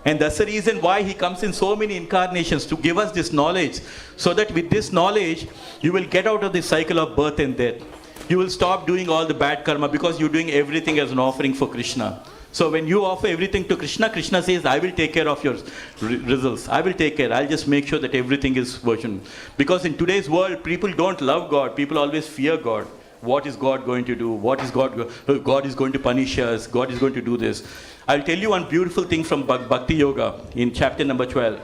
And that's the reason why he comes in so many incarnations, to give us this knowledge, so that with this knowledge, you will get out of the cycle of birth and death. You will stop doing all the bad karma because you're doing everything as an offering for Krishna. So when you offer everything to Krishna, Krishna says, I will take care of your results. I will take care. I'll just make sure that everything is version. Because in today's world, people don't love God. People always fear God. What is God going to do? What is God is going to punish us. God is going to do this. I'll tell you one beautiful thing from Bhakti Yoga in chapter number 12.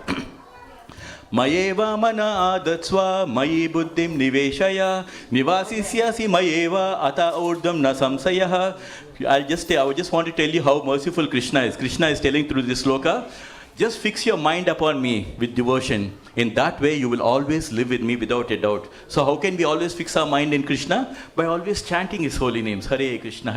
Mayeva mana adatsva mayi buddhim niveshaya nivasisyasi mayeva ata urdam na samsayah. I just want to tell you how merciful Krishna is. Krishna is telling through this sloka, just fix your mind upon me with devotion. In that way, you will always live with me without a doubt. So how can we always fix our mind in Krishna? By always chanting his holy names. Hare Krishna,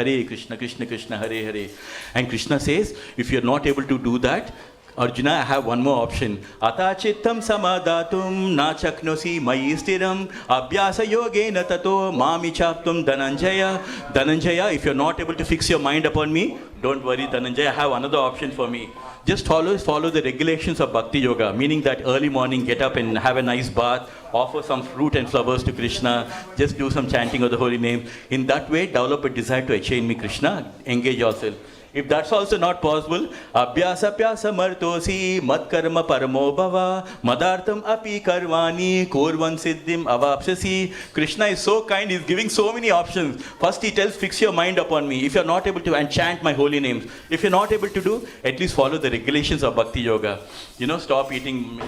Krishna Krishna, Hare Hare. And Krishna says, if you're not able to do that, Arjuna, I have one more option. Ata chittam samadatum na chaknosi mayi stiram abhyasa yogena tato mami chaptum Dhananjaya. Dhananjaya, if you're not able to fix your mind upon me, don't worry, Dhananjaya, I have another option for me. Just follow the regulations of Bhakti Yoga, meaning that early morning, get up and have a nice bath, offer some fruit and flowers to Krishna, just do some chanting of the holy name. In that way, develop a desire to attain me, Krishna, engage yourself. If that's also not possible, Abhyasa pyasa martosi mat karma paramo bhava madartam api karvani kurvan siddhim avapsasi. Krishna is so kind, he's giving so many options. First he tells, fix your mind upon me. If you're not able to, and chant my holy names. If you're not able to do, at least follow the regulations of Bhakti Yoga. Stop eating,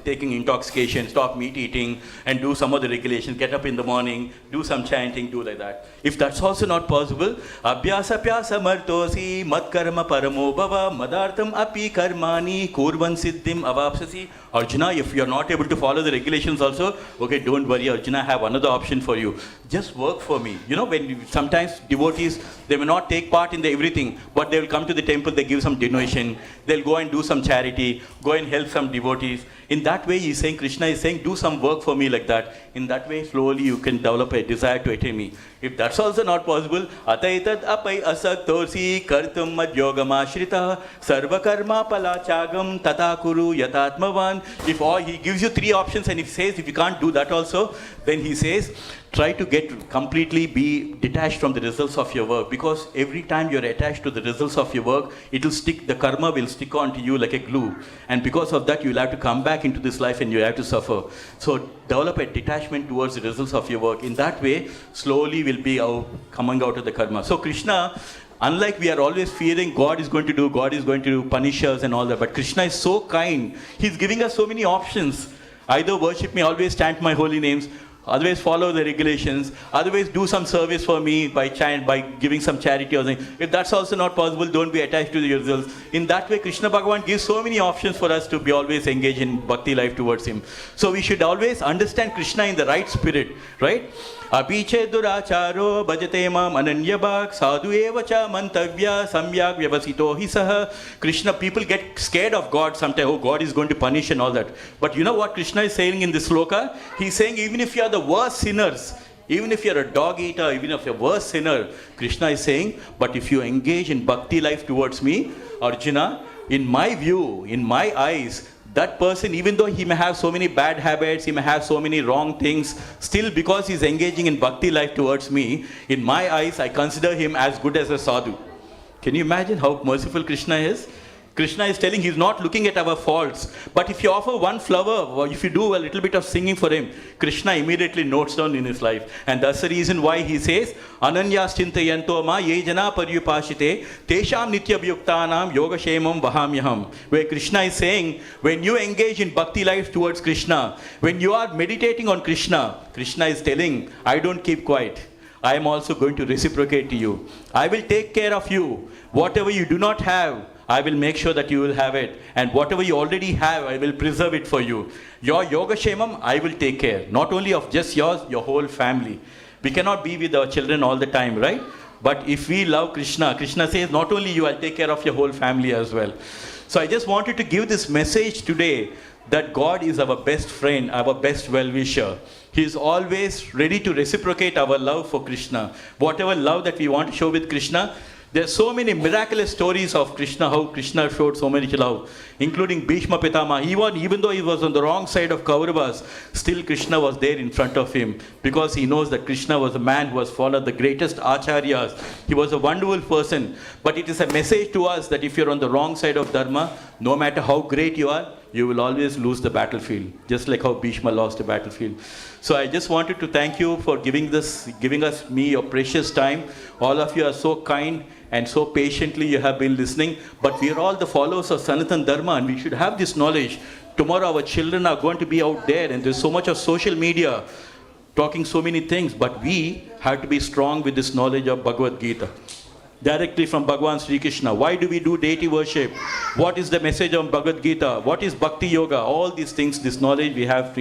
taking intoxication, stop meat eating, and do some of the regulations. Get up in the morning, do some chanting, do like that. If that's also not possible, Abhyasa pyasa martosi mat karma paramo bhava madartam api karmani kurvan siddhim avapsasi. Arjuna, if you are not able to follow the regulations also, okay, don't worry, Arjuna, I have another option for you. Just work for me. When sometimes devotees, they may not take part in everything, but they will come to the temple, they give some donation, they'll go and do some charity, go and help some devotees. In that way, he's saying, Krishna is saying, do some work for me like that. In that way, slowly you can develop a desire to attain me. If that's also not possible, ataitad apai asaktorsi kartum madyogamashrita sarva karma palachagam tatakuru yatatmavan. If all, he gives you 3 options, and if he says, if you can't do that also, then he says, try to completely be detached from the results of your work, because every time you're attached to the results of your work, it will stick, the karma will stick onto you like a glue, and because of that you'll have to come back into this life and you have to suffer. So develop a detachment towards the results of your work. In that way, slowly we'll be coming out of the karma. So Krishna, unlike we are always fearing God is going to punish us and all that, but Krishna is so kind. He's giving us so many options. Either worship me, always chant my holy names, otherwise follow the regulations, otherwise do some service for me by giving some charity or something. If that's also not possible, don't be attached to the results. In that way, Krishna Bhagavan gives so many options for us to be always engaged in bhakti life towards him. So we should always understand Krishna in the right spirit, right? Apiche duracharo bhajate mam ananyabhak sadhu evacha mantavya samyak vyavasito hisaha. Krishna, people get scared of God sometimes. Oh, God is going to punish and all that. But you know what Krishna is saying in this sloka? He's saying, even if you are the worst sinners, even if you're a dog eater, even if you're a worst sinner, Krishna is saying, but if you engage in bhakti life towards me, Arjuna, in my view, in my eyes, that person, even though he may have so many bad habits, he may have so many wrong things, still because he's engaging in bhakti life towards me, in my eyes, I consider him as good as a sadhu. Can you imagine how merciful Krishna is? Krishna is telling he's not looking at our faults. But if you offer one flower, or if you do a little bit of singing for him, Krishna immediately notes down in his life. And that's the reason why he says, Ananyas chintayanto ma ye jana paryupashite tesham nityabhyuktanam yogashemam vahamyaham. Where Krishna is saying, when you engage in bhakti life towards Krishna, when you are meditating on Krishna, Krishna is telling, I don't keep quiet. I am also going to reciprocate to you. I will take care of you. Whatever you do not have, I will make sure that you will have it. And whatever you already have, I will preserve it for you. Your yoga shemam, I will take care. Not only of just yours, your whole family. We cannot be with our children all the time, right? But if we love Krishna, Krishna says, not only you, I'll take care of your whole family as well. So I just wanted to give this message today that God is our best friend, our best well-wisher. He is always ready to reciprocate our love for Krishna. Whatever love that we want to show with Krishna, there are so many miraculous stories of Krishna, how Krishna showed so many love, including Bhishma Pitama. Even though he was on the wrong side of Kauravas, still Krishna was there in front of him, because he knows that Krishna was a man who has followed the greatest acharyas. He was a wonderful person. But it is a message to us that if you're on the wrong side of Dharma, no matter how great you are, you will always lose the battlefield, just like how Bhishma lost the battlefield. So I just wanted to thank you for giving me your precious time. All of you are so kind and so patiently you have been listening. But we are all the followers of Sanatana Dharma, and we should have this knowledge. Tomorrow our children are going to be out there, and there's so much of social media talking so many things, but we have to be strong with this knowledge of Bhagavad Gita. Directly from Bhagavan Sri Krishna. Why do we do deity worship? What is the message of Bhagavad Gita? What is Bhakti Yoga? All these things, this knowledge we have.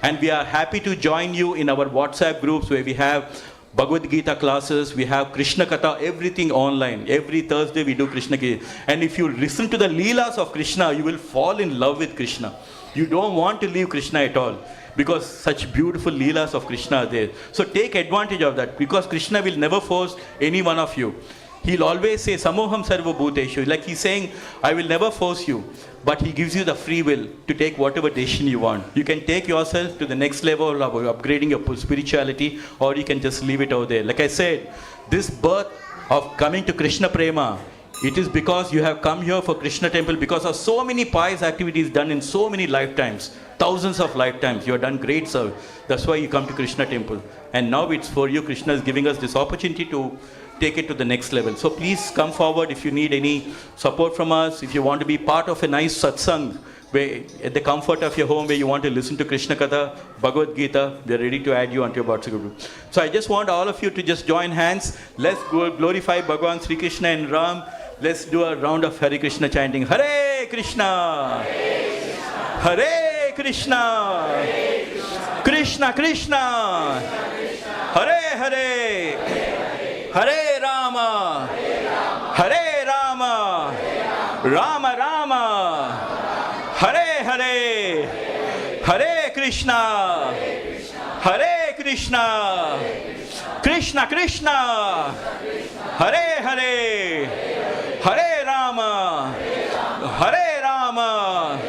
And we are happy to join you in our WhatsApp groups where we have Bhagavad Gita classes, we have Krishna Katha, everything online. Every Thursday we do Krishna Katha. And if you listen to the Leelas of Krishna, you will fall in love with Krishna. You don't want to leave Krishna at all, because such beautiful Leelas of Krishna are there. So take advantage of that, because Krishna will never force any one of you. He'll always say, Samoham Sarva Bhuteshu. Like he's saying, I will never force you. But he gives you the free will to take whatever decision you want. You can take yourself to the next level of upgrading your spirituality, or you can just leave it over there. Like I said, this birth of coming to Krishna Prema, it is because you have come here for Krishna temple because of so many pious activities done in so many lifetimes. Thousands of lifetimes. You have done great service. That's why you come to Krishna temple. And now it's for you. Krishna is giving us this opportunity to take it to the next level. So please come forward if you need any support from us. If you want to be part of a nice satsang, where at the comfort of your home, where you want to listen to Krishna Katha, Bhagavad Gita, we are ready to add you onto your WhatsApp group. So I just want all of you to just join hands. Let's glorify Bhagavan Sri Krishna and Ram. Let's do a round of Hare Krishna chanting. Hare Krishna! Hare Krishna! Hare Krishna! Krishna Krishna! Hare Hare! Hare Rama! Hare Rama! Rama Rama! Hare Hare! Krishna, Hare Krishna, Krishna Krishna, Hare Hare, Hare Rama, Hare Rama,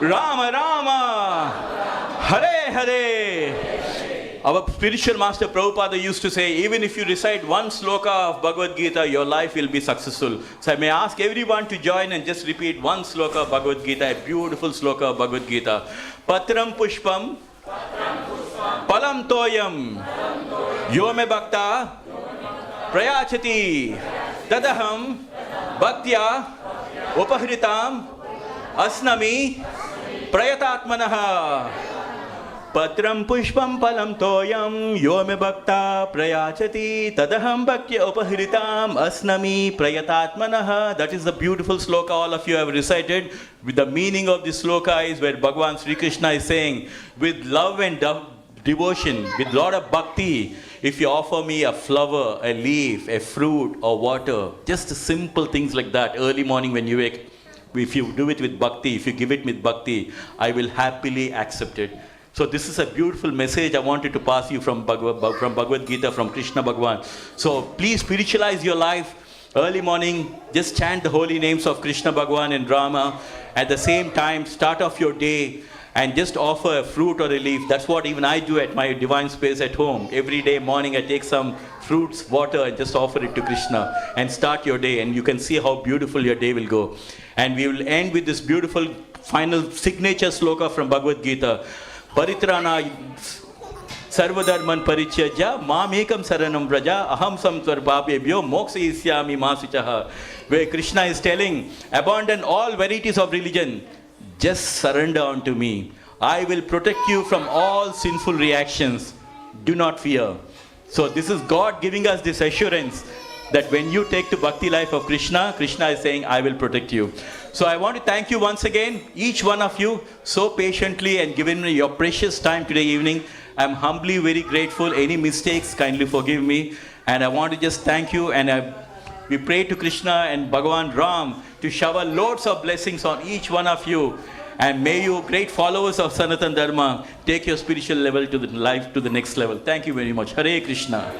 Rama Rama, Hare Hare. Our spiritual master Prabhupada used to say, even if you recite one sloka of Bhagavad Gita, your life will be successful. So I may ask everyone to join and just repeat one sloka of Bhagavad Gita, a beautiful sloka of Bhagavad Gita. Patram Pushpam, Palam Toyam, Yome Bhakta, Prayachati, Tadaham, Bhaktya, Upahritam, Asnami, Prayatatmanaha. Patram pushpam palam toyam yome bhakta prayachati tadaham bhaktya upahritam asnami prayatatmanaha. That is the beautiful sloka all of you have recited. With the meaning of this sloka is where Bhagavan Sri Krishna is saying, with love and devotion, with lot of bhakti, if you offer me a flower, a leaf, a fruit or water, just simple things like that, early morning when you wake, if you do it with bhakti, if you give it with bhakti, I will happily accept it. So this is a beautiful message I wanted to pass you from Bhagavad Gita, from Krishna Bhagavan. So please spiritualize your life. Early morning, just chant the holy names of Krishna Bhagavan and Rama. At the same time, start off your day and just offer a fruit or a leaf. That's what even I do at my divine space at home. Every day morning, I take some fruits, water, and just offer it to Krishna. And start your day, and you can see how beautiful your day will go. And we will end with this beautiful final signature sloka from Bhagavad Gita. Paritrana sarvadharman parityajya mamekam saranam braja aham samtvarpapebhyo mokshayisyami masuchaha. Where Krishna is telling, abandon all varieties of religion, just surrender unto me. I will protect you from all sinful reactions. Do not fear. So this is God giving us this assurance that when you take to bhakti life of Krishna, Krishna is saying, I will protect you. So I want to thank you once again, each one of you, so patiently and given me your precious time today evening. I'm humbly very grateful. Any mistakes, kindly forgive me. And I want to just thank you, and we pray to Krishna and Bhagavan Ram to shower loads of blessings on each one of you. And may you, great followers of Sanatan Dharma, take your spiritual level to the life to the next level. Thank you very much. Hare Krishna.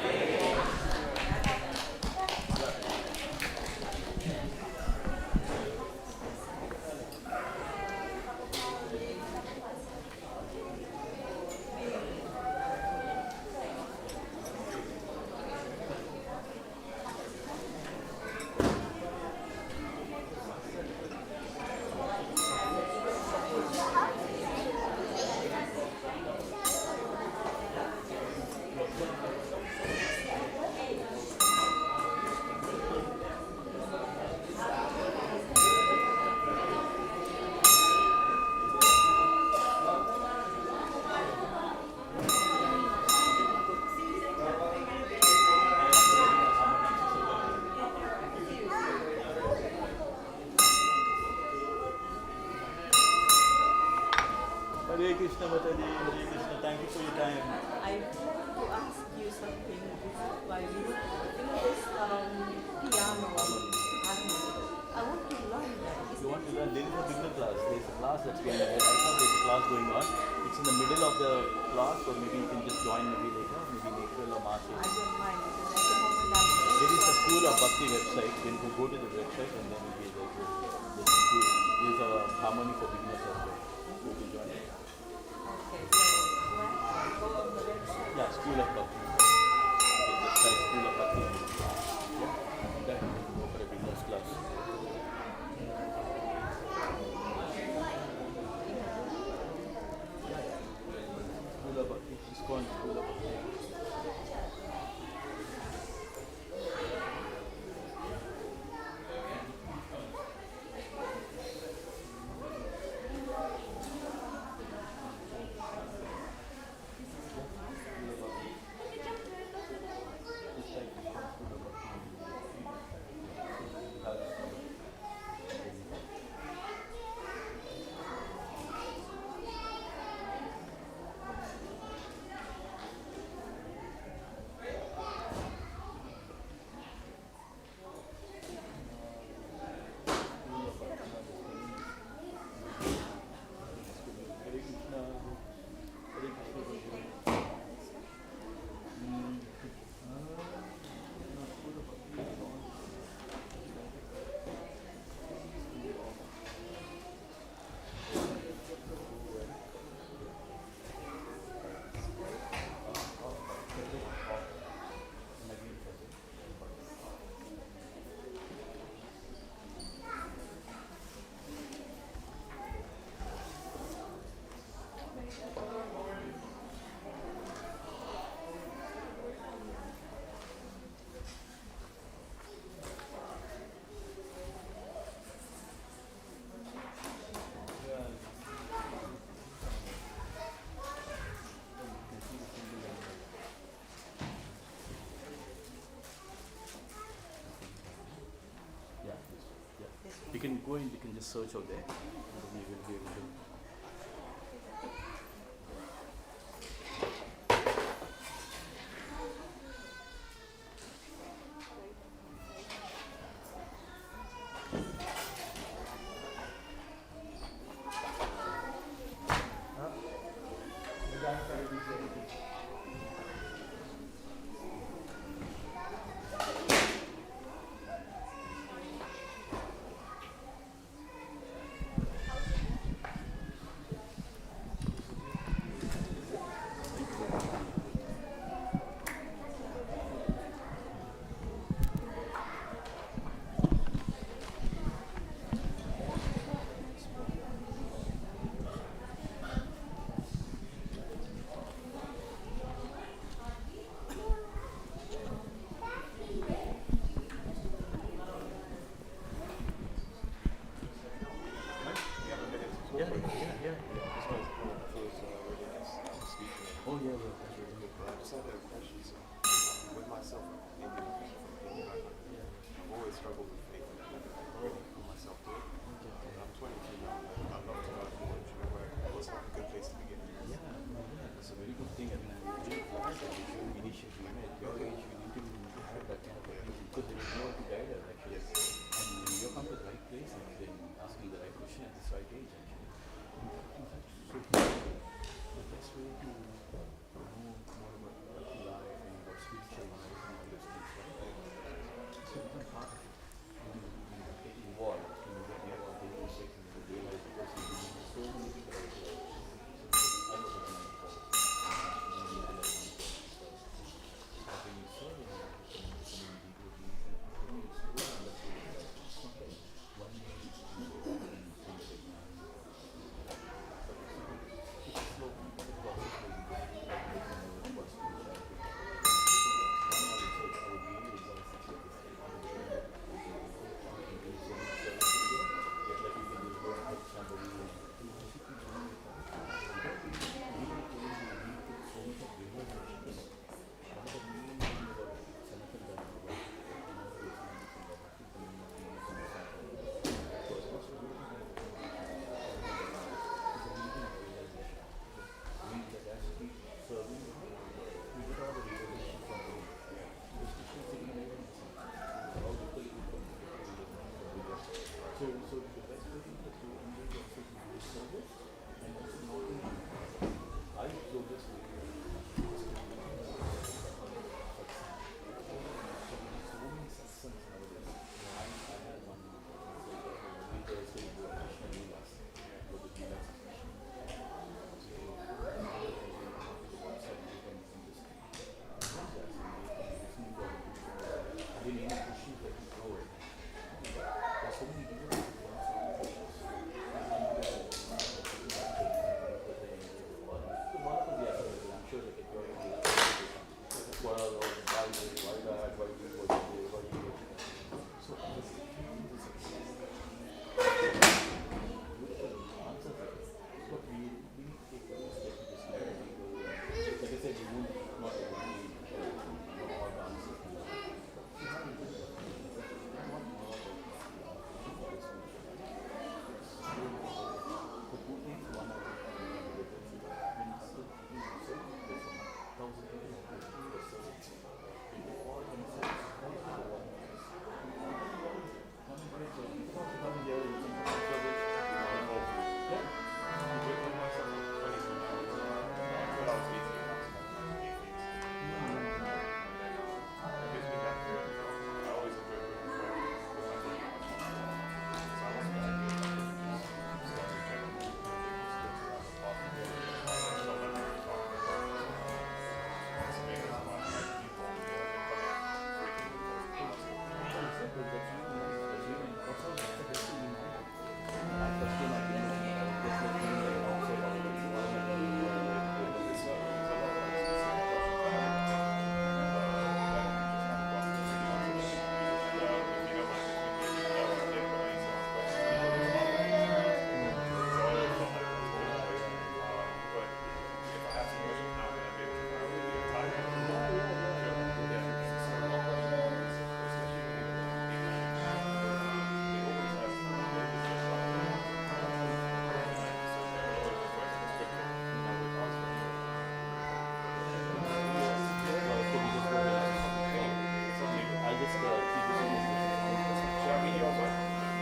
Hare Krishna, Mataji. Hare Krishna. Thank you for your time. I want to ask you something. While this piano harmony, I want to learn that. You want to learn? There is a beginner class. There is a class that's going on. Right now there is a class going on. It's in the middle of the class, or maybe you can just join maybe later, maybe in April or March. I don't mind because at the moment I'm. There is a School of Bhakti website. You can go to the website and then you'll be able to. There is a harmony for beginners as well. So you join it. Okay, so I go on the website. Yeah, School of Bhakti. Okay, just type School of Bhakti. Yeah, then you can go for a beginner's class. School of Bhakti. Just go on School of Bhakti. You can go and you can just search out there. And then you will be able to. Oh yeah, yeah. That's really good. But I just had a question. So, with myself, I've always struggled with faith. I've already put myself through it. I'm 22 now. I'd love to learn more. Do you know where it was like a good place to begin? Yeah, that's a very good thing. I mean, I'm really glad that you should initiate you know, at your age, you need to have that kind of a thing because there is no one to guide us actually. And when you come to the right place and then asking the right question at this right age actually. In fact, so the best way to know more about life and about spiritual life and all those things, right? So become part of it. You get involved in the daily life and the day life because you know so many people out there. I was a man for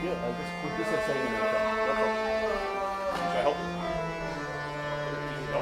Here, I'll just put this aside and I'll come. No problem. Should I help you? No.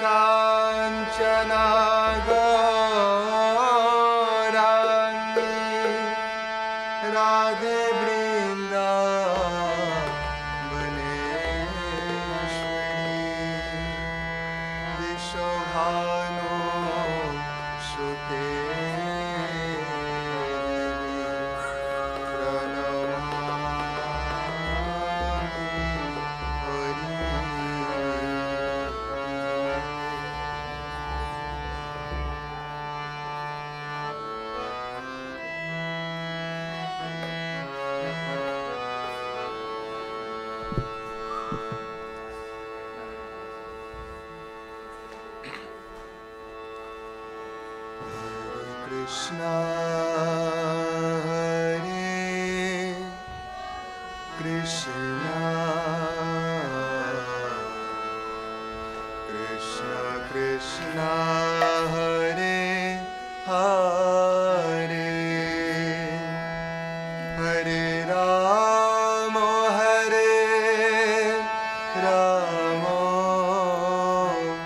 Kancana Gaurani Radhe Vrindavaneshwari Vishobhanu Sute Krishna Hare Krishna Krishna Krishna Hare Hare Hare Rama Hare Rama Hare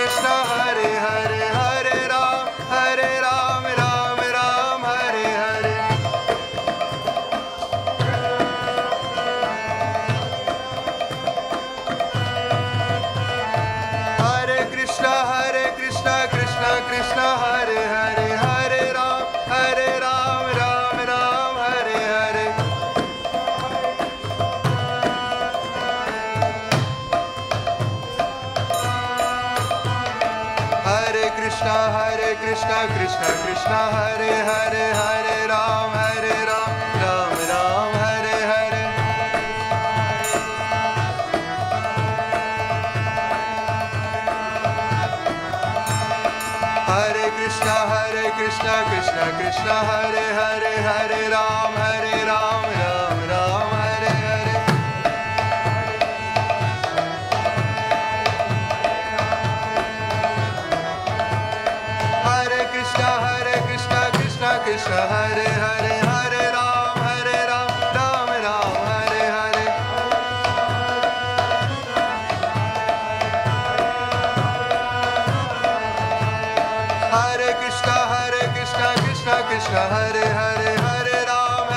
Krishna Hare Hare Hare Ram Ram Ram Hare Hare Hare Krishna Krishna Krishna Hare Hare Hare Ram Ram Hare Hare Hare Krishna Krishna Krishna Hare Hare Hare Ram Ram Hare Hare Hare Krishna Krishna Krishna Hare Hare Hare Ram Ram Hare Hare Hare Krishna Krishna Krishna Hare Hare Hare Ram Ram Hare Hare Hare Krishna Krishna Krishna Hare Hare Hare Ram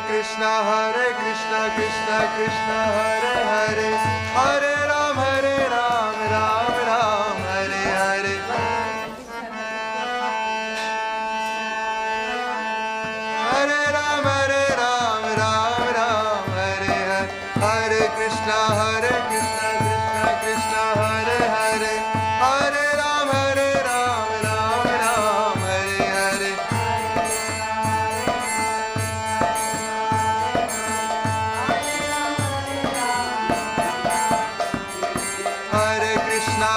Krishna Krishna Krishna Hare Hare, Hare Ram Ram Ram Hare Hare. Hare Ram Ram Ram Hare Hare, Hare Krishna Krishna Krishna Hare Hare, Hare Ram Ram Ram Hare Hare. Hare Krishna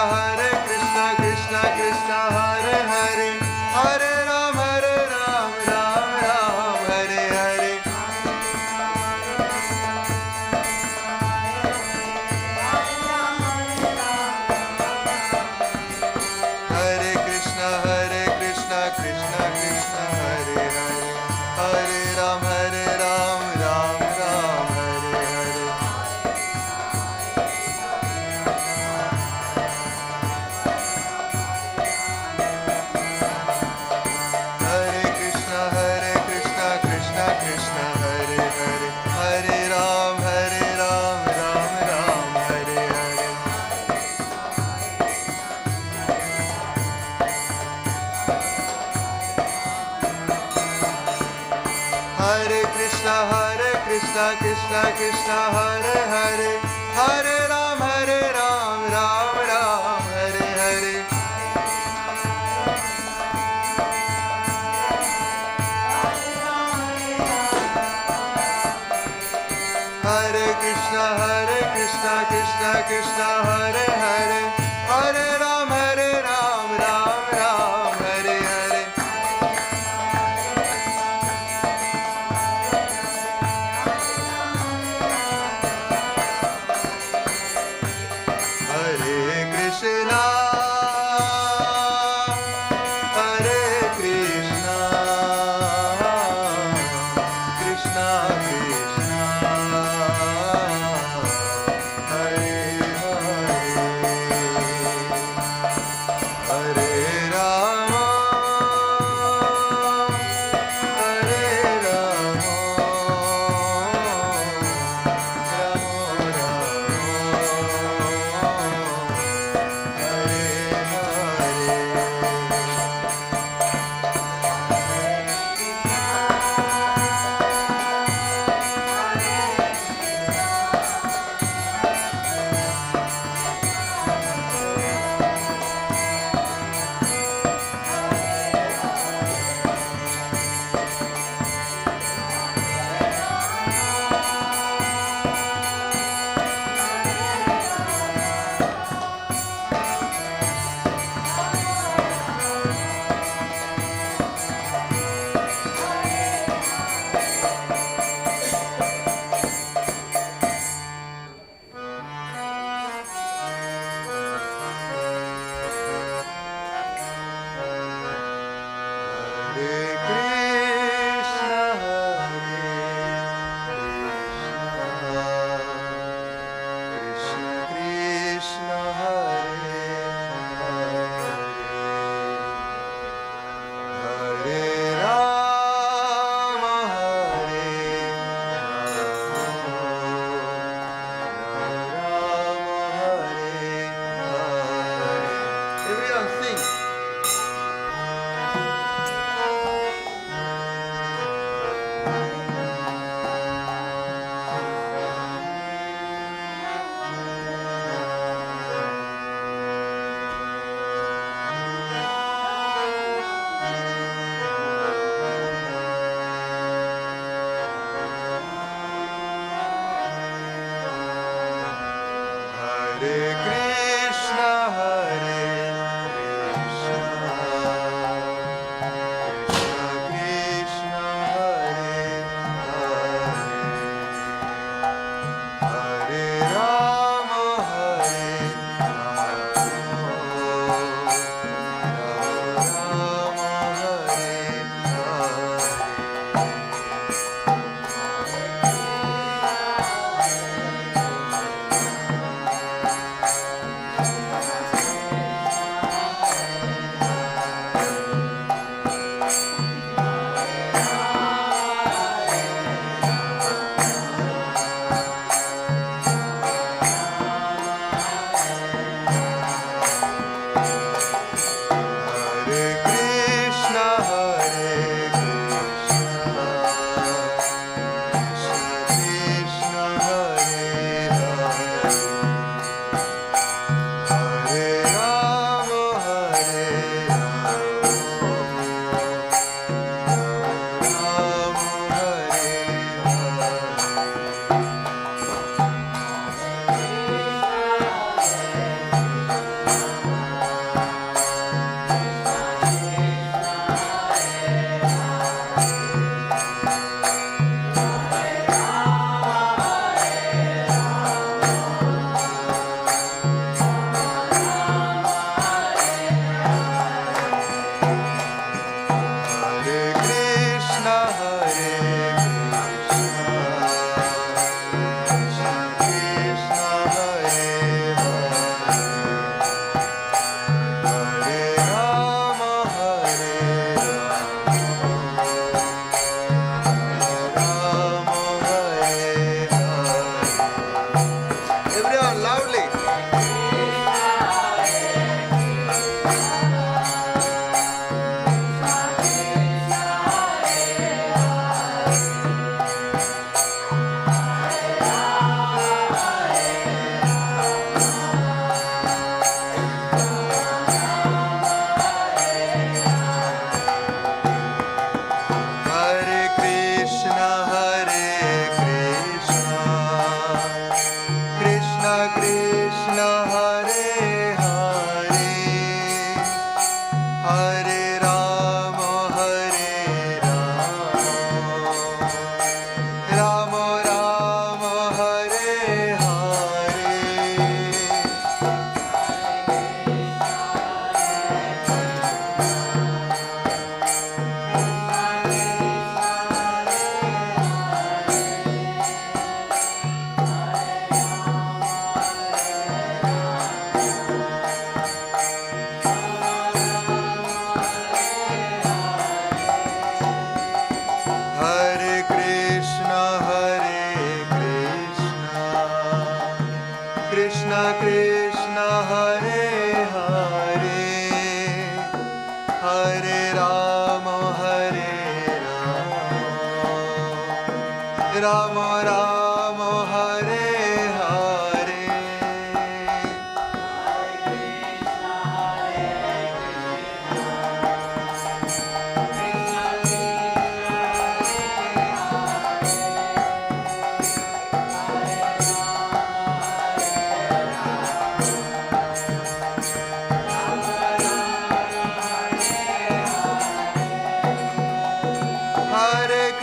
Krishna Krishna Hare Hare, Hare Ram Ram Ram Hare Hare. Hare Krishna Krishna Krishna Hare Hare, Hare Ram Ram Ram Hare Hare. Hare Krishna Krishna Krishna Hare Hare, Hare Ram Ram Hare Hare. Hare Krishna Krishna Krishna Hare Hare, Hare Ram Ram Hare Hare. Hare Krishna Krishna Krishna Hare Hare, Hare Ram Ram Hare Hare. Hare Krishna Hare Krishna, Krishna Krishna Hare Hare, Ram Hare Ram Ram Hare Hare Hare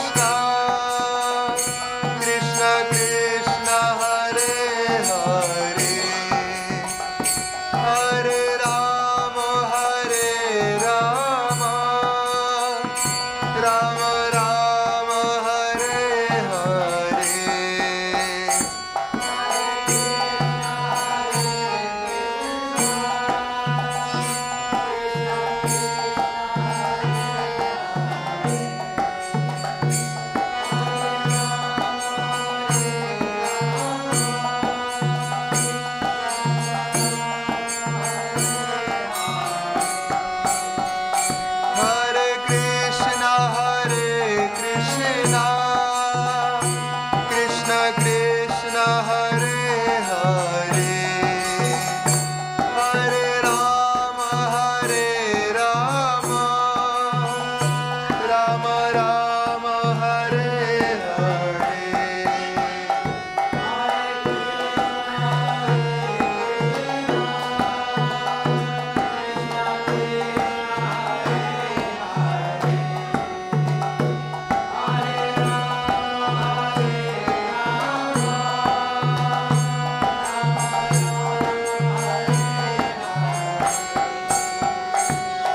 Krishna, Krishna Krishna, Hare Hare, Hare Rama, Rama Rama, Hare Hare. Hare Krishna, Krishna Krishna, Hare Hare, Hare Rama, Rama Rama, Hare Hare.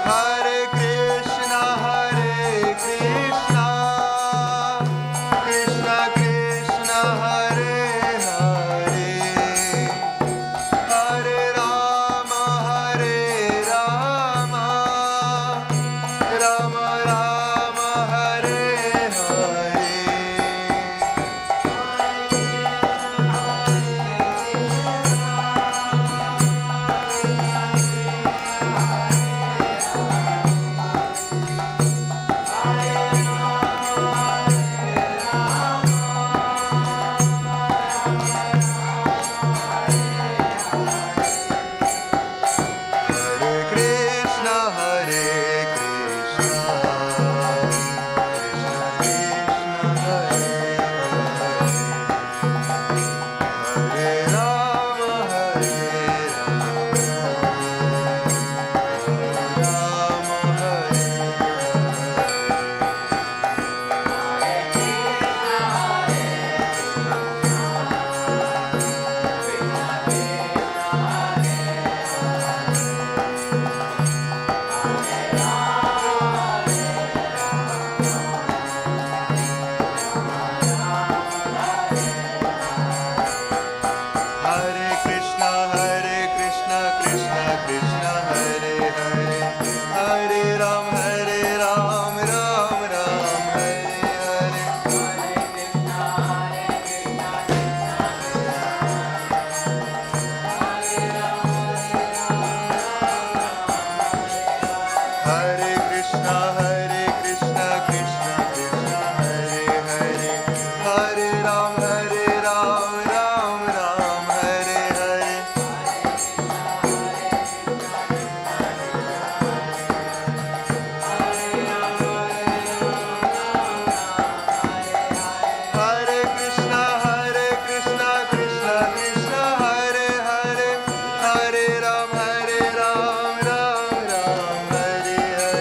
Hare Krishna, Krishna Krishna, Hare Hare, Hare Rama, Rama Rama, Hare Hare. Hare Krishna, Krishna Krishna, Hare Rama, Rama Hare. Hare Krishna, Krishna Krishna, Hare Hare, Hare Ram, Ram Ram, Hare Hare. Hare Krishna, Krishna Krishna, Hare Hare, Hare Ram, Ram Ram, Hare Hare. Hare Krishna, Krishna Krishna, Hare Hare, Hare Ram, Ram Ram, Hare Hare.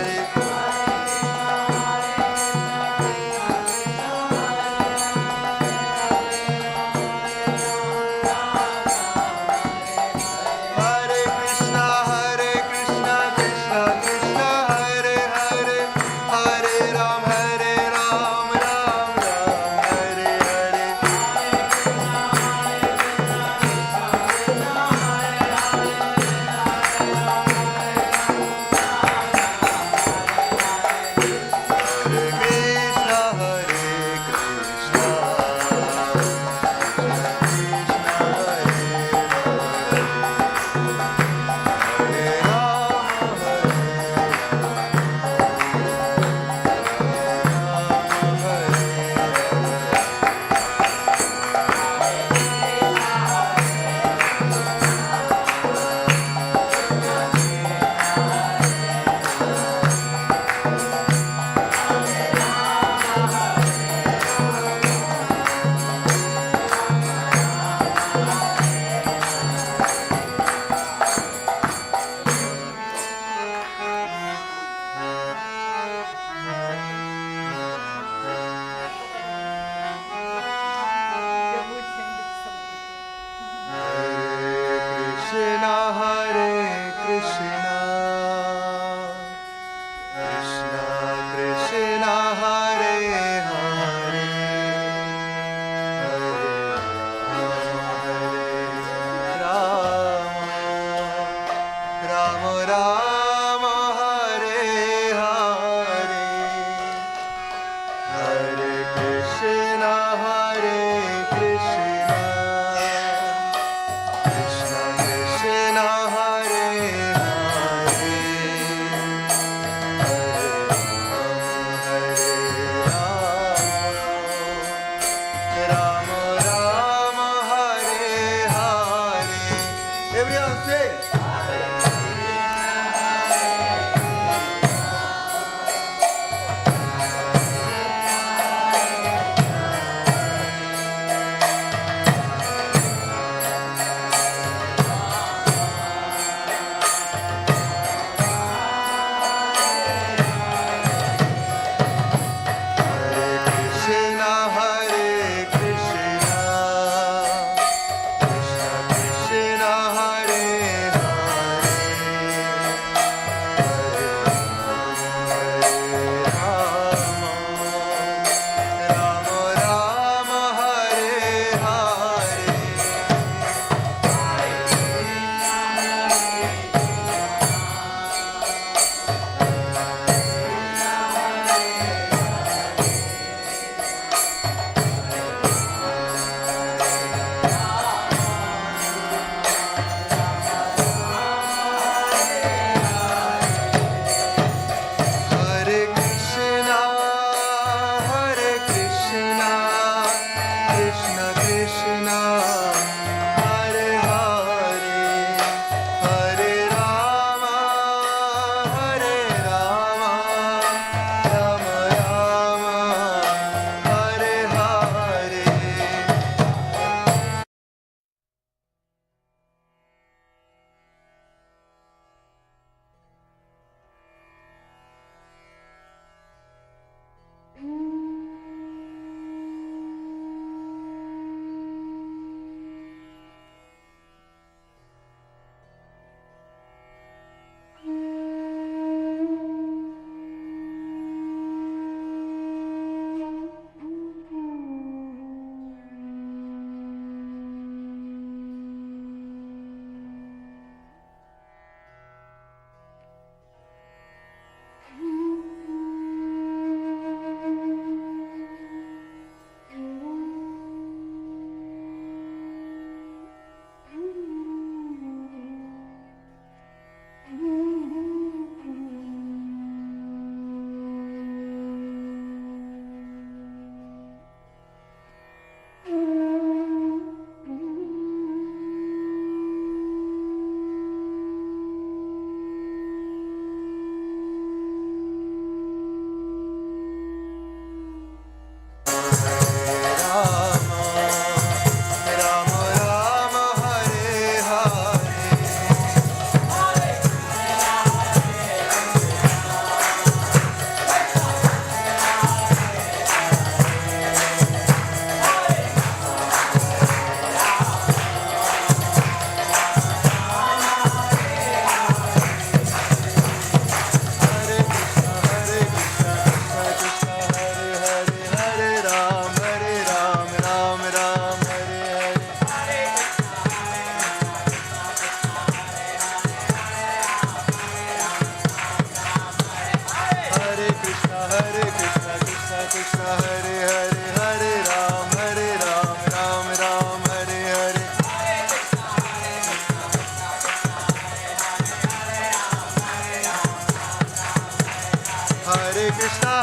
Krishna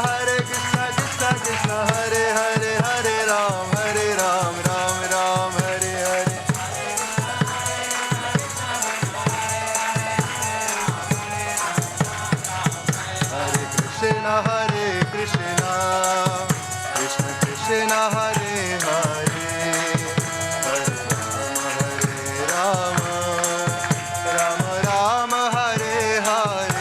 Krishna Krishna Hare Hare Hare Ram Ram Ram Hare Hare. Hare Krishna Krishna Krishna Hare Hare Hare Ram Ram Ram Hare Hare.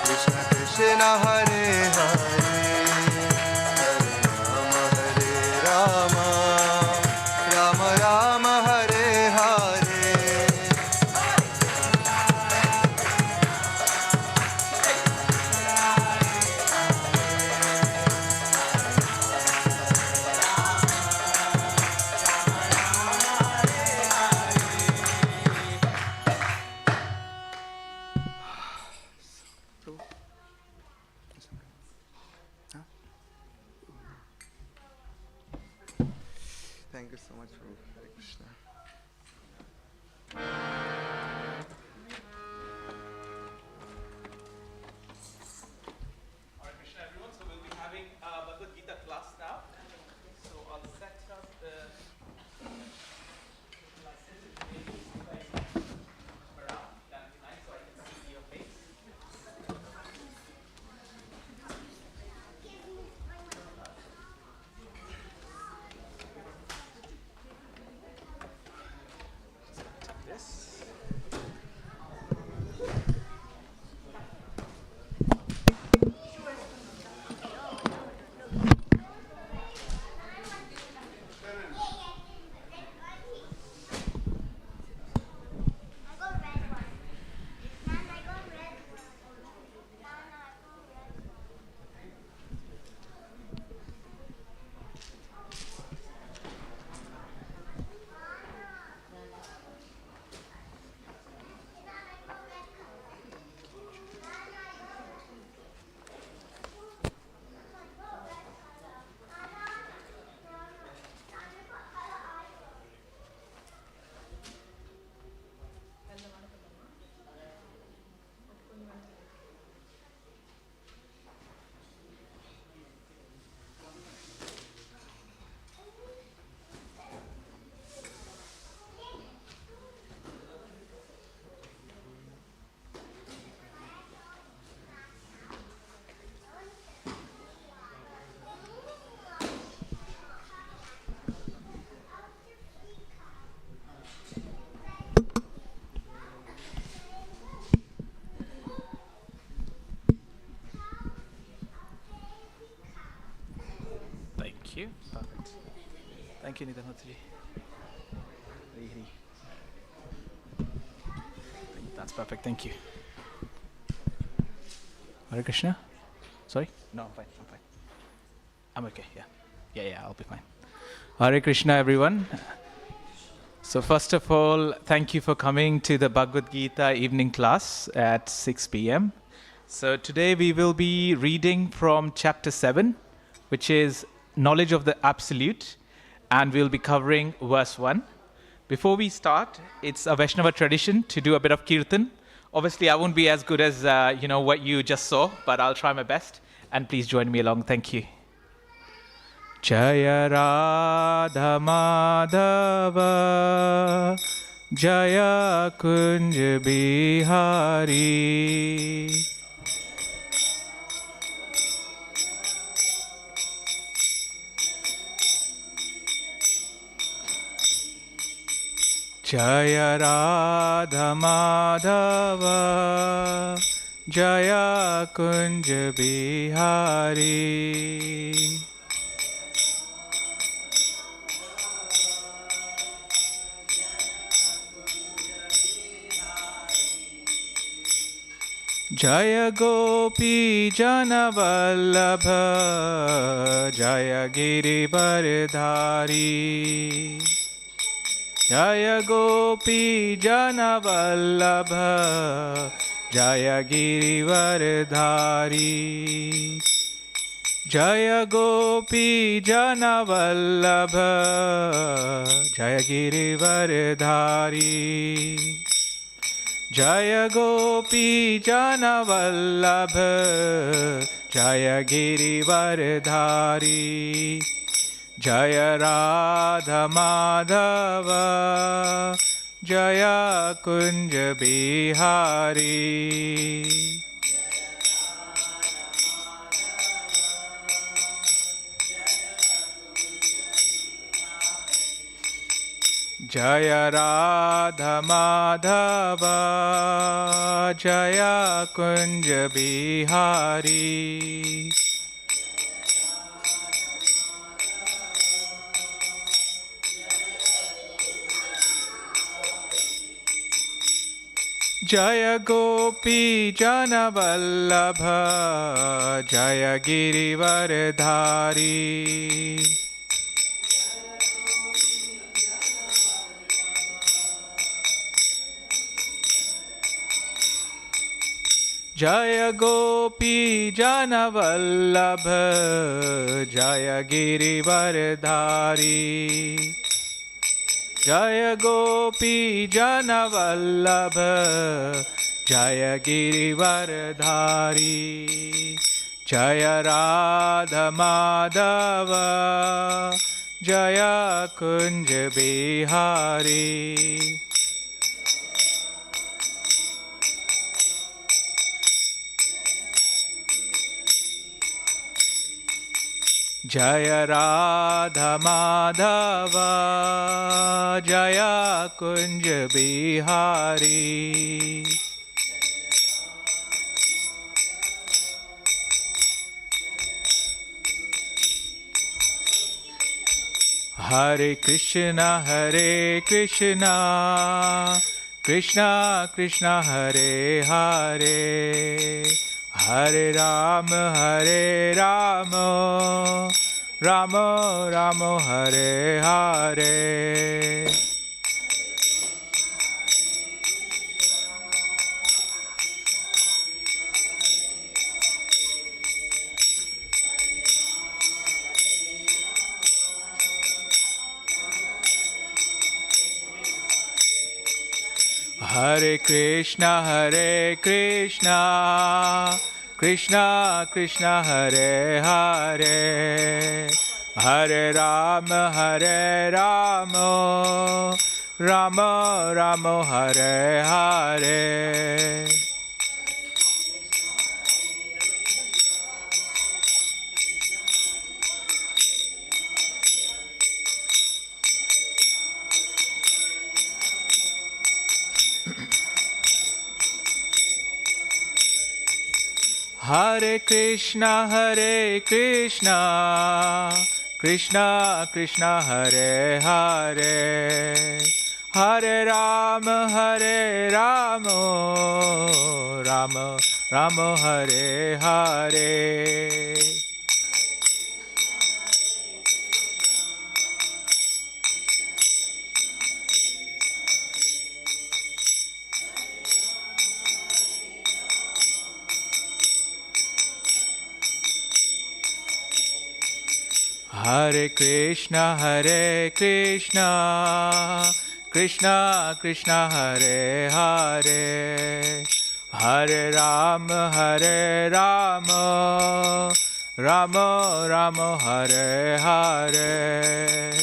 Krishna Krishna Hare Hare Hare Rama Rama Rama Hare Hare. Thank you so much, Prabhu. Hare Krishna. Hare Krishna, everyone. So we'll be having Bhagavad Gita class now. So I'll set up the around. That'll be nice, so I can see your face. This. Thank you. Perfect. Thank you, Nidanatji. That's perfect. Thank you. Hare Krishna. Sorry? No, I'm fine. I'm okay. Yeah, I'll be fine. Hare Krishna, everyone. So first of all, thank you for coming to the Bhagavad Gita evening class at 6 p.m. So today we will be reading from chapter 7, which is Knowledge of the Absolute, and we'll be covering verse 1. Before we start, it's a Vaishnava tradition to do a bit of kirtan. Obviously, I won't be as good as what you just saw, but I'll try my best. And please join me along. Thank you. Jaya Radha Madhava Jaya Kunj Bihari Jaya Radha Madhava Jaya Kunj Bihari. Jaya Gopi Jana Vallabha Jaya Giri Varadhari Jaya Gopi Jana Vallabha Jaya Girivardhari Jaya Gopi Jana Vallabha Jaya Girivardhari Jaya Gopi Jana Vallabha Jaya Girivardhari Jaya Radha Madhava Jaya Kunja Bihari Jaya Radha Madhava Jaya Kunja Bihari Jaya Gopi Jana Vallabha Jaya Girivardhari Jaya Gopi Jana Vallabha Jaya Girivardhari Jaya Gopi Jana Vallabha Jaya Girivardhari Jaya Radha Madhava Jaya Kunja Bihari Jaya Radha Madhava Jaya Kunja Bihari Hare Krishna Krishna Krishna Hare Hare Hare Rama Rama Rama Hare Hare Hare Krishna Krishna Krishna Hare Hare Hare Rama Rama Rama Hare Hare Hare Krishna Krishna Krishna Hare Hare Hare Rama Rama Rama Hare Hare Hare Krishna Krishna Krishna Hare Hare Hare Rama Rama Rama Hare Hare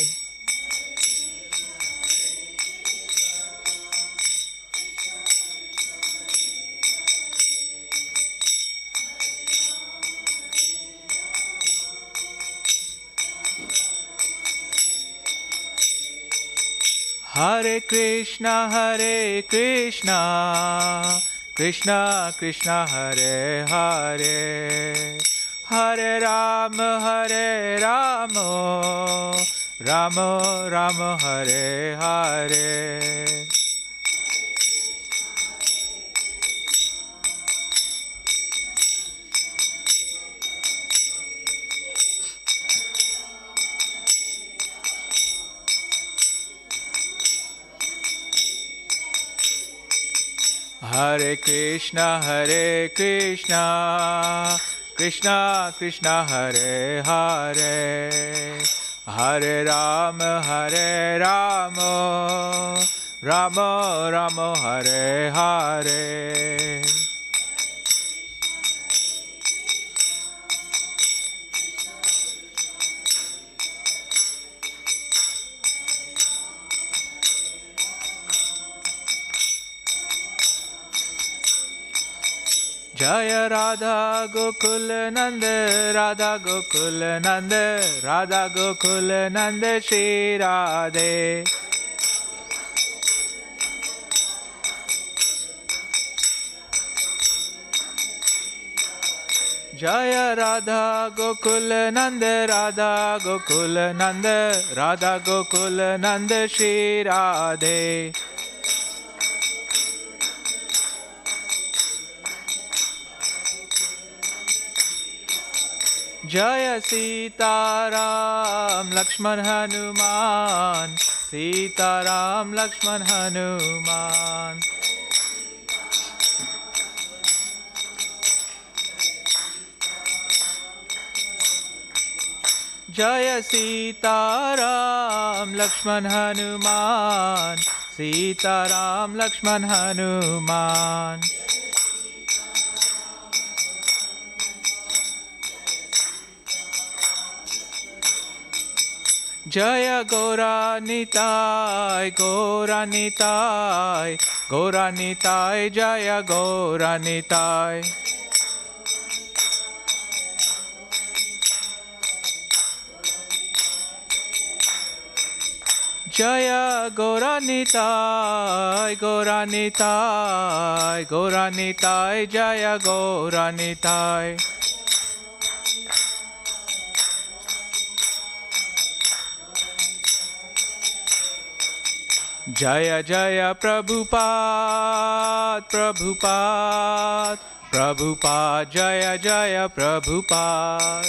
Hare Krishna Krishna Krishna Hare Hare Hare Rama Rama Rama Hare Hare Hare Krishna, Krishna Krishna, Hare Hare, Hare Rama, Rama Rama, Hare Hare. Jaya Radha Gokul Nanda, Radha Gokul Nanda, Radha Gokul Nanda, Shri Radhe. Jaya Radha Gokul Nanda, Radha Gokul Nanda, Radha Gokul Nanda, Shri Radhe. Jaya Sita Ram Lakshman Hanuman, Sita Ram Lakshman Hanuman. Jaya Sita Ram Lakshman Hanuman, Sita Ram Lakshman Hanuman. Jaya Gora Nitai, Gora Nitai, Gora Nitai, Jaya Gora Nitai. Jaya Gora Nitai, Gora Nitai, Gora Nitai, Jaya Gora Nitai. Jaya Jaya Prabhupada, Prabhupada, Prabhupada, Jaya Jaya Prabhupada.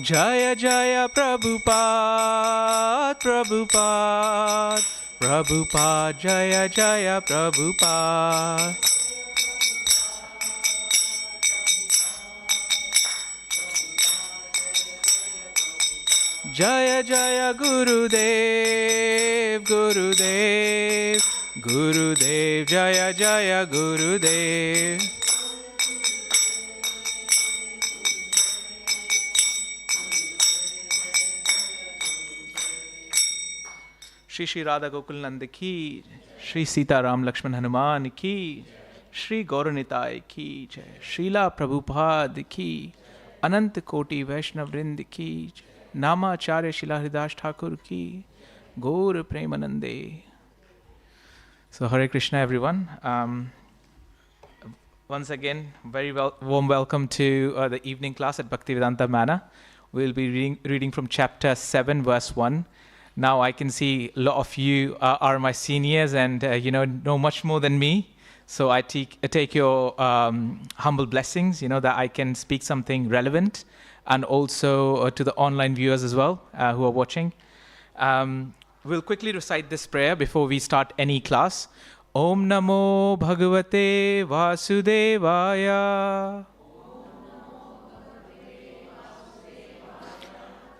Jaya Jaya Prabhupada, Prabhupada, Prabhupada, Jaya Jaya Prabhupada. Jaya Jaya Gurudev, Gurudev, Gurudev, Jaya Jaya Gurudev. Shri Shri Radha Gokul Nanda ki, Shri Sita Ram Lakshman Hanuman ki, Shri Gauranitai ki jai, Srila Prabhupada ki, Anant Koti Vaishnav Vrind ki jai, Namacharya Shila Hridas Thakur ki, Gaur Premanande. So Hare Krishna everyone. Once again, very warm welcome to the evening class at Bhaktivedanta Manor. We'll be reading from chapter 7 verse 1. Now I can see a lot of you are my seniors and know much more than me. So I take your humble blessings, that I can speak something relevant, and also to the online viewers as well who are watching. We'll quickly recite this prayer before we start any class. Om Namo Bhagavate Vasudevaya.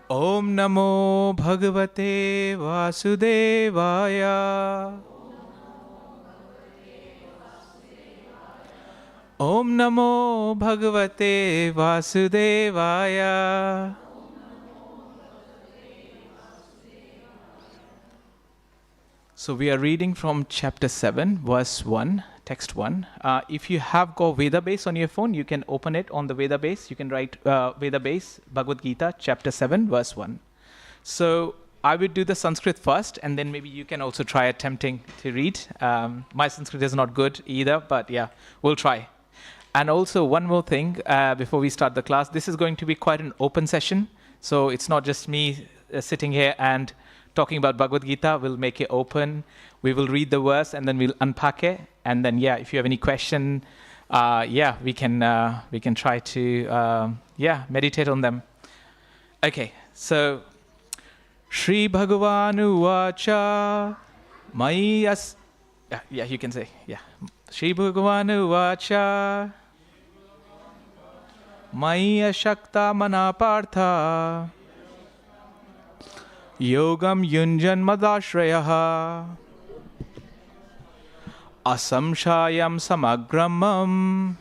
Om Namo Bhagavate Vasudevaya. Om Namo Bhagavate Vasudevaya. So we are reading from chapter 7, verse 1, text 1. If you have got Veda base on your phone, you can open it on the Veda base. You can write Veda base, Bhagavad Gita, chapter 7, verse 1. So I would do the Sanskrit first, and then maybe you can also try attempting to read. My Sanskrit is not good either, but yeah, we'll try. And also one more thing before we start the class. This is going to be quite an open session. So it's not just me sitting here and talking about Bhagavad Gita. We'll make it open. We will read the verse and then we'll unpack it. And then, if you have any question, we can try to, meditate on them. Okay, so Shri Bhagavanu Vacha Mayas. Yeah, you can say. Yeah. Shri Bhagavanu Vacha Maya Shakta Manapartha Yogam Yunjan Madashrayaha Asamshayam Samagramam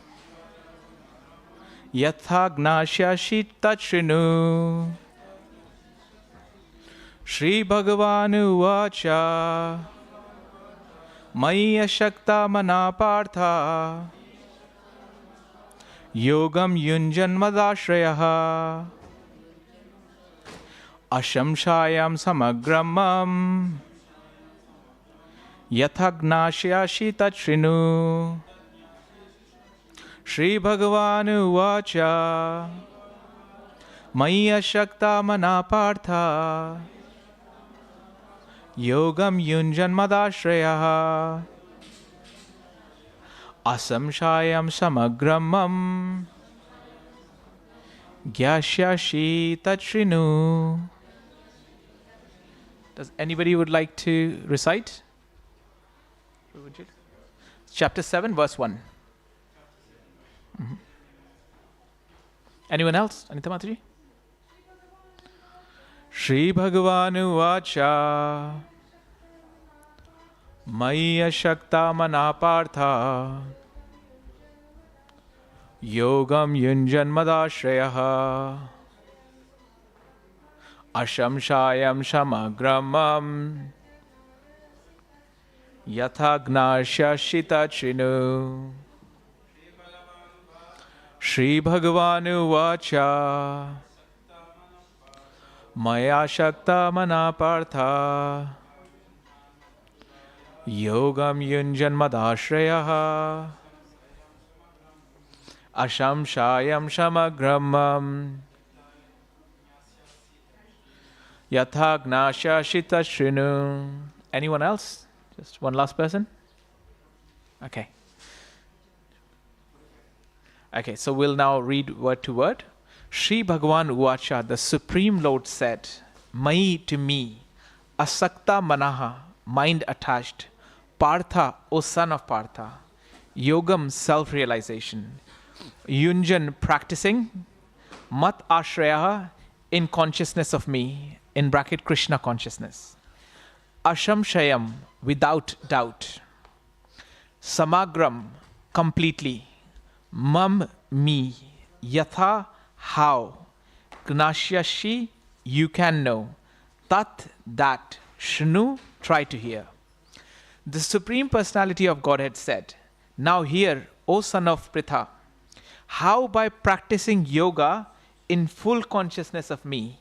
Yatha Gnashya Tachrinu Shri Bhagavanu Vacha Maya Shakta Manapartha Yogam Yunjan Madashrayaha Ashamshayam Samagramam Yathagnashya Tachrinu Shri Bhagavanu Vacha Maya Shakta Manapartha Yogam Yunjan Madashrayaha Asamshayam Samagramam Gyashyashi Tachrinu. Does anybody would like to recite? Chapter 7, verse 1. Anyone else? Anita Mataji? Shri Bhagavanu Vacha Maya Shakta Manapartha Yogam Yunjan Madashrayaha Ashamshayam Shamagramam Yathagnashya Tachrinu Shri Bhagavanu Vacha Maya Shakta Manapartha Yogam Yunjan Madashrayaha Ashamshayam Shamagramam Yathagnashya Tachrinu. Anyone else? Just one last person? Okay. Okay, so we'll now read word to word. Shri Bhagavan Uvacha, the Supreme Lord said, Mai to me, Asakta Manaha, mind attached, Partha, O son of Partha, Yogam, self-realization, Yunjan, practicing, Mat Ashrayaha, in consciousness of me, in bracket Krishna consciousness, Ashamshayam, without doubt, Samagram, completely, Mam, me, Yatha, how, Gnashyashi, you can know, Tat, that, Shnu, try to hear. The Supreme Personality of Godhead said, now hear, O son of Pritha, how by practicing yoga in full consciousness of me,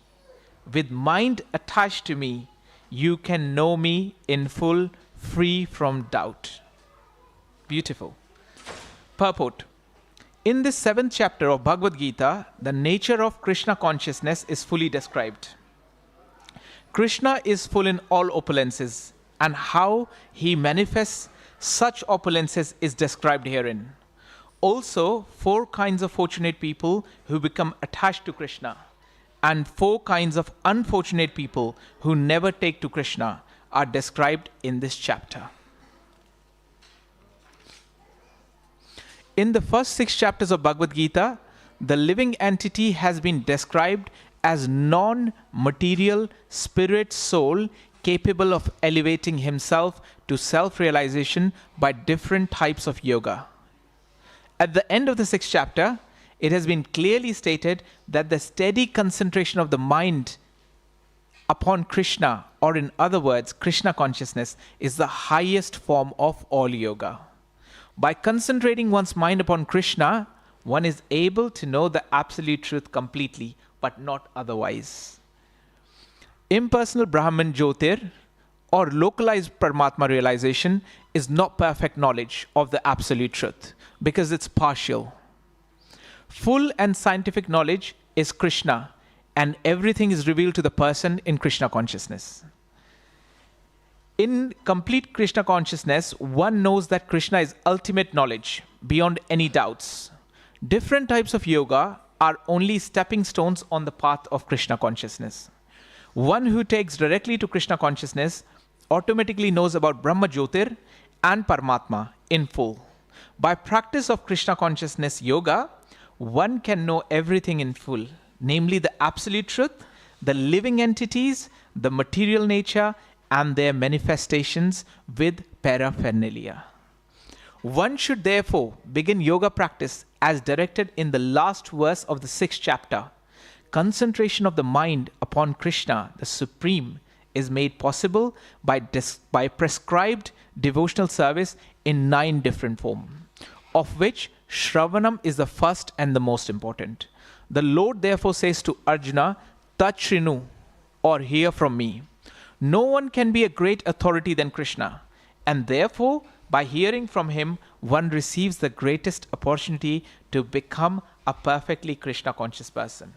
with mind attached to me, you can know me in full, free from doubt. Beautiful. Purport. In this 7th chapter of Bhagavad Gita, the nature of Krishna consciousness is fully described. Krishna is full in all opulences, and how he manifests such opulences is described herein. Also, 4 kinds of fortunate people who become attached to Krishna, and 4 kinds of unfortunate people who never take to Krishna are described in this chapter. In the first 6 chapters of Bhagavad Gita, the living entity has been described as non-material spirit soul capable of elevating himself to self-realization by different types of yoga. At the end of the 6th chapter, it has been clearly stated that the steady concentration of the mind upon Krishna, or in other words, Krishna consciousness, is the highest form of all yoga. By concentrating one's mind upon Krishna, one is able to know the absolute truth completely, but not otherwise. Impersonal Brahman Jyotir, or localized Paramatma realization, is not perfect knowledge of the absolute truth, because it's partial. Full and scientific knowledge is Krishna, and everything is revealed to the person in Krishna consciousness. In complete Krishna consciousness, one knows that Krishna is ultimate knowledge, beyond any doubts. Different types of yoga are only stepping stones on the path of Krishna consciousness. One who takes directly to Krishna consciousness automatically knows about Brahma Jyotir and Paramatma in full. By practice of Krishna consciousness yoga, one can know everything in full, namely the absolute truth, the living entities, the material nature, and their manifestations with paraphernalia. One should therefore begin yoga practice as directed in the last verse of the 6th chapter. Concentration of the mind upon Krishna, the Supreme, is made possible by prescribed devotional service in 9 different forms, of which Shravanam is the first and the most important. The Lord therefore says to Arjuna, Tachrinu, or hear from me. No one can be a great authority than Krishna, and therefore, by hearing from him, one receives the greatest opportunity to become a perfectly Krishna conscious person.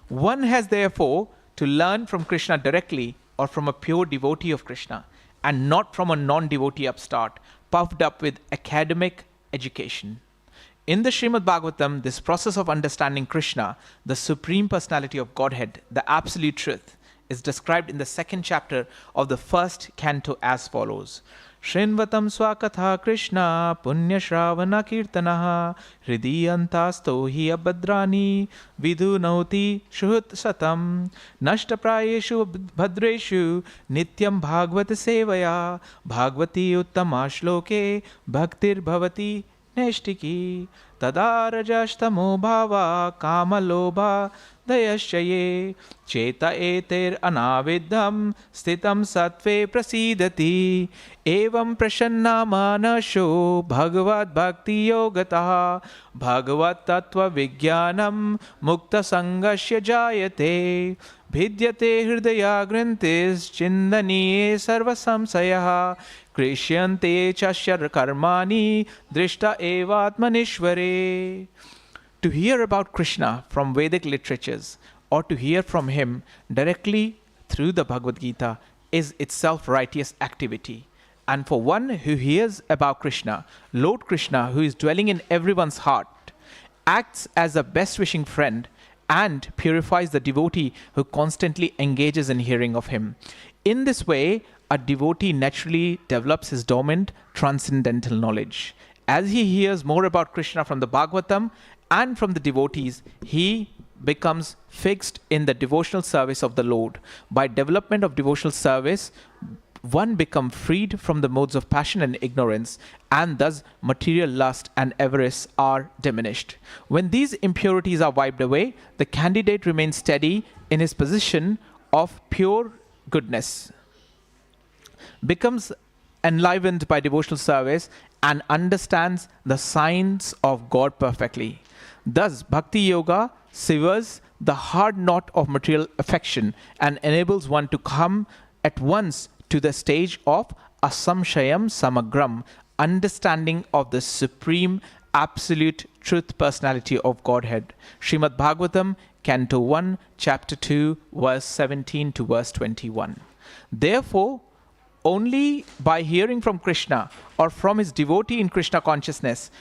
One has therefore to learn from Krishna directly or from a pure devotee of Krishna, and not from a non-devotee upstart, puffed up with academic education. In the Srimad Bhagavatam, this process of understanding Krishna, the Supreme Personality of Godhead, the Absolute Truth, is described in the 2nd chapter of the 1st canto as follows. Shrinvatam swakatha Krishna punya shravana kirtanaha hridiyantasto hi abhadrani vidhunauti shuhut satam nashtaprayeshu bhadreshu nityam bhagavata sevaya bhagavati uttama shloke bhaktir bhavati neshtiki tadarajastamo bhava kamalobha dayashaye cheta eter anavidham stitam sattve prasidati evam prashanna manasho bhagavad bhakti yogataha bhagavad tattva vijnanam mukta sangasya jayate vidyate hridaya grantis chindaniye sarva samsayah krishyante chashya karmani drishta evatmanishvare. To hear about Krishna from Vedic literatures or to hear from him directly through the Bhagavad Gita is itself righteous activity. And for one who hears about Krishna, Lord Krishna, who is dwelling in everyone's heart, acts as a best wishing friend and purifies the devotee who constantly engages in hearing of him. In this way, a devotee naturally develops his dormant transcendental knowledge. As he hears more about Krishna from the Bhagavatam and from the devotees, he becomes fixed in the devotional service of the Lord. By development of devotional service, one becomes freed from the modes of passion and ignorance, and thus material lust and avarice are diminished. When these impurities are wiped away, the candidate remains steady in his position of pure goodness, becomes enlivened by devotional service, and understands the signs of God perfectly. Thus, Bhakti Yoga severs the hard knot of material affection and enables one to come at once to the stage of asamshayam samagram, understanding of the supreme absolute truth personality of Godhead. Srimad Bhagavatam, Canto 1, Chapter 2, verse 17 to verse 21. Therefore, only by hearing from Krishna or from his devotee in Krishna consciousness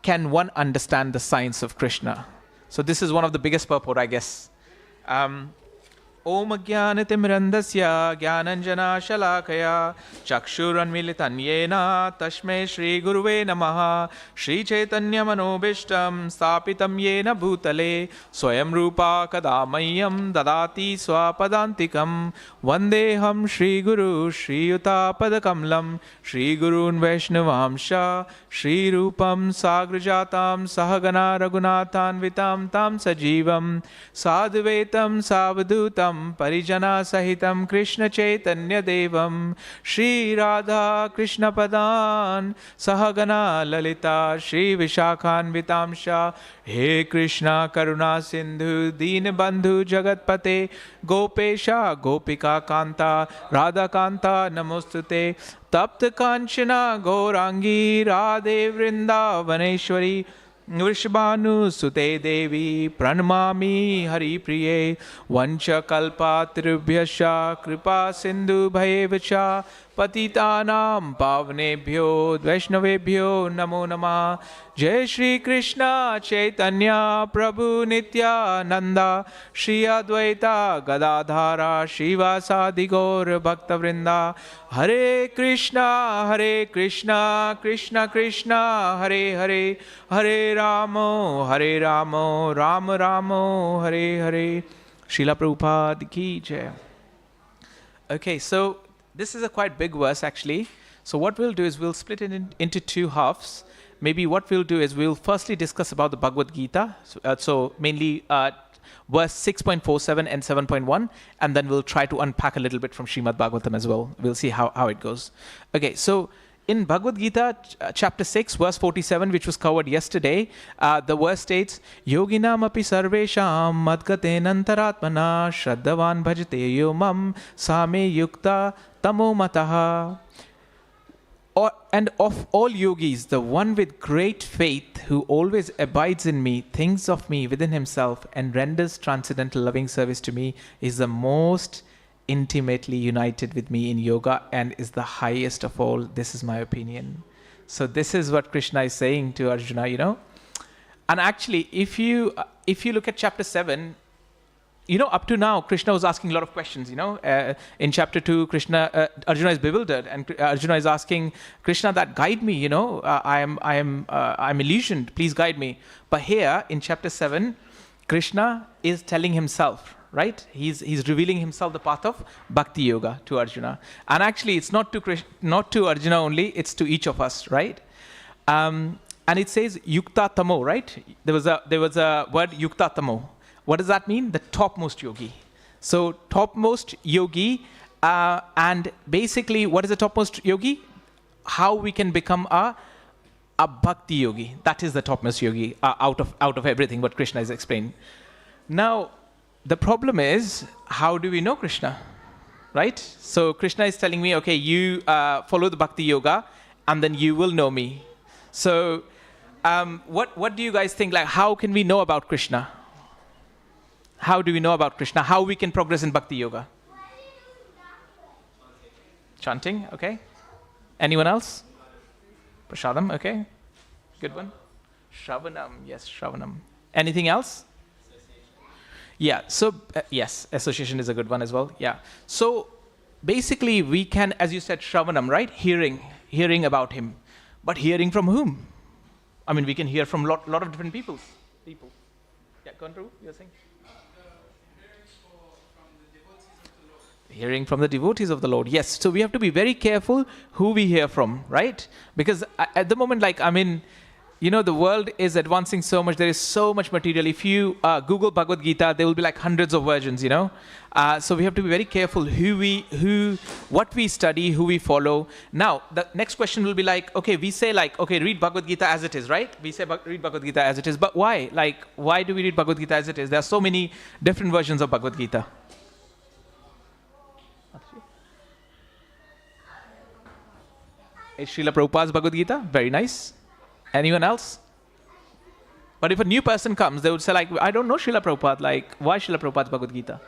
can one understand the science of Krishna. So this is one of the biggest purport, I guess. Om Jnanatimrandasya Jnananjana Shalakaya Chakshuranmilitan Yena Tashme Shri Guruve Namaha Shri Chaitanya Manobishtam Stapitam Yena Bhutale Swayam Rupa Kadamayam Dadati Swapadantikam Vandeham Shri Guru Shri Yuta Padakamlam Shri Gurun Vaishnavamsha Shri Rupam Sagrajatam Sahagana Raghunathan Vitam Tam Sajivam Sadhuvetam Savadutam Parijana Sahitam Krishna Chaitanya Devam Shri Radha Krishna Padan Sahagana Lalita Shri Vishakhan Vitamsha He Krishna Karuna Sindhu Deen Bandhu Jagatpate Gopesha Gopika Kanta Radha Kanta Namostute Tapta Kanchana Gaurangi Radhe Vrindavaneshwari Vrishabhanu Sute Devi Pranamami Hari Priye Vancha Kalpa Tirubhyasha Kripa Sindhu Bhayevacha पतितानां पावनेभ्यो वैष्णवेभ्यो नमो नमः। जय श्री कृष्ण चैतन्य प्रभु नित्यानंद श्री अद्वैता गदाधारा श्रीवासादि गौर भक्तवृंदा। हरे कृष्णा कृष्णा कृष्णा हरे हरे, हरे रामो राम रामो Hare Hare. Srila Prabhupada ki jai. Okay, so this is a quite big verse actually. So what we'll do is we'll split it into two halves. Maybe what we'll do is we'll firstly discuss about the Bhagavad Gita. So mainly verse 6.47 and 7.1, and then we'll try to unpack a little bit from Srimad Bhagavatam as well. We'll see how it goes. Okay, so in Bhagavad Gita, chapter 6, verse 47, which was covered yesterday, the verse states, Yoginam api sarvesham madgatenantaratmana shraddhavan bhajate yomam same yukta tamo mataha. And of all yogis, the one with great faith who always abides in me, thinks of me within himself, and renders transcendental loving service to me, is the most intimately united with me in yoga and is the highest of all. This is my opinion. So this is what Krishna is saying to Arjuna, you know. And actually, if you look at chapter 7, you know, up to now, Krishna was asking a lot of questions, you know. In chapter 2, Arjuna is bewildered, and Arjuna is asking Krishna that, guide me, you know, I'm illusioned, please guide me. But here, in chapter 7, Krishna is telling himself, right? He's revealing himself the path of Bhakti Yoga to Arjuna. And actually, it's not to Arjuna only, it's to each of us, right? And it says Yukta Tamo, right? There was a word Yukta Tamo. What does that mean? The topmost yogi. So topmost yogi, and basically what is the topmost yogi? How we can become a bhakti yogi. That is the topmost yogi out of everything what Krishna has explained. Now, the problem is, how do we know Krishna? Right? So Krishna is telling me, okay, you follow the bhakti yoga and then you will know me. So what do you guys think? Like, how can we know about Krishna? How do we know about Krishna? How we can progress in Bhakti Yoga? Chanting, okay. Anyone else? Prasadam, okay. Good one. Shravanam, yes, Shravanam. Anything else? Yeah, so yes, association is a good one as well. Yeah. So basically we can, as you said, Shravanam, right? Hearing about him. But hearing from whom? I mean, we can hear from lot of different people. Yeah, go on, Prabhu, you're saying? Hearing from the devotees of the Lord. Yes. So we have to be very careful who we hear from, right? Because at the moment, like, I mean, you know, the world is advancing so much. There is so much material. If you Google Bhagavad Gita, there will be like hundreds of versions, you know. So we have to be very careful what we study, who we follow. Now, the next question will be like, okay, we say like, okay, read Bhagavad Gita as it is, right? We say read Bhagavad Gita as it is. But why? Like, why do we read Bhagavad Gita as it is? There are so many different versions of Bhagavad Gita. Is Srila Prabhupada's Bhagavad Gita? Very nice. Anyone else? But if a new person comes, they would say like, I don't know Srila Prabhupada. Like, why Srila Prabhupada's Bhagavad Gita?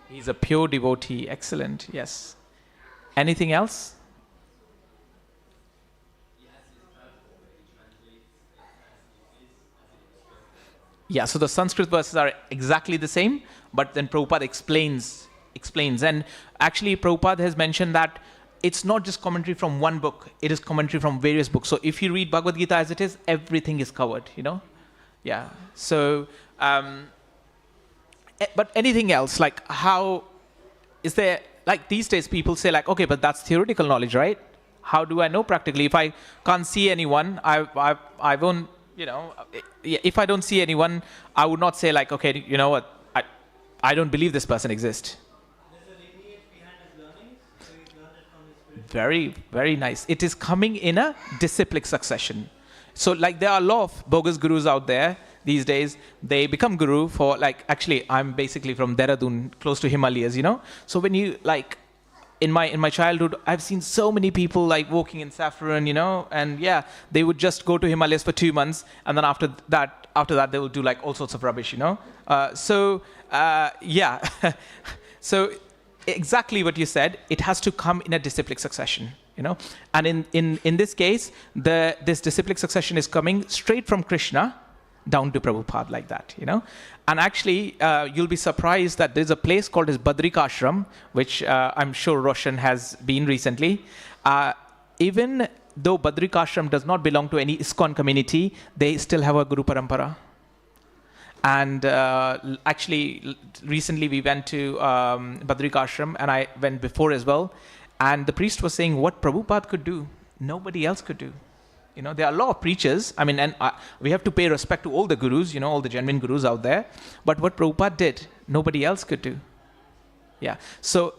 He's a pure devotee. Excellent. Yes. Anything else? Yeah, so the Sanskrit verses are exactly the same, but then Prabhupada explains. And actually, Prabhupada has mentioned that it's not just commentary from one book, it is commentary from various books. So if you read Bhagavad Gita as it is, everything is covered, you know? Yeah. So, but anything else, like how is there, like these days people say like, okay, but that's theoretical knowledge, right? How do I know practically? If I can't see anyone, I won't, you know, if I don't see anyone, I would not say like, okay, you know what, I don't believe this person exists. Very, very nice. It is coming in a disciplic succession. So like there are a lot of bogus gurus out there these days. They become guru for like, actually I'm basically from Dehradun, close to Himalayas, you know. So when you like, in my childhood, I've seen so many people like walking in saffron, you know, and yeah, they would just go to Himalayas for 2 months, and then after that they will do like all sorts of rubbish, you know. Yeah. So exactly what you said. It has to come in a disciplic succession, And in this case, this disciplic succession is coming straight from Krishna down to Prabhupada like that, And actually, you'll be surprised that there's a place called as Badrikashram, which I'm sure Roshan has been recently. Even though Badrikashram does not belong to any ISKCON community, they still have a Guru Parampara. And actually, recently we went to Badrikashram, and I went before as well. And the priest was saying what Prabhupada could do, nobody else could do. There are a lot of preachers. And we have to pay respect to all the gurus, all the genuine gurus out there. But what Prabhupada did, nobody else could do. Yeah. So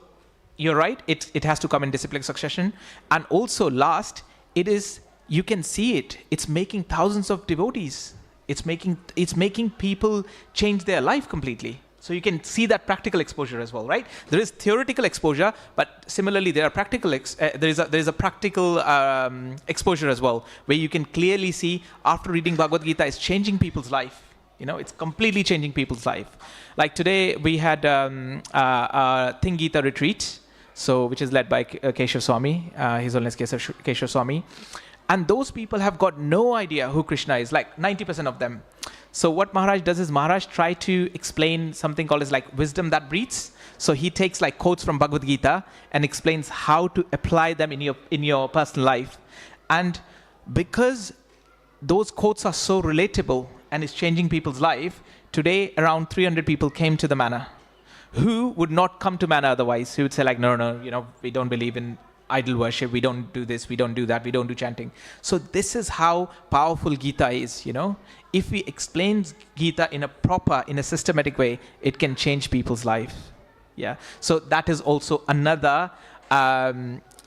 you're right. It has to come in disciplic succession. And also last, you can see it. It's making thousands of devotees. It's making people change their life completely. So you can see that practical exposure as well, right? There is theoretical exposure, but similarly there are there is a practical exposure as well, where you can clearly see after reading Bhagavad Gita, it's changing people's life. It's completely changing people's life. Like today we had a Think Gita retreat, which is led by Keshav Swami, His Holiness Keshav Swami. And those people have got no idea who Krishna is, like 90% of them. So what Maharaj does is Maharaj try to explain something called as like wisdom that breathes. So he takes like quotes from Bhagavad Gita and explains how to apply them in your personal life. And because those quotes are so relatable and it's changing people's life, today around 300 people came to the manor who would not come to manor otherwise. Who would say like, no, we don't believe in idol worship, we don't do this, we don't do that, we don't do chanting. So this is how powerful Gita is, If we explain Gita in a systematic way, it can change people's life. Yeah. So that is also another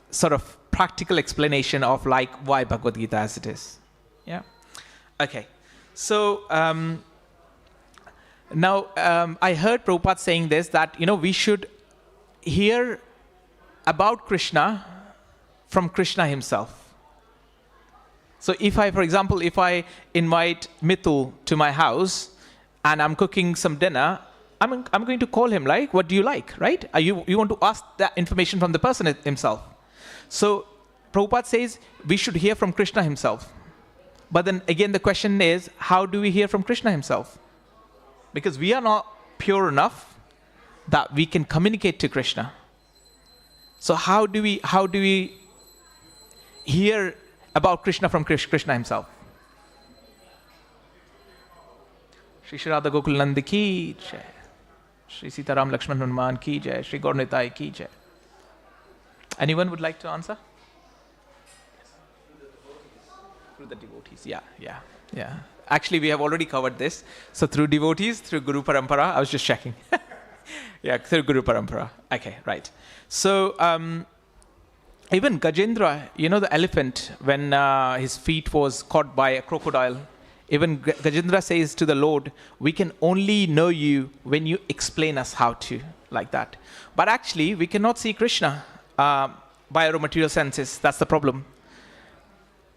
sort of practical explanation of like why Bhagavad Gita as it is. Yeah. Okay. So now I heard Prabhupada saying this, that, we should hear about Krishna from Krishna himself. So for example, if I invite Mithul to my house and I'm cooking some dinner, I'm going to call him like, what do you like, right? You want to ask that information from the person himself. So Prabhupada says we should hear from Krishna himself. But then again, the question is, how do we hear from Krishna himself? Because we are not pure enough that we can communicate to Krishna. So how do we hear about Krishna from Krishna himself? Shri Shri Radha Gokul Nand ki jai, Shri Sitaram Lakshman Hanuman ki jai, Shri Gaur Nitai ki jai. Anyone would like to answer? Through the devotees, yeah. Actually, we have already covered this. So through devotees, through Guru Parampara, I was just checking. Yeah, through Guru Parampara. Okay, right. So even Gajendra, the elephant, when his feet was caught by a crocodile, even Gajendra says to the Lord, we can only know you when you explain us how to, like that. But actually, we cannot see Krishna by our material senses. That's the problem.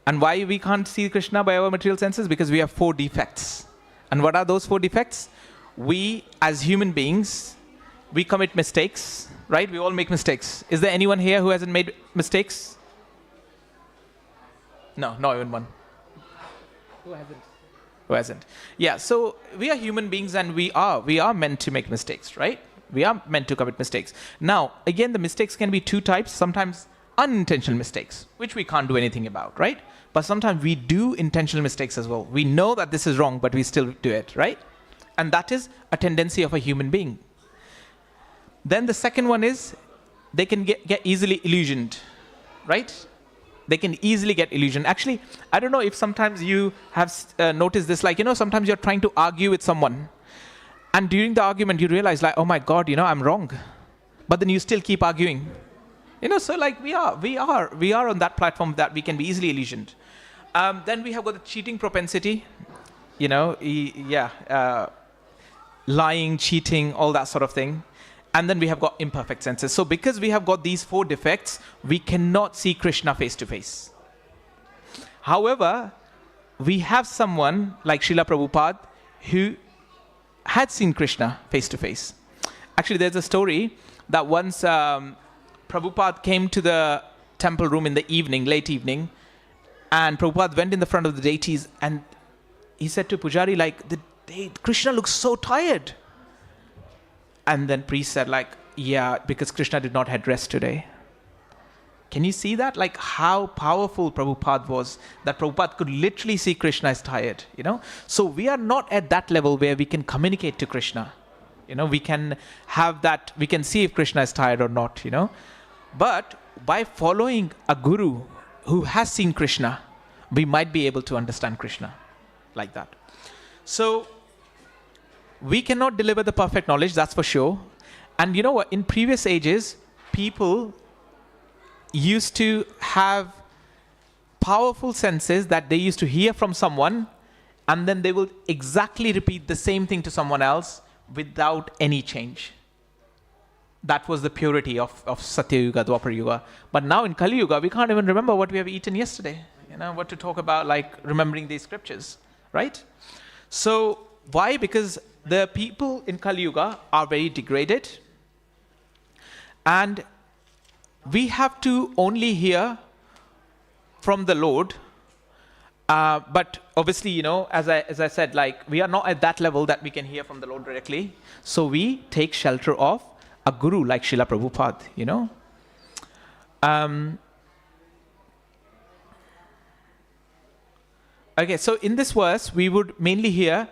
And why we can't see Krishna by our material senses? Because we have 4 defects. And what are those 4 defects? We, as human beings, we commit mistakes, right? We all make mistakes. Is there anyone here who hasn't made mistakes? No, not even one. Who hasn't? Yeah, so we are human beings and we are meant to make mistakes, right? We are meant to commit mistakes. Now, again, the mistakes can be 2 types. Sometimes unintentional mistakes, which we can't do anything about, right? But sometimes we do intentional mistakes as well. We know that this is wrong, but we still do it, right? And that is a tendency of a human being. Then the second one is they can get easily illusioned, right? They can easily get illusioned. Actually, I don't know if sometimes you have noticed this, like, sometimes you're trying to argue with someone. And during the argument, you realize like, oh my God, I'm wrong. But then you still keep arguing. So like we are on that platform that we can be easily illusioned. Then we have got the cheating propensity, lying, cheating, all that sort of thing. And then we have got imperfect senses. So because we have got these 4 defects, we cannot see Krishna face to face. However, we have someone like Srila Prabhupada who had seen Krishna face to face. Actually, there's a story that once Prabhupada came to the temple room in the evening, late evening, and Prabhupada went in the front of the deities and he said to Pujari, like, Krishna looks so tired. And then priest said, like, yeah, because Krishna did not have rest today. Can you see that? Like how powerful Prabhupada was, that Prabhupada could literally see Krishna is tired, you know? So we are not at that level where we can communicate to Krishna. You know, we can have that, we can see if Krishna is tired or not, you know? But by following a guru who has seen Krishna, we might be able to understand Krishna like that. So we cannot deliver the perfect knowledge, that's for sure. And you know what? In previous ages, people used to have powerful senses that they used to hear from someone, and then they will exactly repeat the same thing to someone else without any change. That was the purity of Satya Yuga, Dwapar Yuga. But now in Kali Yuga, we can't even remember what we have eaten yesterday. You know, what to talk about, like remembering these scriptures, right? So why? Because the people in Kali Yuga are very degraded, and we have to only hear from the Lord. But obviously, you know, as I said, like we are not at that level that we can hear from the Lord directly. So we take shelter of a guru like Srila Prabhupada, you know. Okay, so in this verse, we would mainly hear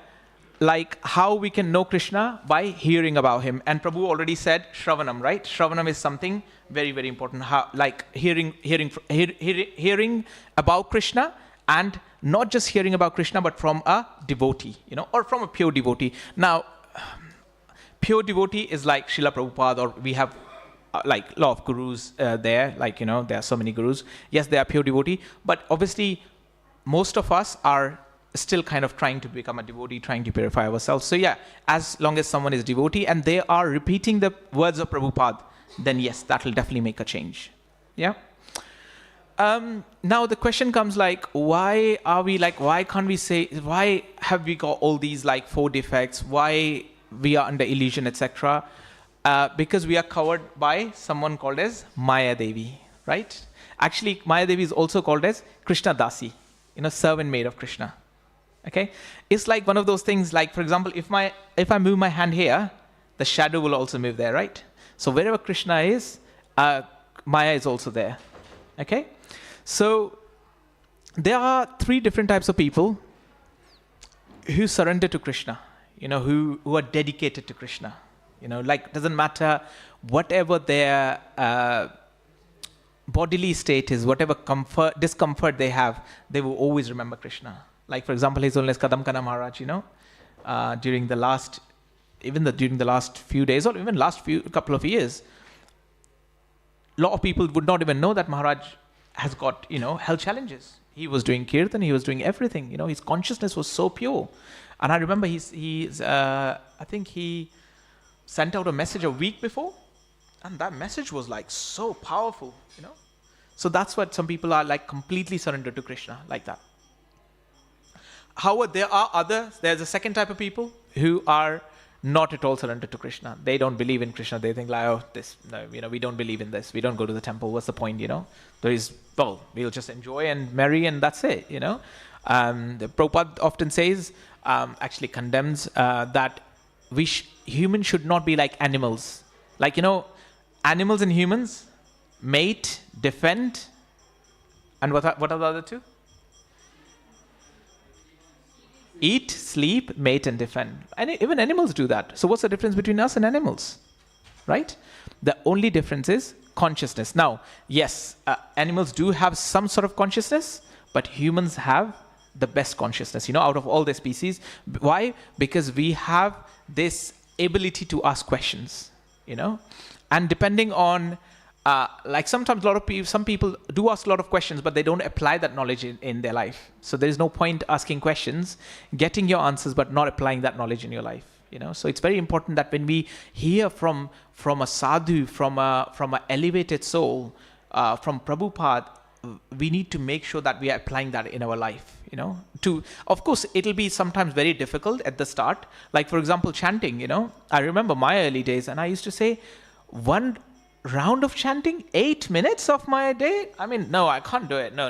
like how we can know Krishna by hearing about him. And Prabhu already said Shravanam, right? Shravanam is something very, very important. How, like hearing about Krishna, and not just hearing about Krishna, but from a devotee, you know, or from a pure devotee. Now, pure devotee is like Srila Prabhupada, or we have like a lot of gurus there, like, you know, there are so many gurus. Yes, they are pure devotee, but obviously most of us are still kind of trying to become a devotee, trying to purify ourselves. So yeah, as long as someone is devotee and they are repeating the words of Prabhupada, then yes, that will definitely make a change. Yeah. Now the question comes like, why are we like, why can't we say, why have we got all these like 4 defects? Why we are under illusion, etc.? Because we are covered by someone called as Maya Devi, right? Actually, Maya Devi is also called as Krishna Dasi, you know, servant maid of Krishna. Okay, it's like one of those things. Like, for example, if I move my hand here, the shadow will also move there, right? So wherever Krishna is, Maya is also there. Okay, so there are 3 different types of people who surrender to Krishna. You know, who are dedicated to Krishna. You know, like doesn't matter whatever their bodily state is, whatever discomfort they have, they will always remember Krishna. Like, for example, His Holiness Kadamkana Maharaj, you know, during the last few days, or even couple of years, a lot of people would not even know that Maharaj has got, you know, health challenges. He was doing kirtan, he was doing everything, you know, his consciousness was so pure. And I remember I think he sent out a message a week before, and that message was like so powerful, you know. So that's what some people are like, completely surrendered to Krishna, like that. However, there's a second type of people who are not at all surrendered to Krishna. They don't believe in Krishna. They think like, oh, no, you know, we don't believe in this. We don't go to the temple. What's the point, you know? We'll just enjoy and marry and that's it, you know? The Prabhupada often says, actually condemns that humans should not be like animals. Like, you know, animals and humans mate, defend, and what are the other 2? Eat, sleep, mate, and defend. And even animals do that. So what's the difference between us and animals? Right? The only difference is consciousness. Now, yes, animals do have some sort of consciousness, but humans have the best consciousness, you know, out of all the species. Why? Because we have this ability to ask questions, you know, and depending on like sometimes some people do ask a lot of questions, but they don't apply that knowledge in their life. So there is no point asking questions, getting your answers, but not applying that knowledge in your life. You know, so it's very important that when we hear from a sadhu, from a elevated soul, from Prabhupada, we need to make sure that we are applying that in our life. You know, of course, it'll be sometimes very difficult at the start. Like, for example, chanting. You know, I remember my early days, and I used to say, one round of chanting, 8 minutes of my day? I mean, no, I can't do it. No.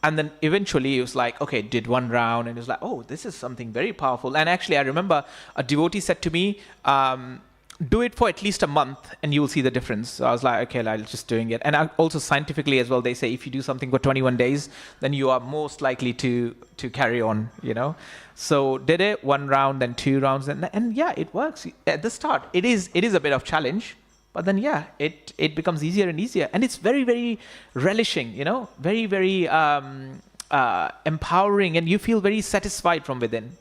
And then eventually it was like, okay, did one round, and it was like, oh, this is something very powerful. And actually, I remember a devotee said to me, do it for at least a month and you will see the difference. So I was like, okay, I'm just doing it. And also scientifically as well, they say if you do something for 21 days, then you are most likely to carry on, you know. So did it, one round, then 2 rounds, and yeah, it works. At the start, it is a bit of challenge, but then yeah, it becomes easier and easier. And it's very, very relishing, you know, very, very empowering, and you feel very satisfied from within.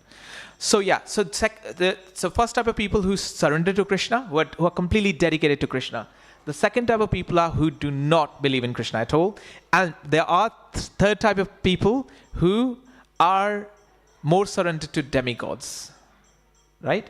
So yeah, so first type of people who surrender to Krishna, who are completely dedicated to Krishna. The second type of people are who do not believe in Krishna at all. And there are third type of people who are more surrendered to demigods, right?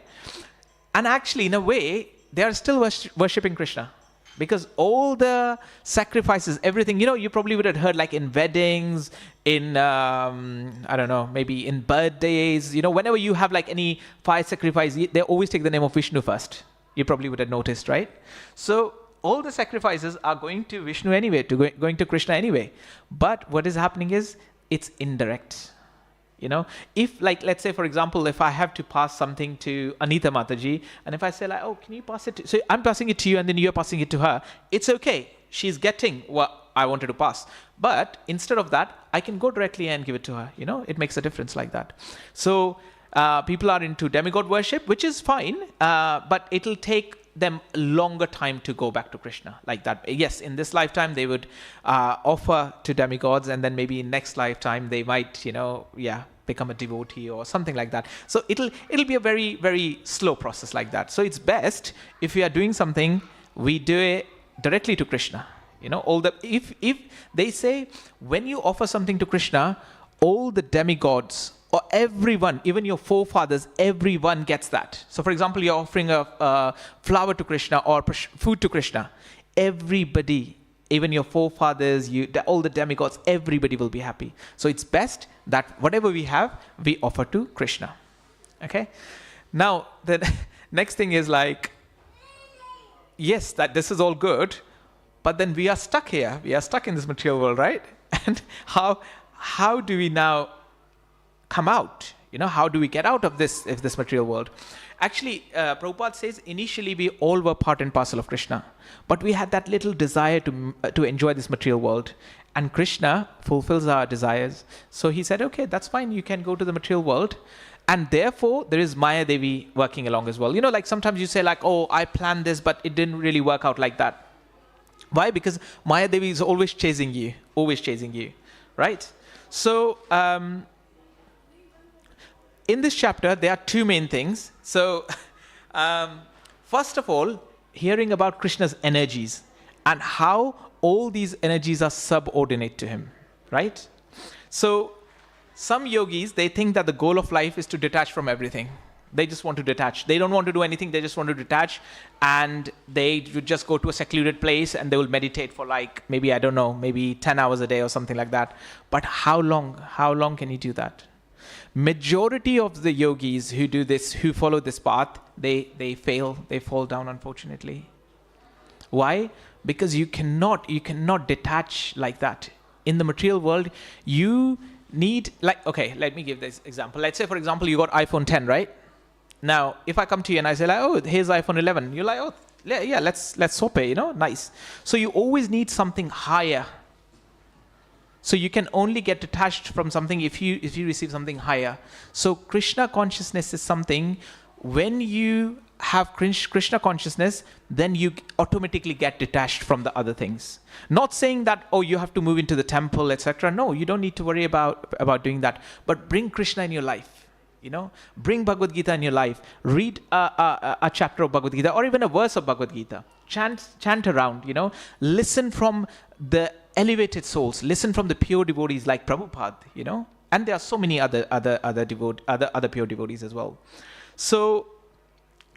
And actually, in a way, they are still worshipping Krishna. Because all the sacrifices, everything, you know, you probably would have heard like in weddings, in, I don't know, maybe in birthdays, you know, whenever you have like any fire sacrifice, they always take the name of Vishnu first. You probably would have noticed, right? So all the sacrifices are going to Vishnu anyway, going to Krishna anyway. But what is happening is it's indirect. You know, if like, let's say, for example, if I have to pass something to Anita Mataji, and if I say like, oh, can you pass it to, so I'm passing it to you and then you're passing it to her, it's okay. She's getting what I wanted to pass. But instead of that, I can go directly and give it to her. You know, it makes a difference like that. So people are into demigod worship, which is fine, but it'll take them a longer time to go back to Krishna like that. Yes, in this lifetime they would offer to demigods, and then maybe in next lifetime they might, you know, become a devotee or something like that. So it'll be a very, very slow process like that. So it's best if we are doing something, we do it directly to Krishna. You know, if they say when you offer something to Krishna, all the demigods or everyone, even your forefathers, everyone gets that. So for example, you're offering a flower to Krishna or food to Krishna. Everybody, even your forefathers, all the demigods, everybody will be happy. So it's best that whatever we have, we offer to Krishna. Okay? Now, the next thing is like, yes, that this is all good, but then we are stuck here. We are stuck in this material world, right? And how do we now come out? You know, how do we get out of this material world? Actually, Prabhupada says initially we all were part and parcel of Krishna, but we had that little desire to enjoy this material world, and Krishna fulfills our desires. So he said, okay, that's fine. You can go to the material world, and therefore there is Maya Devi working along as well. You know, like sometimes you say like, oh, I planned this, but it didn't really work out like that. Why? Because Maya Devi is always chasing you, right? So in this chapter, there are 2 main things. So, first of all, hearing about Krishna's energies and how all these energies are subordinate to him, right? So, some yogis, they think that the goal of life is to detach from everything. They just want to detach. They don't want to do anything. They just want to detach, and they would just go to a secluded place and they will meditate for like maybe, I don't know, maybe 10 hours a day or something like that. But how long? How long can you do that? Majority of the yogis who do this, who follow this path, they fail. They fall down, unfortunately. Why? Because you cannot detach like that. In the material world, you need, like, okay, let me give this example. Let's say, for example, you got iPhone 10, right? Now, if I come to you and I say, like, oh, here's iPhone 11, you're like, oh, yeah, let's swap it, you know, nice. So you always need something higher. So you can only get detached from something if you receive something higher. So Krishna consciousness is something, when you have Krishna consciousness, then you automatically get detached from the other things. Not saying that, oh, you have to move into the temple, etc. No, you don't need to worry about doing that. But bring Krishna in your life. You know, bring Bhagavad Gita in your life. Read a chapter of Bhagavad Gita or even a verse of Bhagavad Gita. Chant around, you know. Listen from the elevated souls. Listen from the pure devotees like Prabhupada, you know. And there are so many other pure devotees as well. So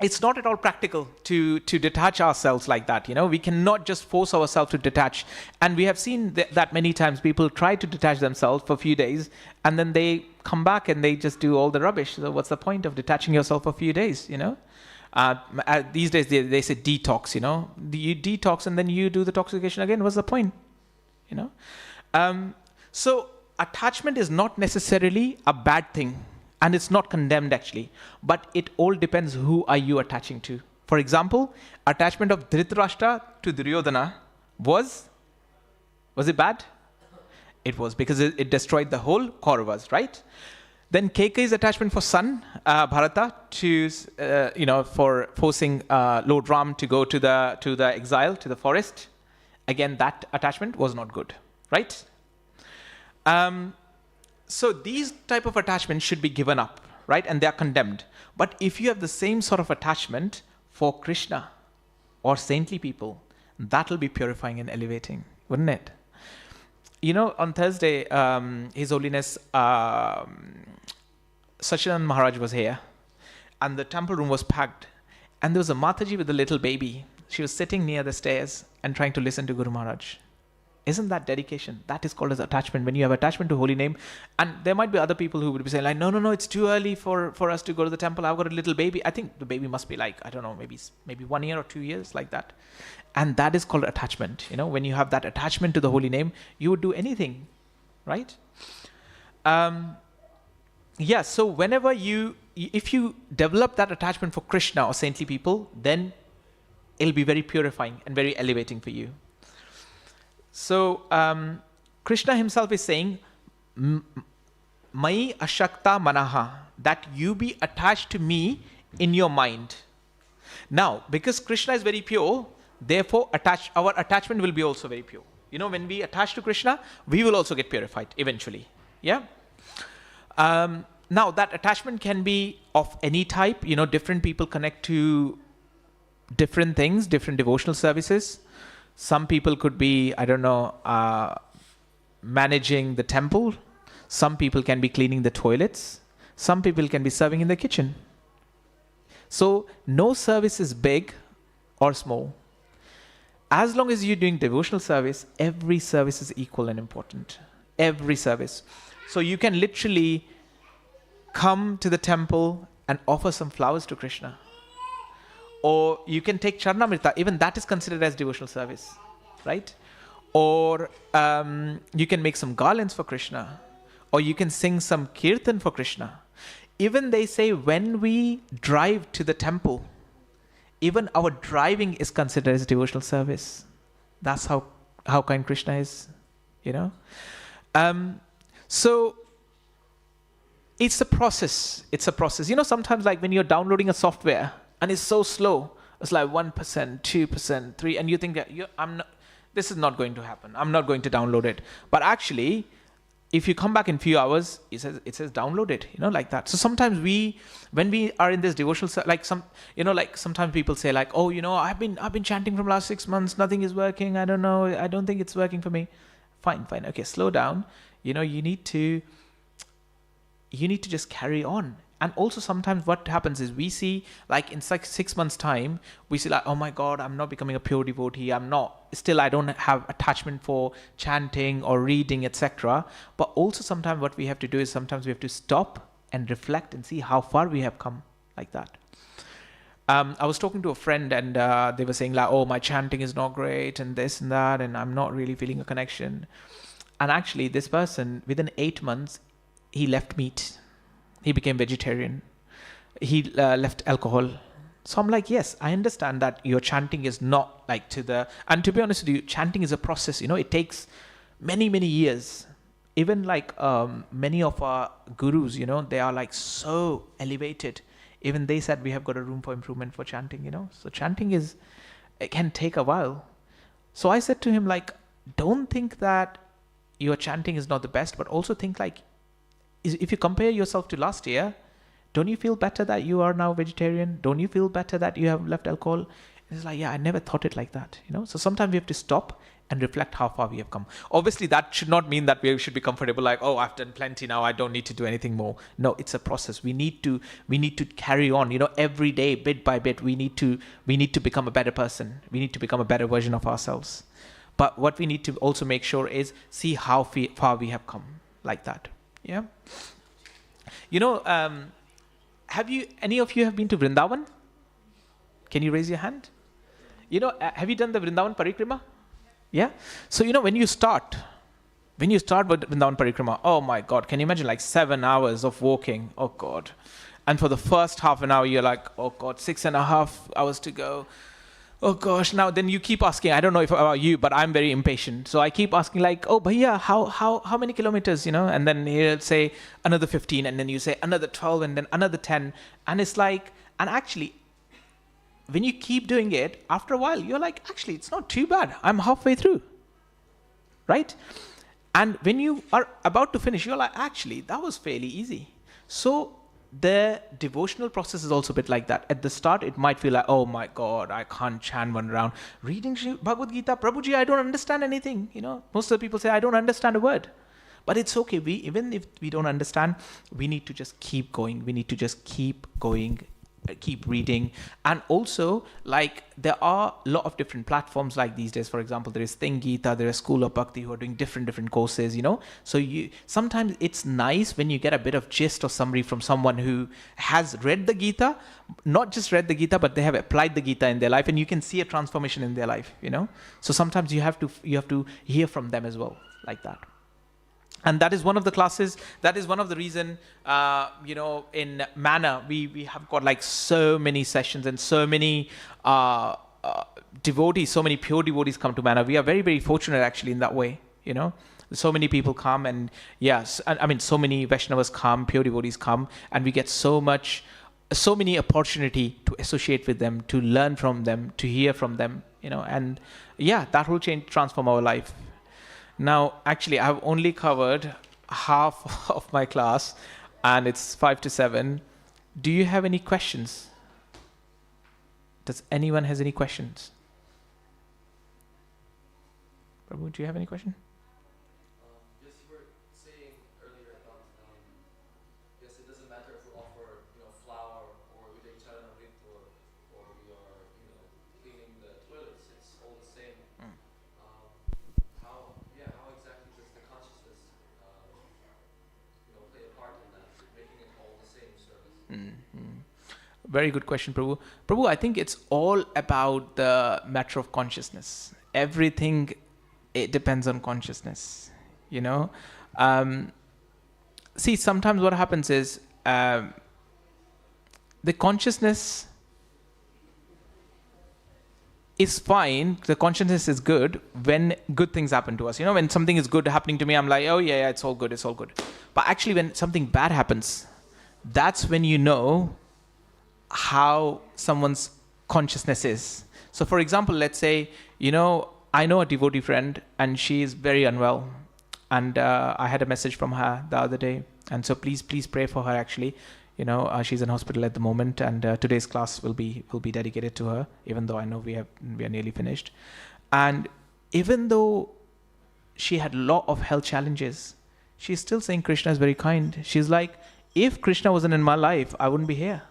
it's not at all practical to detach ourselves like that, you know. We cannot just force ourselves to detach. And we have seen that many times people try to detach themselves for a few days and then they come back and they just do all the rubbish. So what's the point of detaching yourself for a few days, you know? These days they say detox, You detox and then you do the toxification again. What's the point? So attachment is not necessarily a bad thing, and it's not condemned actually, but it all depends who are you attaching to. For example, attachment of Dhritarashtra to Duryodhana was it bad? It was, because it destroyed the whole Kauravas, right? Then Kaikeyi's attachment for son Bharata to for forcing Lord Ram to go to the exile, to the forest. Again, that attachment was not good, right? So these type of attachments should be given up, right? And they are condemned. But if you have the same sort of attachment for Krishna or saintly people, that will be purifying and elevating, wouldn't it? On Thursday, His Holiness Sachidanand Maharaj was here, and the temple room was packed, and there was a Mataji with a little baby. She was sitting near the stairs and trying to listen to Guru Maharaj. Isn't that dedication? That is called as attachment. When you have attachment to holy name, and there might be other people who would be saying like, no, it's too early for us to go to the temple. I've got a little baby. I think the baby must be like, I don't know, maybe 1 year or 2 years, like that. And that is called attachment. When you have that attachment to the holy name, you would do anything, right? So whenever if you develop that attachment for Krishna or saintly people, then it'll be very purifying and very elevating for you. So Krishna himself is saying, Mai ashakta manaha, that you be attached to me in your mind. Now, because Krishna is very pure, therefore our attachment will be also very pure. When we attach to Krishna, we will also get purified eventually. Yeah. Now that attachment can be of any type. Different people connect to different things, different devotional services. Some people could be, managing the temple. Some people can be cleaning the toilets. Some people can be serving in the kitchen. So no service is big or small. As long as you're doing devotional service, every service is equal and important. Every service. So you can literally come to the temple and offer some flowers to Krishna. Or you can take Charanamrita, even that is considered as devotional service, right? Or you can make some garlands for Krishna. Or you can sing some kirtan for Krishna. Even they say when we drive to the temple, even our driving is considered as devotional service. That's how kind Krishna is, So it's a process. Sometimes like when you're downloading a software, and it's so slow. It's like 1%, 2%, 3%, and you think that this is not going to happen. I'm not going to download it. But actually, if you come back in few hours, it says download it, like that. So sometimes when we are in this devotional, sometimes people say like, oh, I've been chanting from last 6 months, nothing is working. I don't know. I don't think it's working for me. Fine. Okay, slow down. You need to just carry on. And also sometimes what happens is we see like in 6 months time, we see like, oh my God, I'm not becoming a pure devotee. I don't have attachment for chanting or reading, etc. But also sometimes what we have to do is sometimes we have to stop and reflect and see how far we have come, like that. I was talking to a friend and they were saying like, oh, my chanting is not great and this and that, and I'm not really feeling a connection. And actually this person, within 8 months, he left meat. He became vegetarian. He left alcohol. So I'm like, yes, I understand that your chanting is not like and to be honest with you, chanting is a process, it takes many, many years. Even like many of our gurus, they are like so elevated. Even they said we have got a room for improvement for chanting, So chanting it can take a while. So I said to him like, don't think that your chanting is not the best, but also think like, if you compare yourself to last year, don't you feel better that you are now vegetarian? Don't you feel better that you have left alcohol? And it's like, yeah, I never thought it like that, So sometimes we have to stop and reflect how far we have come. Obviously, that should not mean that we should be comfortable like, oh, I've done plenty now, I don't need to do anything more. No, it's a process. We need to carry on, every day, bit by bit, we need to become a better person. We need to become a better version of ourselves. But what we need to also make sure is see how far we have come, like that. Yeah. Have any of you have been to Vrindavan? Can you raise your hand? Have you done the Vrindavan Parikrama? Yeah? So, when you start with Vrindavan Parikrama, oh my God, can you imagine like 7 hours of walking? Oh God. And for the first half an hour, you're like, oh God, 6.5 hours to go. Oh gosh, now then you keep asking, I don't know if about you, but I'm very impatient. So I keep asking like, oh bhaiya, how many kilometers, And then he'll say another 15, and then you say another 12, and then another 10. And it's like, and actually, when you keep doing it, after a while, you're like, actually, it's not too bad. I'm halfway through, right? And when you are about to finish, you're like, actually, that was fairly easy. So the devotional process is also a bit like that. At the start, it might feel like, oh my God, I can't chant one round. Reading Bhagavad Gita, Prabhuji, I don't understand anything. Most of the people say, I don't understand a word. But it's okay. Even if we don't understand, we need to just keep going. We need to just keep going, keep reading. And also, like, there are a lot of different platforms like these days. For example, there is Think Gita, there is School of Bhakti who are doing different courses, So sometimes it's nice when you get a bit of gist or summary from someone who has read the Gita, not just read the Gita, but they have applied the Gita in their life, and you can see a transformation in their life, So sometimes you have to hear from them as well, like that. And that is one of the classes, that is one of the reason, in Manor, we have got like so many sessions and so many devotees, so many pure devotees come to Manor. We are very, very fortunate actually in that way, So many people come, and yes, I mean, so many Vaishnavas come, pure devotees come, and we get so many opportunity to associate with them, to learn from them, to hear from them, and that will transform our life. Now, actually, I've only covered half of my class, and it's 5 to 7. Do you have any questions? Does anyone has any questions? Prabhu, do you have any question? Yes, you were saying earlier about, yes, it doesn't matter if we offer, flour or Uday Charanamrit or we are, cleaning the toilets. It's all the same. How exactly does the consciousness, play a part in that, making it all the same service? Very good question, Prabhu. Prabhu, I think it's all about the matter of consciousness. Everything, it depends on consciousness, See, sometimes what happens is the consciousness is fine, the consciousness is good when good things happen to us. When something is good happening to me, I'm like, oh yeah, it's all good. But actually, when something bad happens, that's when you know how someone's consciousness is. So for example, let's say, I know a devotee friend, and she is very unwell. And I had a message from her the other day. And so please pray for her actually. She's in hospital at the moment, and today's class will be dedicated to her, even though I know we are nearly finished. And even though she had a lot of health challenges, she's still saying Krishna is very kind. She's like, if Krishna wasn't in my life, I wouldn't be here.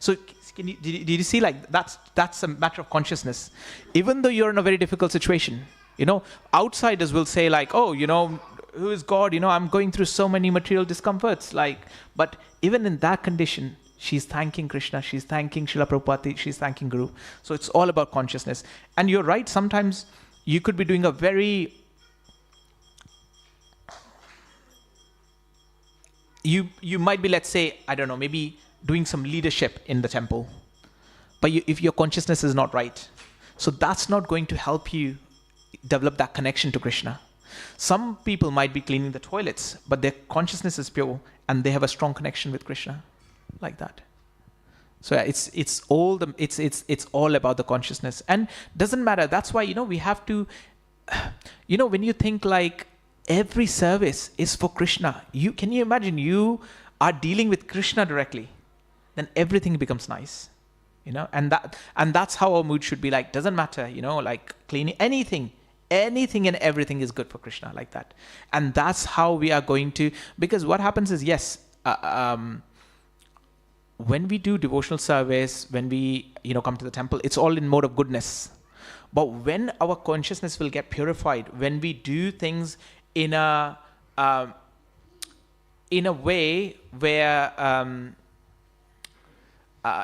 So did you see, like, that's a matter of consciousness. Even though you're in a very difficult situation, outsiders will say like, oh, who is God? I'm going through so many material discomforts. But even in that condition, she's thanking Krishna, she's thanking Srila Prabhupada, she's thanking Guru. So it's all about consciousness. And you're right, sometimes you could be doing a very... You might be, let's say, I don't know, maybe doing some leadership in the temple. But if your consciousness is not right, so that's not going to help you develop that connection to Krishna. Some people might be cleaning the toilets, but their consciousness is pure and they have a strong connection with Krishna, like that. So it's all about the consciousness, and doesn't matter. That's why we have to, when you think like every service is for Krishna. Can you imagine you are dealing with Krishna directly, then everything becomes nice, and that's how our mood should be like. Doesn't matter, like cleaning anything and everything is good for Krishna, like that. And that's how we are going to, because what happens is, yes, when we do devotional service, when we come to the temple, it's all in mode of goodness. But when our consciousness will get purified, when we do things in a way where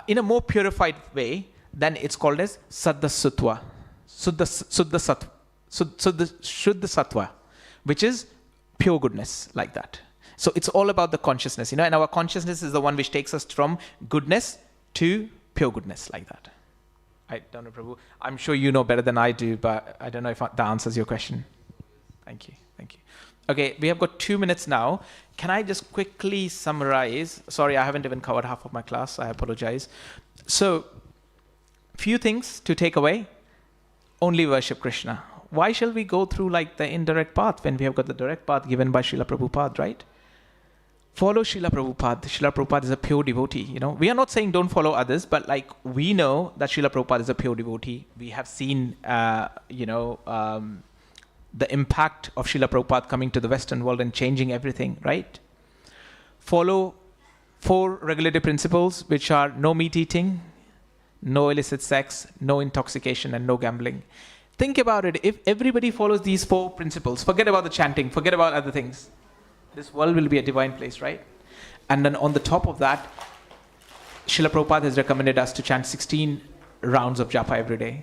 in a more purified way, then it's called as Saddha Sattva. Shuddha Sattva, which is pure goodness, like that. So it's all about the consciousness, and our consciousness is the one which takes us from goodness to pure goodness, like that. I don't know, Prabhu. I'm sure you know better than I do, but I don't know if that answers your question. Thank you. Okay, we have got 2 minutes now. Can I just quickly summarize? Sorry, I haven't even covered half of my class. I apologize. So, few things to take away. Only worship Krishna. Why shall we go through like the indirect path when we have got the direct path given by Srila Prabhupada, right? Follow Srila Prabhupada. Srila Prabhupada is a pure devotee. We are not saying don't follow others, but like we know that Srila Prabhupada is a pure devotee. We have seen, the impact of Srila Prabhupada coming to the Western world and changing everything, right? Follow 4 regulative principles, which are no meat eating, no illicit sex, no intoxication, and no gambling. Think about it. If everybody follows these 4 principles, forget about the chanting, forget about other things, this world will be a divine place, right? And then on the top of that, Srila Prabhupada has recommended us to chant 16 rounds of japa every day.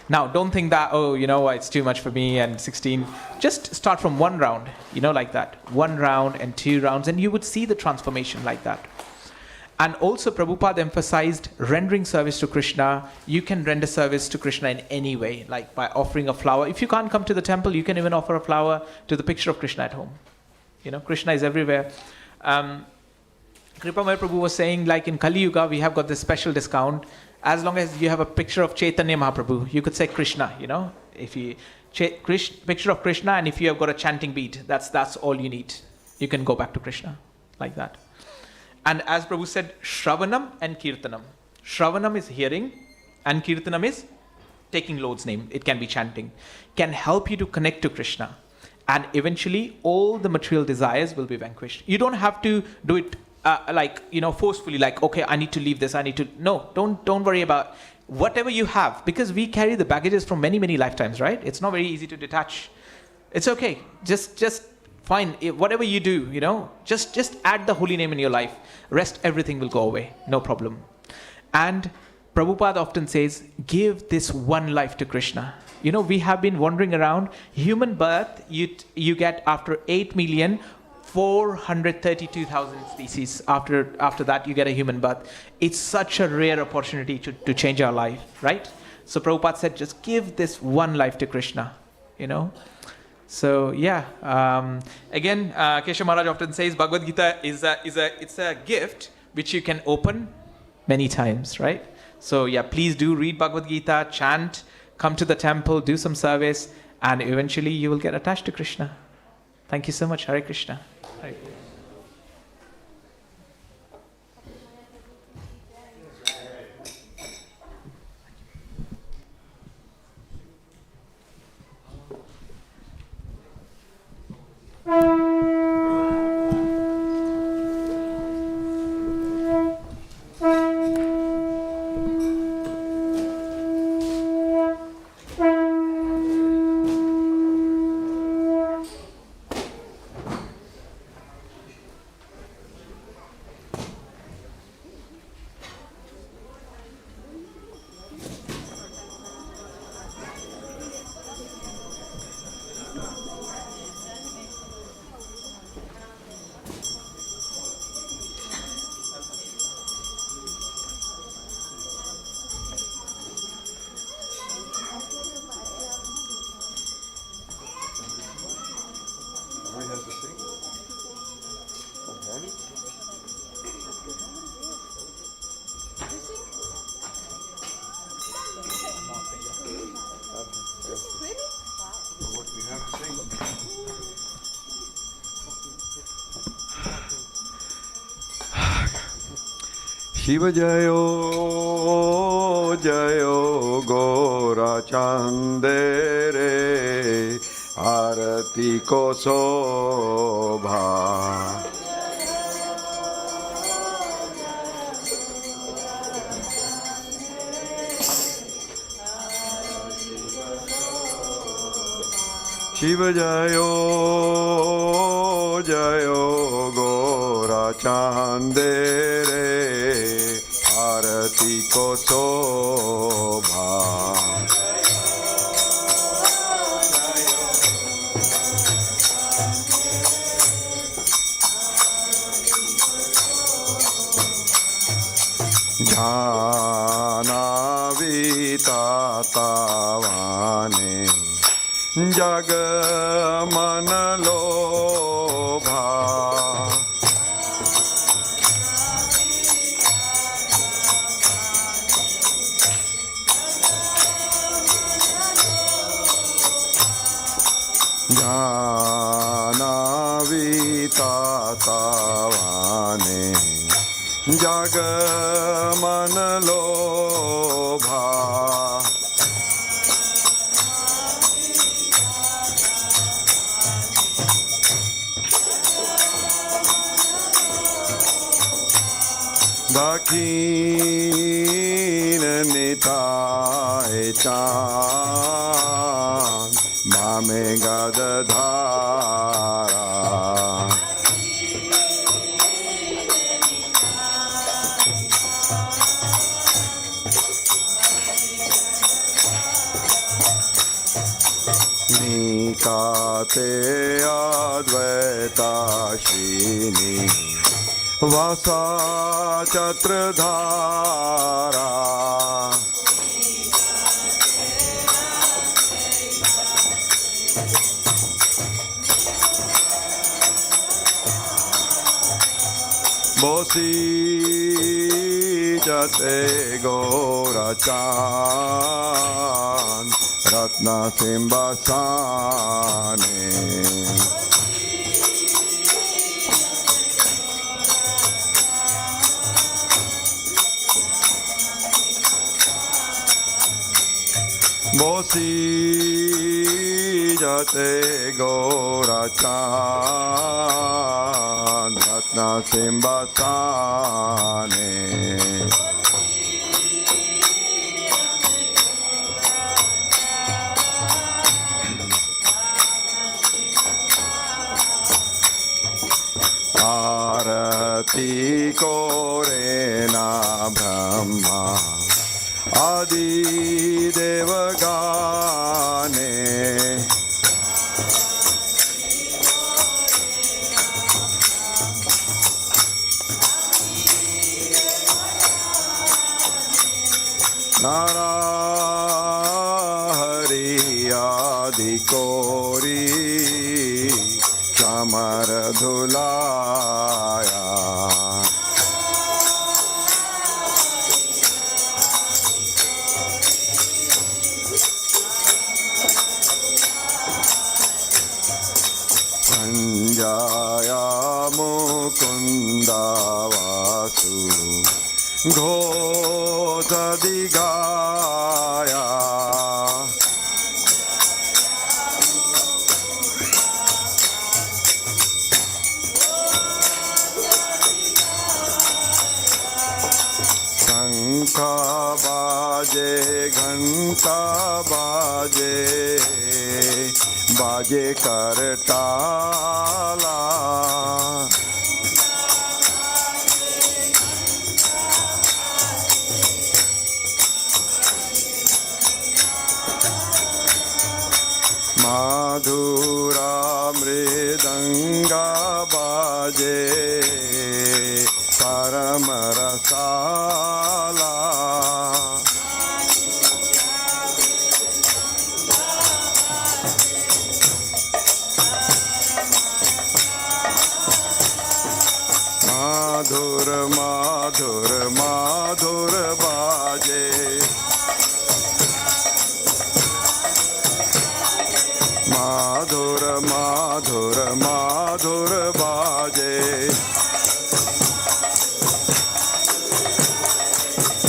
Now, don't think that, it's too much for me and 16. Just start from 1 round, like that. 1 round and 2 rounds, and you would see the transformation like that. And also, Prabhupada emphasized rendering service to Krishna. You can render service to Krishna in any way, like by offering a flower. If you can't come to the temple, you can even offer a flower to the picture of Krishna at home. Krishna is everywhere. Kripamaya Prabhu was saying, like in Kali Yuga, we have got this special discount. As long as you have a picture of Chaitanya Mahaprabhu, you could say Krishna, If you picture of Krishna, and if you have got a chanting beat, that's all you need. You can go back to Krishna, like that. And as Prabhu said, Shravanam and Kirtanam. Shravanam is hearing, and Kirtanam is taking Lord's name. It can be chanting. Can help you to connect to Krishna. And eventually, all the material desires will be vanquished. You don't have to do it forcefully, like, okay, I need to leave this, no, don't worry about whatever you have, because we carry the baggages from many, many lifetimes, right? It's not very easy to detach. It's okay. Just fine. Whatever you do, just add the holy name in your life. Rest, everything will go away. No problem. And Prabhupada often says, give this one life to Krishna. We have been wandering around. Human birth, you get after 8,432,000 species. After that, you get a human birth. It's such a rare opportunity to change our life, right? So Prabhupada said, just give this one life to Krishna, So yeah, again, Keshav Maharaj often says Bhagavad Gita it's a gift which you can open many times, right? So yeah, please do read Bhagavad Gita, chant, come to the temple, do some service, and eventually you will get attached to Krishna. Thank you so much. Hare Krishna. Hare. Shiva Jayo Jayo Gora Chandere Arati Ko Sobha Shiva Jayo Jayo Gora Chandere Arati Bharti को शोभा ध्यानावितातावाने जग मन लोभा ध्यानावितातावाने जग मन लोभा दक्षिण निताय चाँद भामे गदधारा निकाते अद्वैताशिनी वसा चत्रधारा बोसी जते गौरचान रत्न सिंहासने बोसी जते गौरचान रत्न सिंहासने आरती को रे ना ब्रह्मा आदि देव गाने नाराहरि आदि कोरी चमर धुलाया संजाया मुकुंदा वासु घोष दिगाया शंख बाजे घंटा बाजे बाजे करताला माधुरा मृदंगा बाजे परम रसाला माधुर माधुर माधुर बाजे माधुर माधुर माधुर बाजे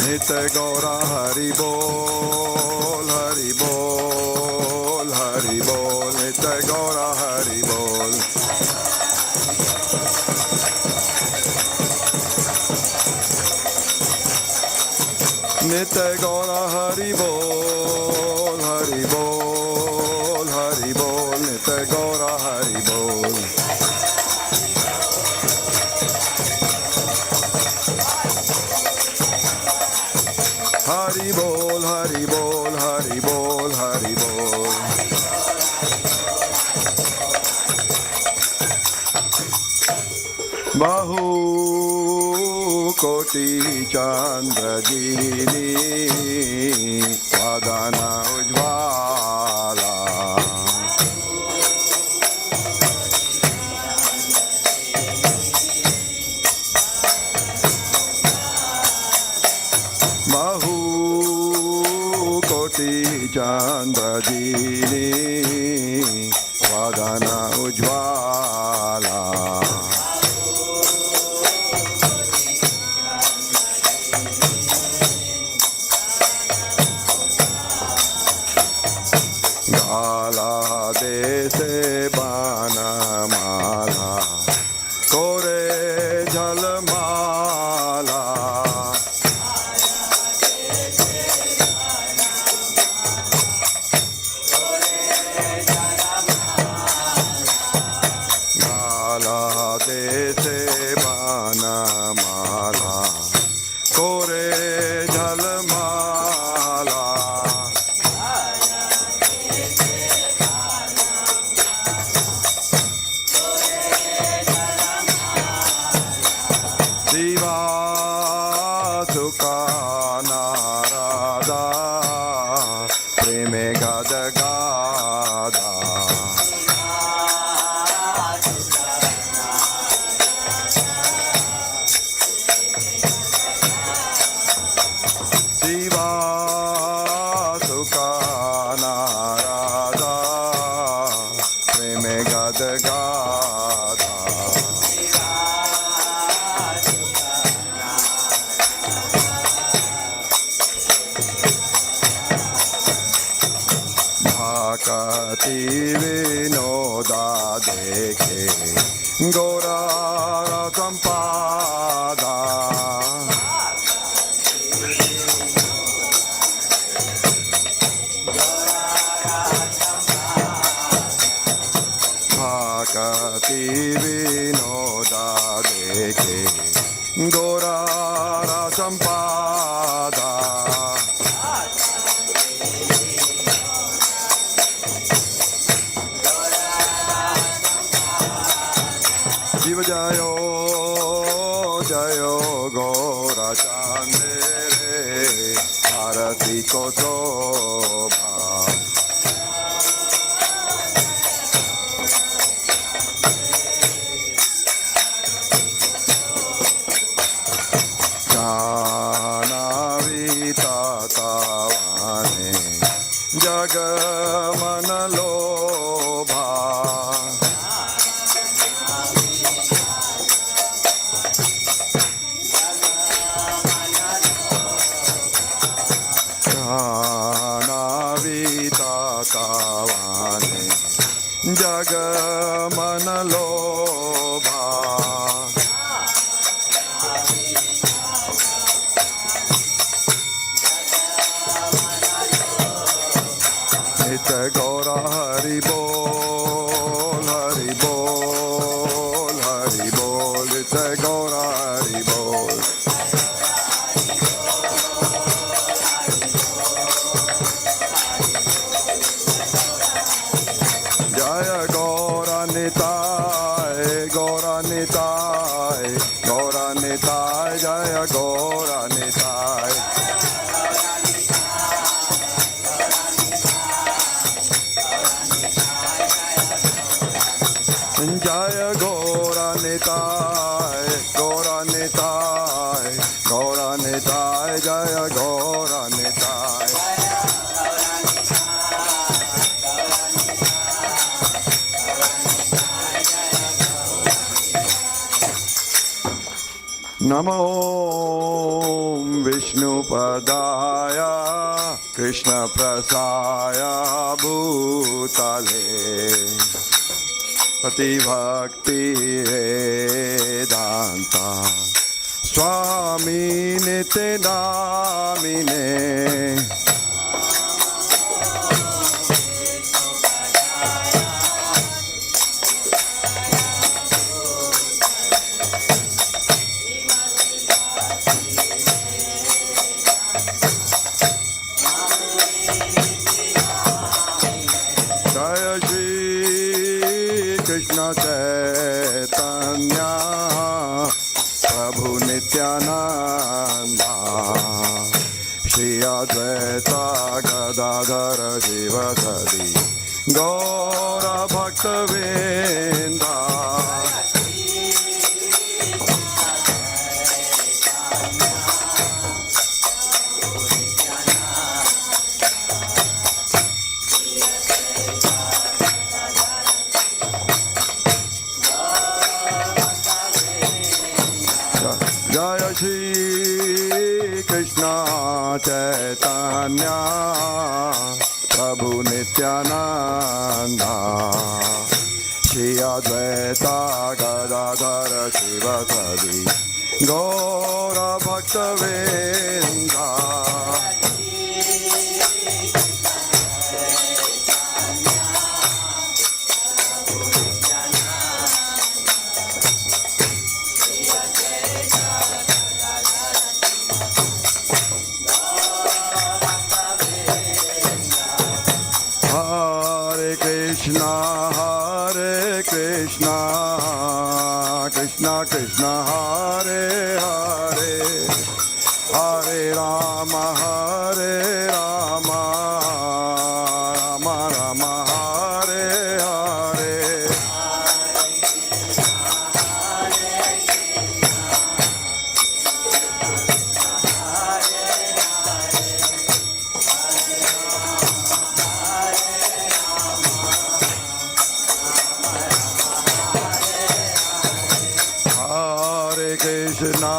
नित गौरा हरि बोल हरि बोल हरि बोल नित गौरा हरि बोल नित गौरा हरि बोल हरि बोल हरि बोल नित गौरा हरि बोल Hari bol, Hari bol, Hari bol, Hari bol. Bahu koti chandra jini vadana ujvala. Bahu koti chandra jini vadana ujvala. Gala dese bana mala kore jal mala. Gala dese bana mala kore jal mala. Shiva sukha narada preme gada gada. Shiva sukha narada preme gada gada. Bhakti vinoda dekhe gora sampada. Bhakti vinoda dekhe gora sampada. Shiva Jayo Jayo Gora Chandere Arati ko sobha. Jana vitatavane jagamana lobha. Vitatavane jagamana lobha. Nitya Gaura Hari Bol, Hari Bol, Hari Bol. Nitya Gaura Hari Bol. Jaya Gaura Nitai, Gaura Nitai, Gaura Nitai, Jaya Gaura Nitai. Jaya Gaura Nitai, Gaura Nitai, Gaura Nitai, Jaya Gaura Nitai. Namo Vishnu Padaya Krishna Prasaya Bhutale Pati Bhakti Vedanta Swami Nityanamine. Shri Advaita Gadadhara Shivasadi Gaura Bhaktivedanta Jaya Shri Krishna Chaitanya Prabhu Nityananda Shri Advaita Gadadhara Shivasadi Gaura Bhaktivedanta Hare Krishna, Krishna Krishna, Hare Hare, Hare Rama, Rama Rama, Hare Hare. Hare Krishna,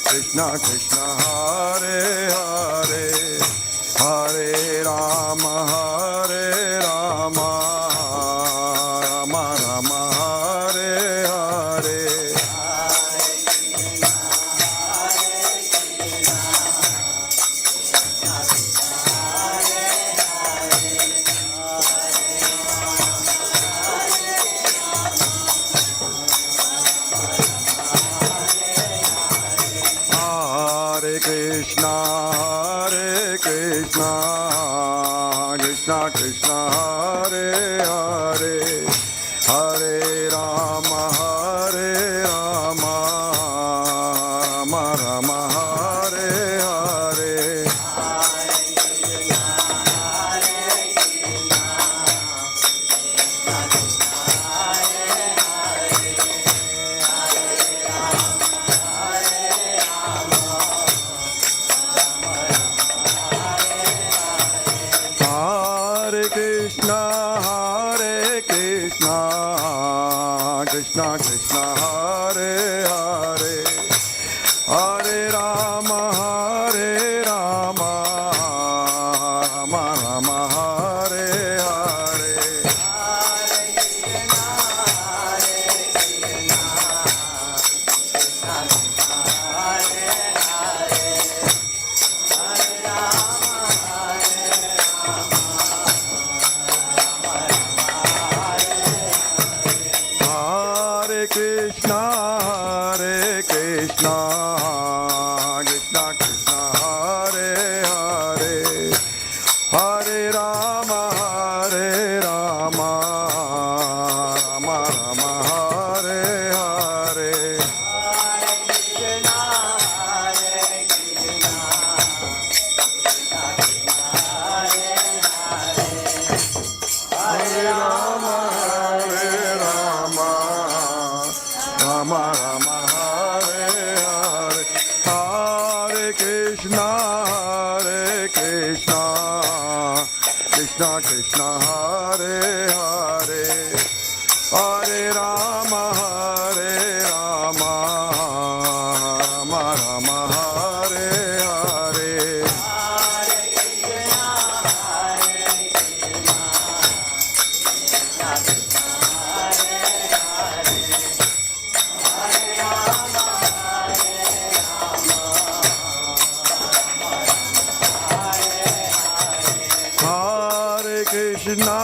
Krishna Krishna, Hare Hare, Hare Rama, Rama Rama, Hare Hare. Hare Krishna, Krishna Krishna, Hare Hare, Hare Rama, Rama Rama, Hare Hare. Hare Krishna, Krishna Krishna, Hare Hare, Hare Rama, Rama Rama, Hare Hare. Hare Krishna, Krishna Krishna, Hare Hare, Hare Rama, Rama Rama, Hare Hare. Hare Rama, Rama Rama, Hare Hare, Hare Krishna, Krishna Krishna, Hare Hare, Hare Rama, Rama Rama, Hare Hare. Hare Krishna,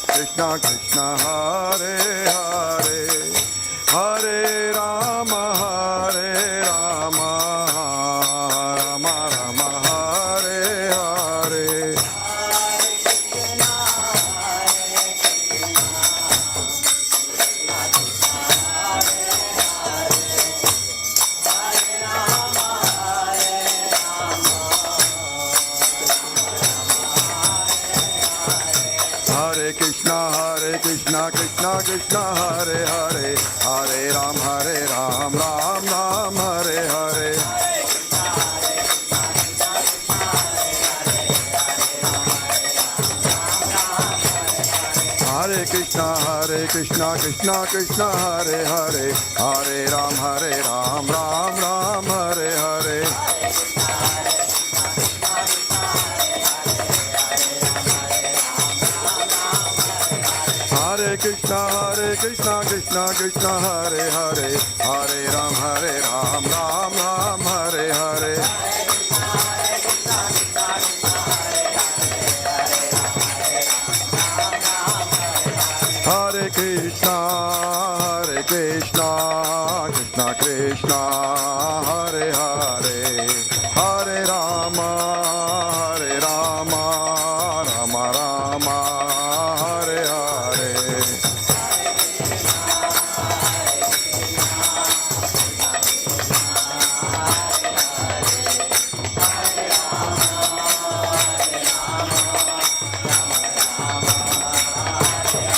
Krishna Krishna, Hare Hare, Hare Rama, Rama Rama, Hare Hare. Krishna Krishna Krishna Hare Hare, Hare Ram Ram Ram Hare Hare. Hare Krishna Krishna Krishna Hare Hare, Hare Ram Ram Ram Hare Hare. Hare Krishna Krishna Krishna Hare Hare, Hare Ram Ram Ram Hare Hare. Hare Krishna Krishna Krishna Hare Hare, Hare Rama Rama Rama Hare Hare. Hare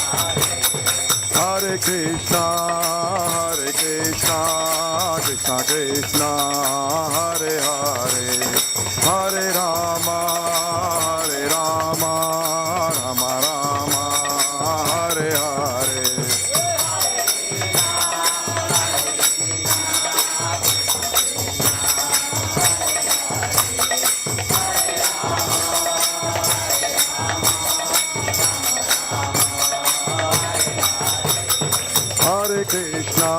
Krishna Krishna Krishna Hare Hare, Hare Rama Rama Rama Hare Hare. Hare Krishna Krishna Krishna Hare Hare, Hare Rama Rama Rama Hare Hare. Hare Krishna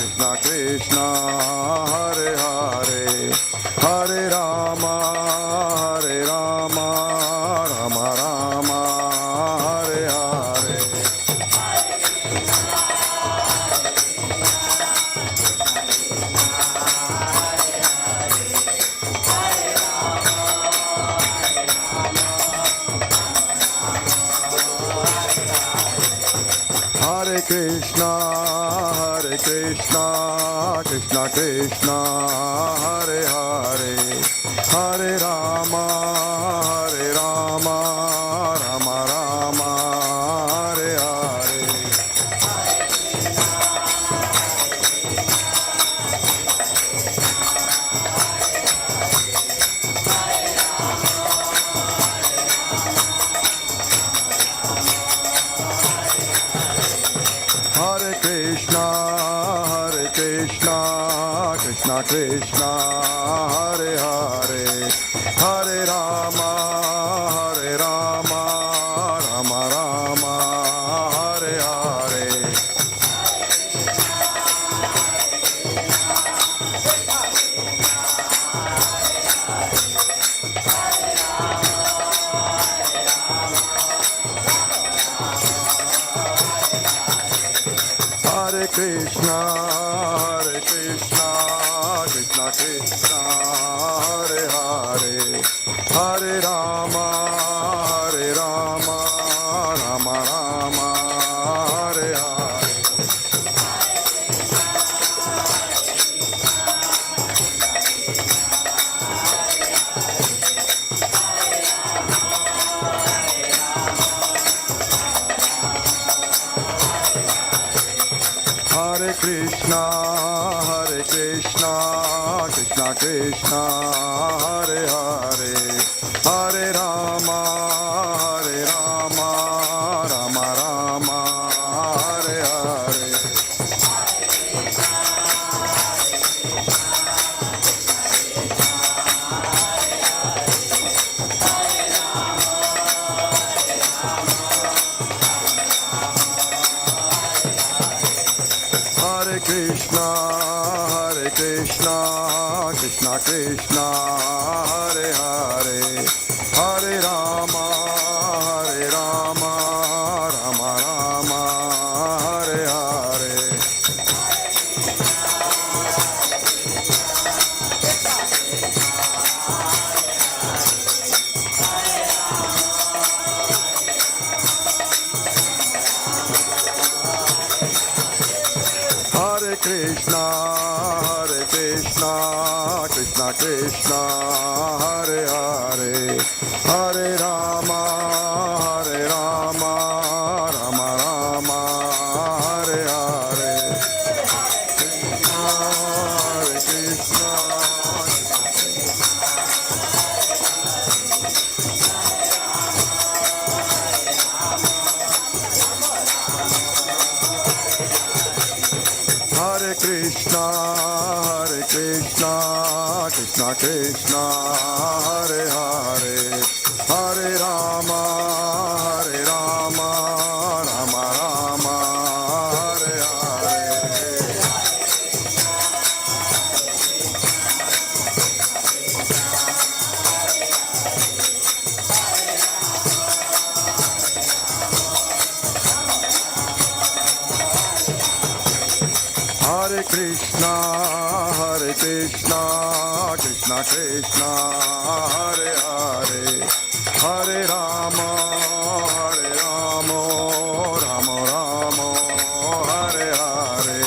Krishna Krishna Hare Hare, Hare Rama Rama Rama Hare Hare. Hare Krishna Krishna Krishna Hare Hare, Hare Rama Rama Rama Hare Hare. Hare Krishna Krishna Krishna Hare Hare, Hare Rama Rama Rama Hare Hare. Hare Krishna Krishna Krishna Hare Hare, Hare Rama Rama Rama Hare Hare. Hare Krishna Krishna Krishna Hare Hare, Hare Rama Rama Rama Hare Hare. Hare Krishna Krishna Krishna Hare Hare, Hare Rama Krishna, Krishna Krishna, Hare Hare, Hare Rama, Rama Rama, Hare Hare. Hare Krishna, Krishna Krishna, Hare Hare, Hare Rama, Rama Rama, Hare Hare.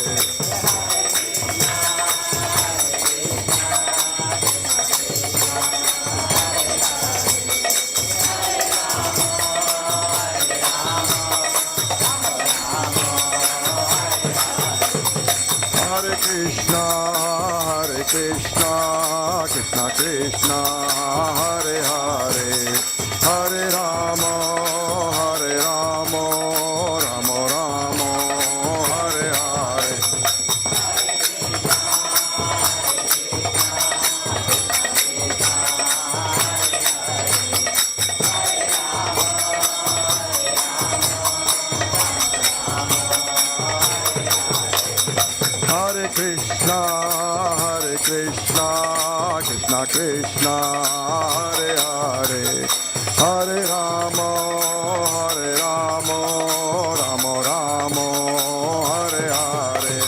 Hare Krishna, Krishna Krishna, Hare Hare, Hare Rama, Rama Rama, Hare Hare. Hare Krishna, Krishna Krishna, Hare Hare, Hare Rama, Rama Rama, Hare Hare.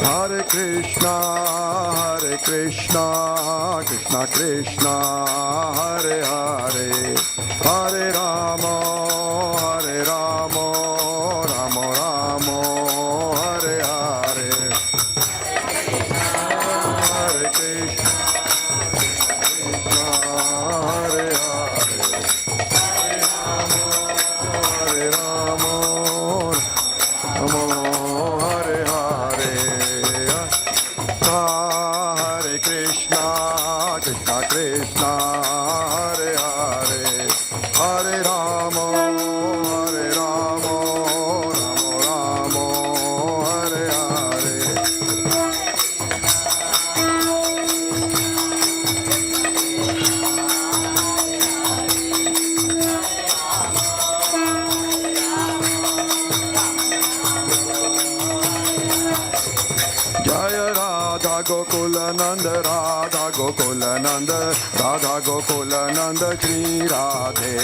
Hare Krishna, Krishna Krishna, Hare Hare, Hare Rama, Rama Rama, Hare Hare. Hare Krishna, Hare Hare, Hare Rama, Hare Hare. Hare Krishna, Krishna, Hare Hare, Hare Rama, Rama Rama, Hare Hare. Jaya Radha Gokulanand, Radha Gokulanand, Radha Gokulanand, Shri Radhe.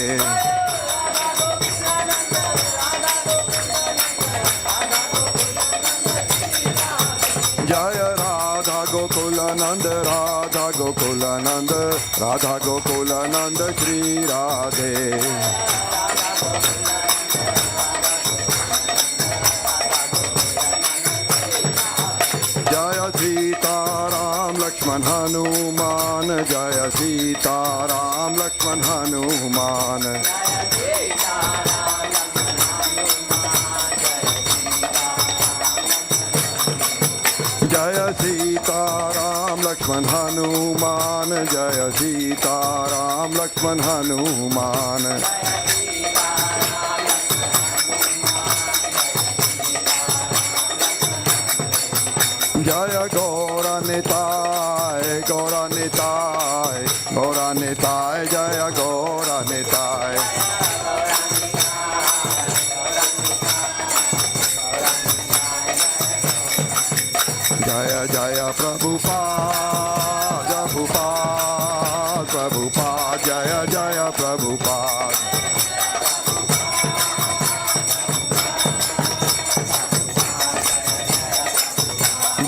Jaya Radha Gokulanand, Radha Gokulanand, Radha Gokulanand, Shri Radhe. Jaya Sita Ram Lakshman Hanuman, Jaya Sita Ram Lakshman Hanuman. Jaya Sita Ram Lakshman Hanuman, Jaya Sita Ram Lakshman Hanuman. Jaya Gaura Nitai, Gaura Nitai, Gaura Nitai, Jaya Gaura Nitai. Jaya Jaya Prabhupada, Prabhupada, Prabhupada, Jaya Jaya Prabhupada.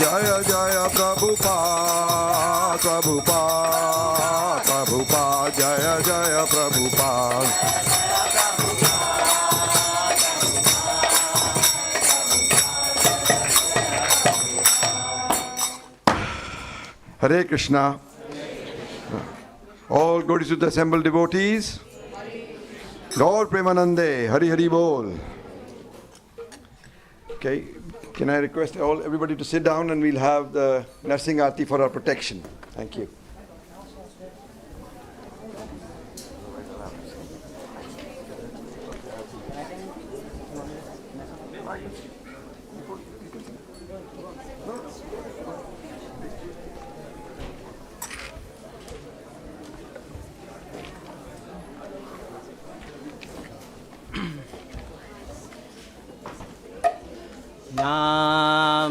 Jaya Jaya Prabhupada, Prabhupada, Prabhupada, Jaya Jaya Prabhupada. Hare Krishna. All glories to the assembled devotees. Gaur Premanande, Hari Hari Bol. Okay, can I request everybody to sit down, and we'll have the Narsingh Arati for our protection. Thank you.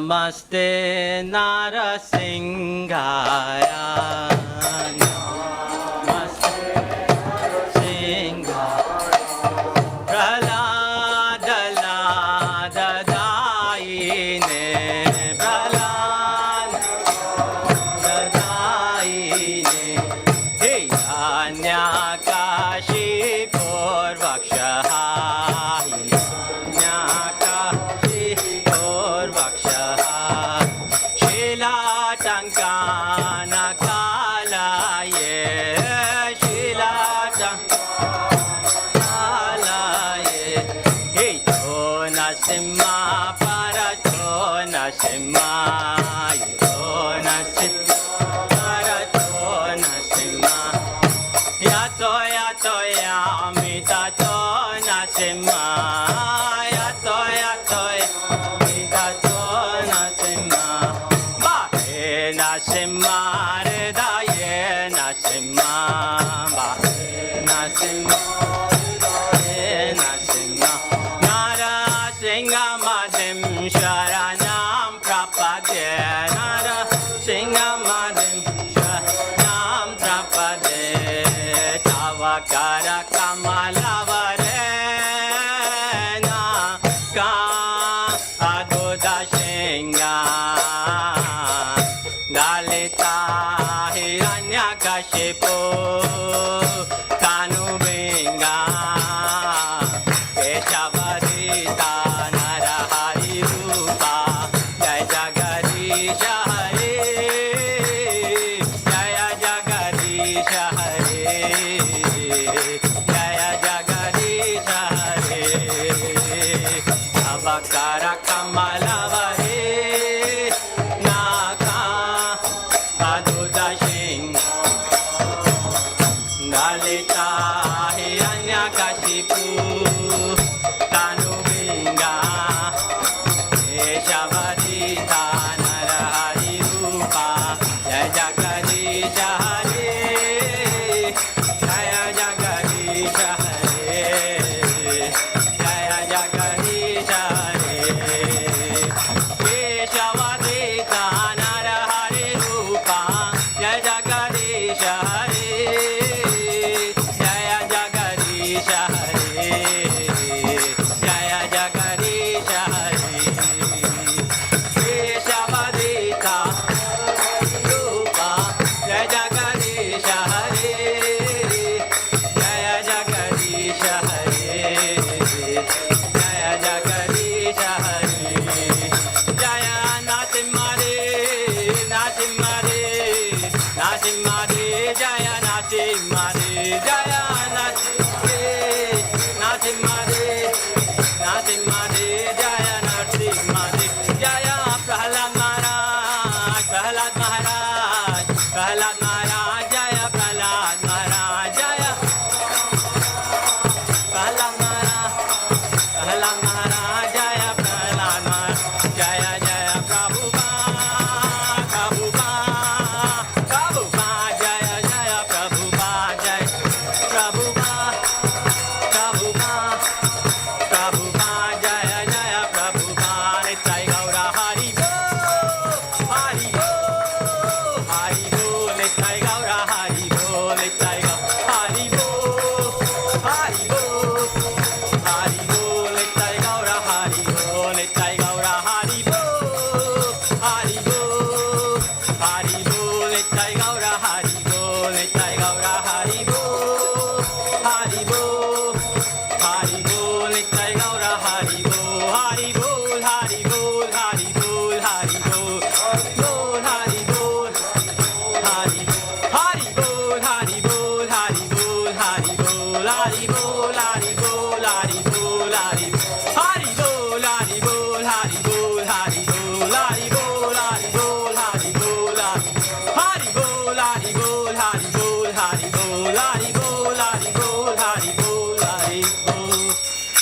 Namaste Narasimhaya. Namaste Narasimhaya. Praladadadayine. Praladadadayine. Hey Anyakashi Purvakshaha.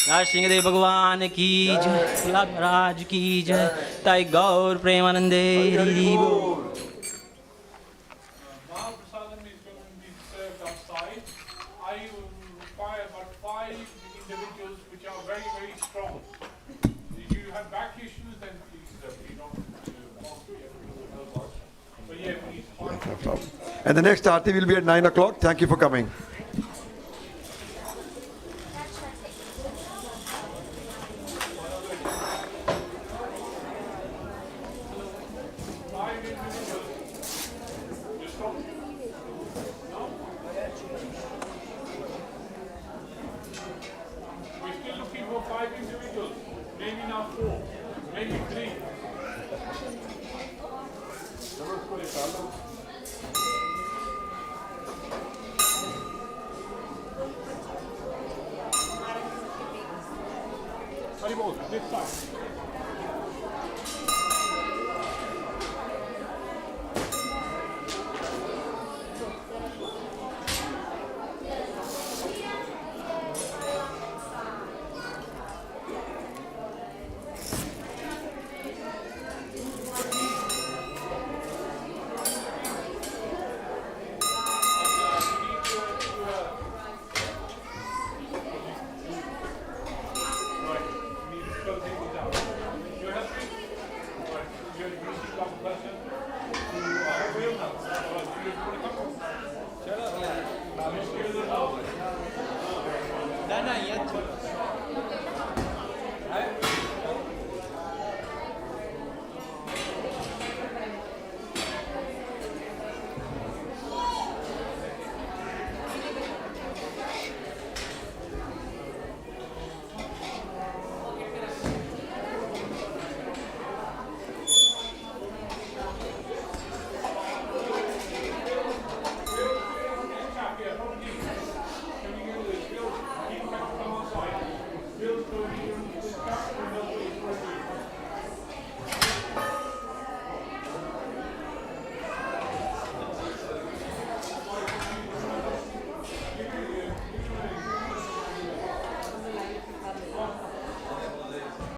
राज सिंहदेव भगवान की जय, प्रहलाद महाराज की जय, ताई गौर प्रेमानंदे हरि बोल। Mahaprasadam is going to be served outside. I will require about 5 individuals which are very, very strong. If you have back issues, then please don't want to get help us. But yeah, please find. And the next Aarti will be at 9 o'clock. Thank you for coming. We're still looking for 5 individuals, maybe now 4, maybe 3. Haribol, this side.